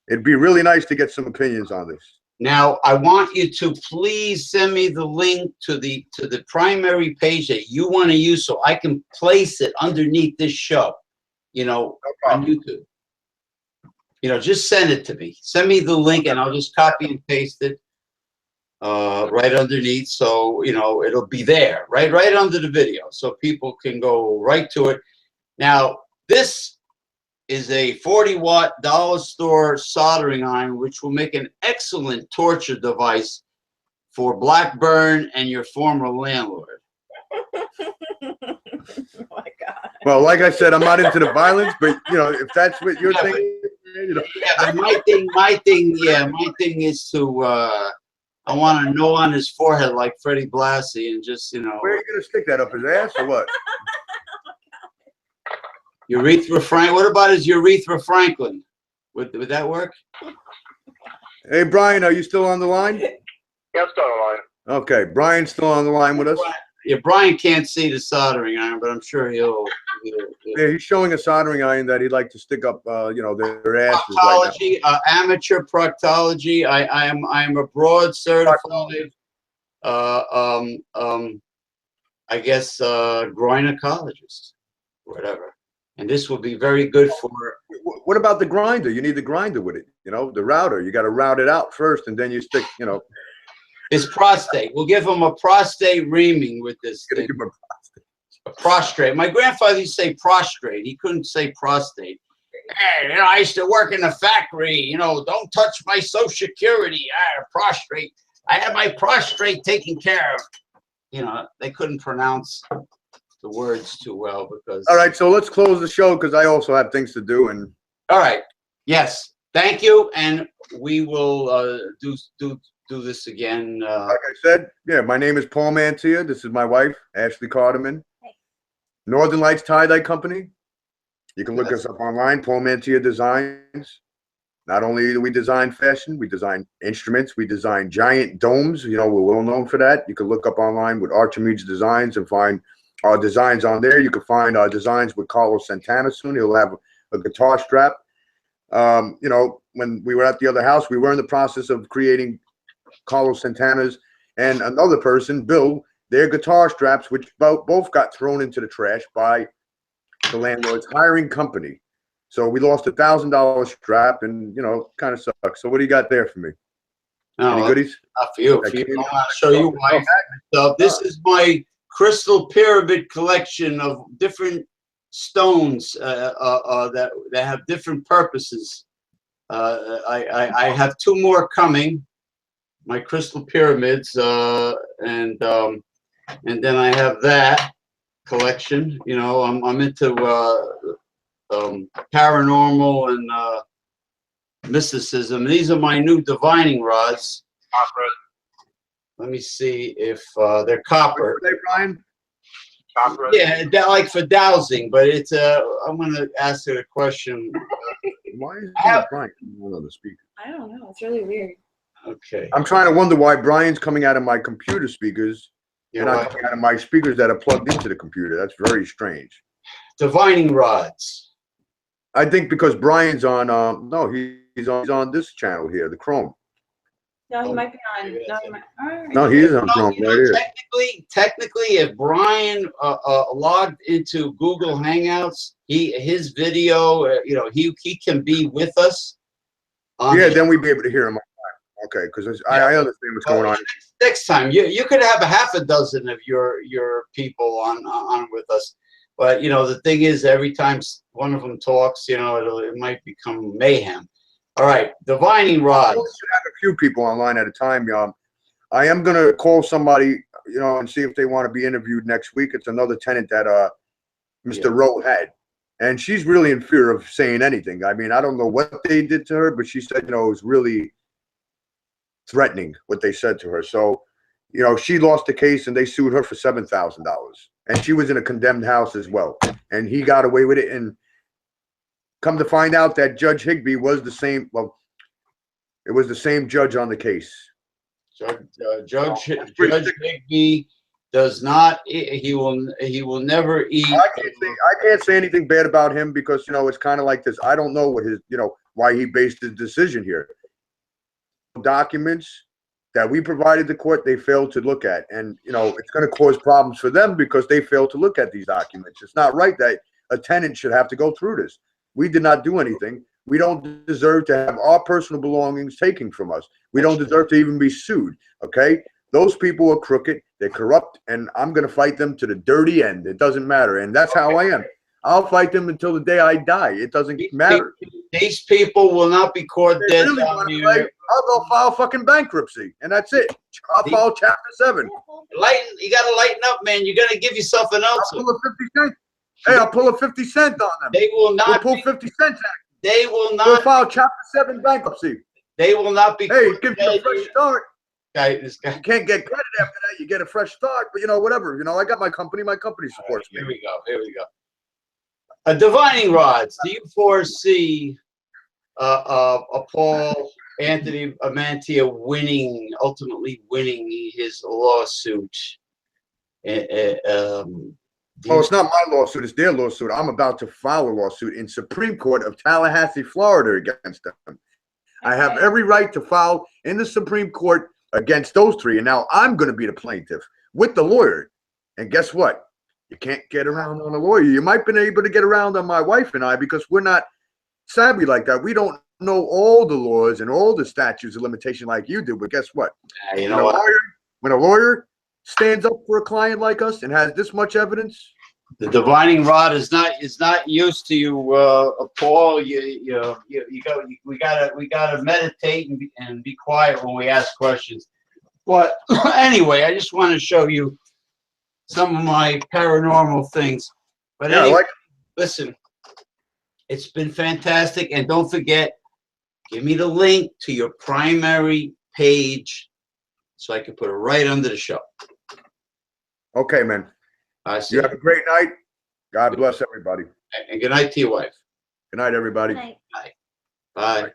S2: It'd be really nice to get some opinions on this.
S1: Now, I want you to please send me the link to the primary page that you want to use so I can place it underneath this show, you know, on YouTube. You know, just send it to me. Send me the link and I'll just copy and paste it right underneath. So, you know, it'll be there, right under the video. So people can go right to it. Now, this is a 40-watt dollar store soldering iron, which will make an excellent torture device for Blackburn and your former landlord.
S5: Oh my God.
S2: Well, like I said, I'm not into the violence, but you know, if that's what you're thinking, you know.
S1: Yeah, but my thing is to, I want to know on his forehead like Freddie Blassie and just,
S2: Where are you gonna stick that up his ass or what?
S1: Urethra Frank. What about his Urethra Franklin? Would that work?
S2: Hey, Brian, are you still on the line?
S4: Yeah, I'm still on.
S2: Okay, Brian's still on the line with us.
S1: Yeah, Brian can't see the soldering iron, but I'm sure he'll
S2: Yeah, he's showing a soldering iron that he'd like to stick up, you know, their asses right
S1: proctology, amateur proctology. I am a broad certified, I guess, groinecologist, whatever. And this will be very good for.
S2: now. What about the grinder? You need the grinder with it, you know, the router. You got to route it out first, and then you stick, you know.
S1: His prostate. We'll give him a prostate reaming with this thing. A prostrate. My grandfather used to say prostrate. He couldn't say prostate. Hey, I used to work in a factory. Don't touch my Social Security. Prostrate. I had my prostrate taken care of. They couldn't pronounce the words too well because.
S2: All right, so let's close the show because I also have things to do. And
S1: all right. Yes. Thank you, and we will do this again.
S2: like I said, yeah, my name is Paul Mantia. This is my wife, Ashley Carterman.
S5: Hey.
S2: Northern Lights Tie-Dye Company. You can look us up online, Paul Mantia Designs. Not only do we design fashion, we design instruments, we design giant domes. We're well known for that. You can look up online with Archimedes Designs and find our designs on there. You can find our designs with Carlos Santana soon. He'll have a guitar strap. When we were at the other house, we were in the process of creating Carlos Santana's and another person, Bill, their guitar straps, which both got thrown into the trash by the landlord's hiring company. So we lost $1,000 strap, and kind of sucks. So what do you got there for me? Any goodies?
S1: Not for you. I'll show you why. So this is my crystal pyramid collection of different stones that have different purposes. I have two more coming. My crystal pyramids, and then I have that collection. I'm into paranormal and mysticism. These are my new divining rods.
S4: Copper.
S1: Let me see if they're copper.
S2: Are they, Brian?
S4: Copper.
S1: Yeah, like for dowsing, but it's I'm gonna ask her a question.
S2: Why is Brian on the speaker?
S5: I don't know. It's really weird.
S1: Okay.
S2: I'm trying to wonder why Brian's coming out of my computer speakers and not coming out of my speakers that are plugged into the computer. That's very strange.
S1: Divining rods.
S2: I think because Brian's on no, he's on this channel here, the Chrome.
S5: No, he might be on. No, he might. All right.
S2: No, he is on Chrome right here.
S1: Technically, if Brian logged into Google Hangouts, his video, he can be with us.
S2: Yeah, then we'd be able to hear him. Okay, because I understand what's going on.
S1: Next time, you could have a half a dozen of your people on with us, but the thing is, every time one of them talks, it might become mayhem. All right, divining rods.
S2: We should have a few people online at a time, I am gonna call somebody, and see if they want to be interviewed next week. It's another tenant that Mr. Rowe had, and she's really in fear of saying anything. I mean, I don't know what they did to her, but she said, it was really threatening what they said to her. So, she lost the case and they sued her for $7,000. And she was in a condemned house as well. And he got away with it. And come to find out that Judge Higbee was the same. Well, it was the same judge on the case.
S1: Judge Higbee does not. He will never eat.
S2: I can't say anything bad about him because it's kind of like this. I don't know what his why he based his decision here. Documents that we provided the court, they failed to look at, and it's going to cause problems for them because they failed to look at these documents. It's not right that a tenant should have to go through this. We did not do anything. We don't deserve to have our personal belongings taken from us. We don't deserve to even be sued. Okay, those people are crooked, they're corrupt, and I'm going to fight them to the dirty end. It doesn't matter, and that's how I am. I'll fight them until the day I die. It doesn't matter.
S1: These people will not be caught dead.
S2: Really I'll go file fucking bankruptcy, and that's it. I'll file Chapter 7.
S1: You got to lighten up, man. You're gonna give yourself an ulcer.
S2: I'll pull a 50 cent. Hey, I'll pull a 50 cent on them.
S1: They will
S2: We'll
S1: not.
S2: pull
S1: Be,
S2: 50 cents out.
S1: they will
S2: We'll
S1: not.
S2: file Chapter 7 bankruptcy.
S1: They will not be.
S2: Hey, it gives you a fresh start.
S1: This guy.
S2: You can't get credit after that. You get a fresh start, but whatever. I got my company. My company supports me.
S1: Here we go. Here we go. Divining rods. Do you foresee Paul Anthony Mantia ultimately winning his lawsuit?
S2: Oh, it's not my lawsuit. It's their lawsuit. I'm about to file a lawsuit in Supreme Court of Tallahassee, Florida against them. I have every right to file in the Supreme Court against those three. And now I'm going to be the plaintiff with the lawyer. And guess what? You can't get around on a lawyer. You might have been able to get around on my wife and I because we're not savvy like that. We don't know all the laws and all the statutes of limitation like you do. But guess what?
S1: You know what?
S2: When a lawyer stands up for a client like us and has this much evidence,
S1: the divining rod is not used to you, Paul. We gotta meditate and be quiet when we ask questions. But anyway, I just want to show you some of my paranormal things. But
S2: yeah,
S1: anyway, listen, it's been fantastic, and don't forget, give me the link to your primary page so I can put it right under the show.
S2: Okay, man.
S1: I see.
S2: You have a great night. God bless everybody.
S1: And good night to your wife.
S2: Good night, everybody.
S5: Good night.
S1: Bye.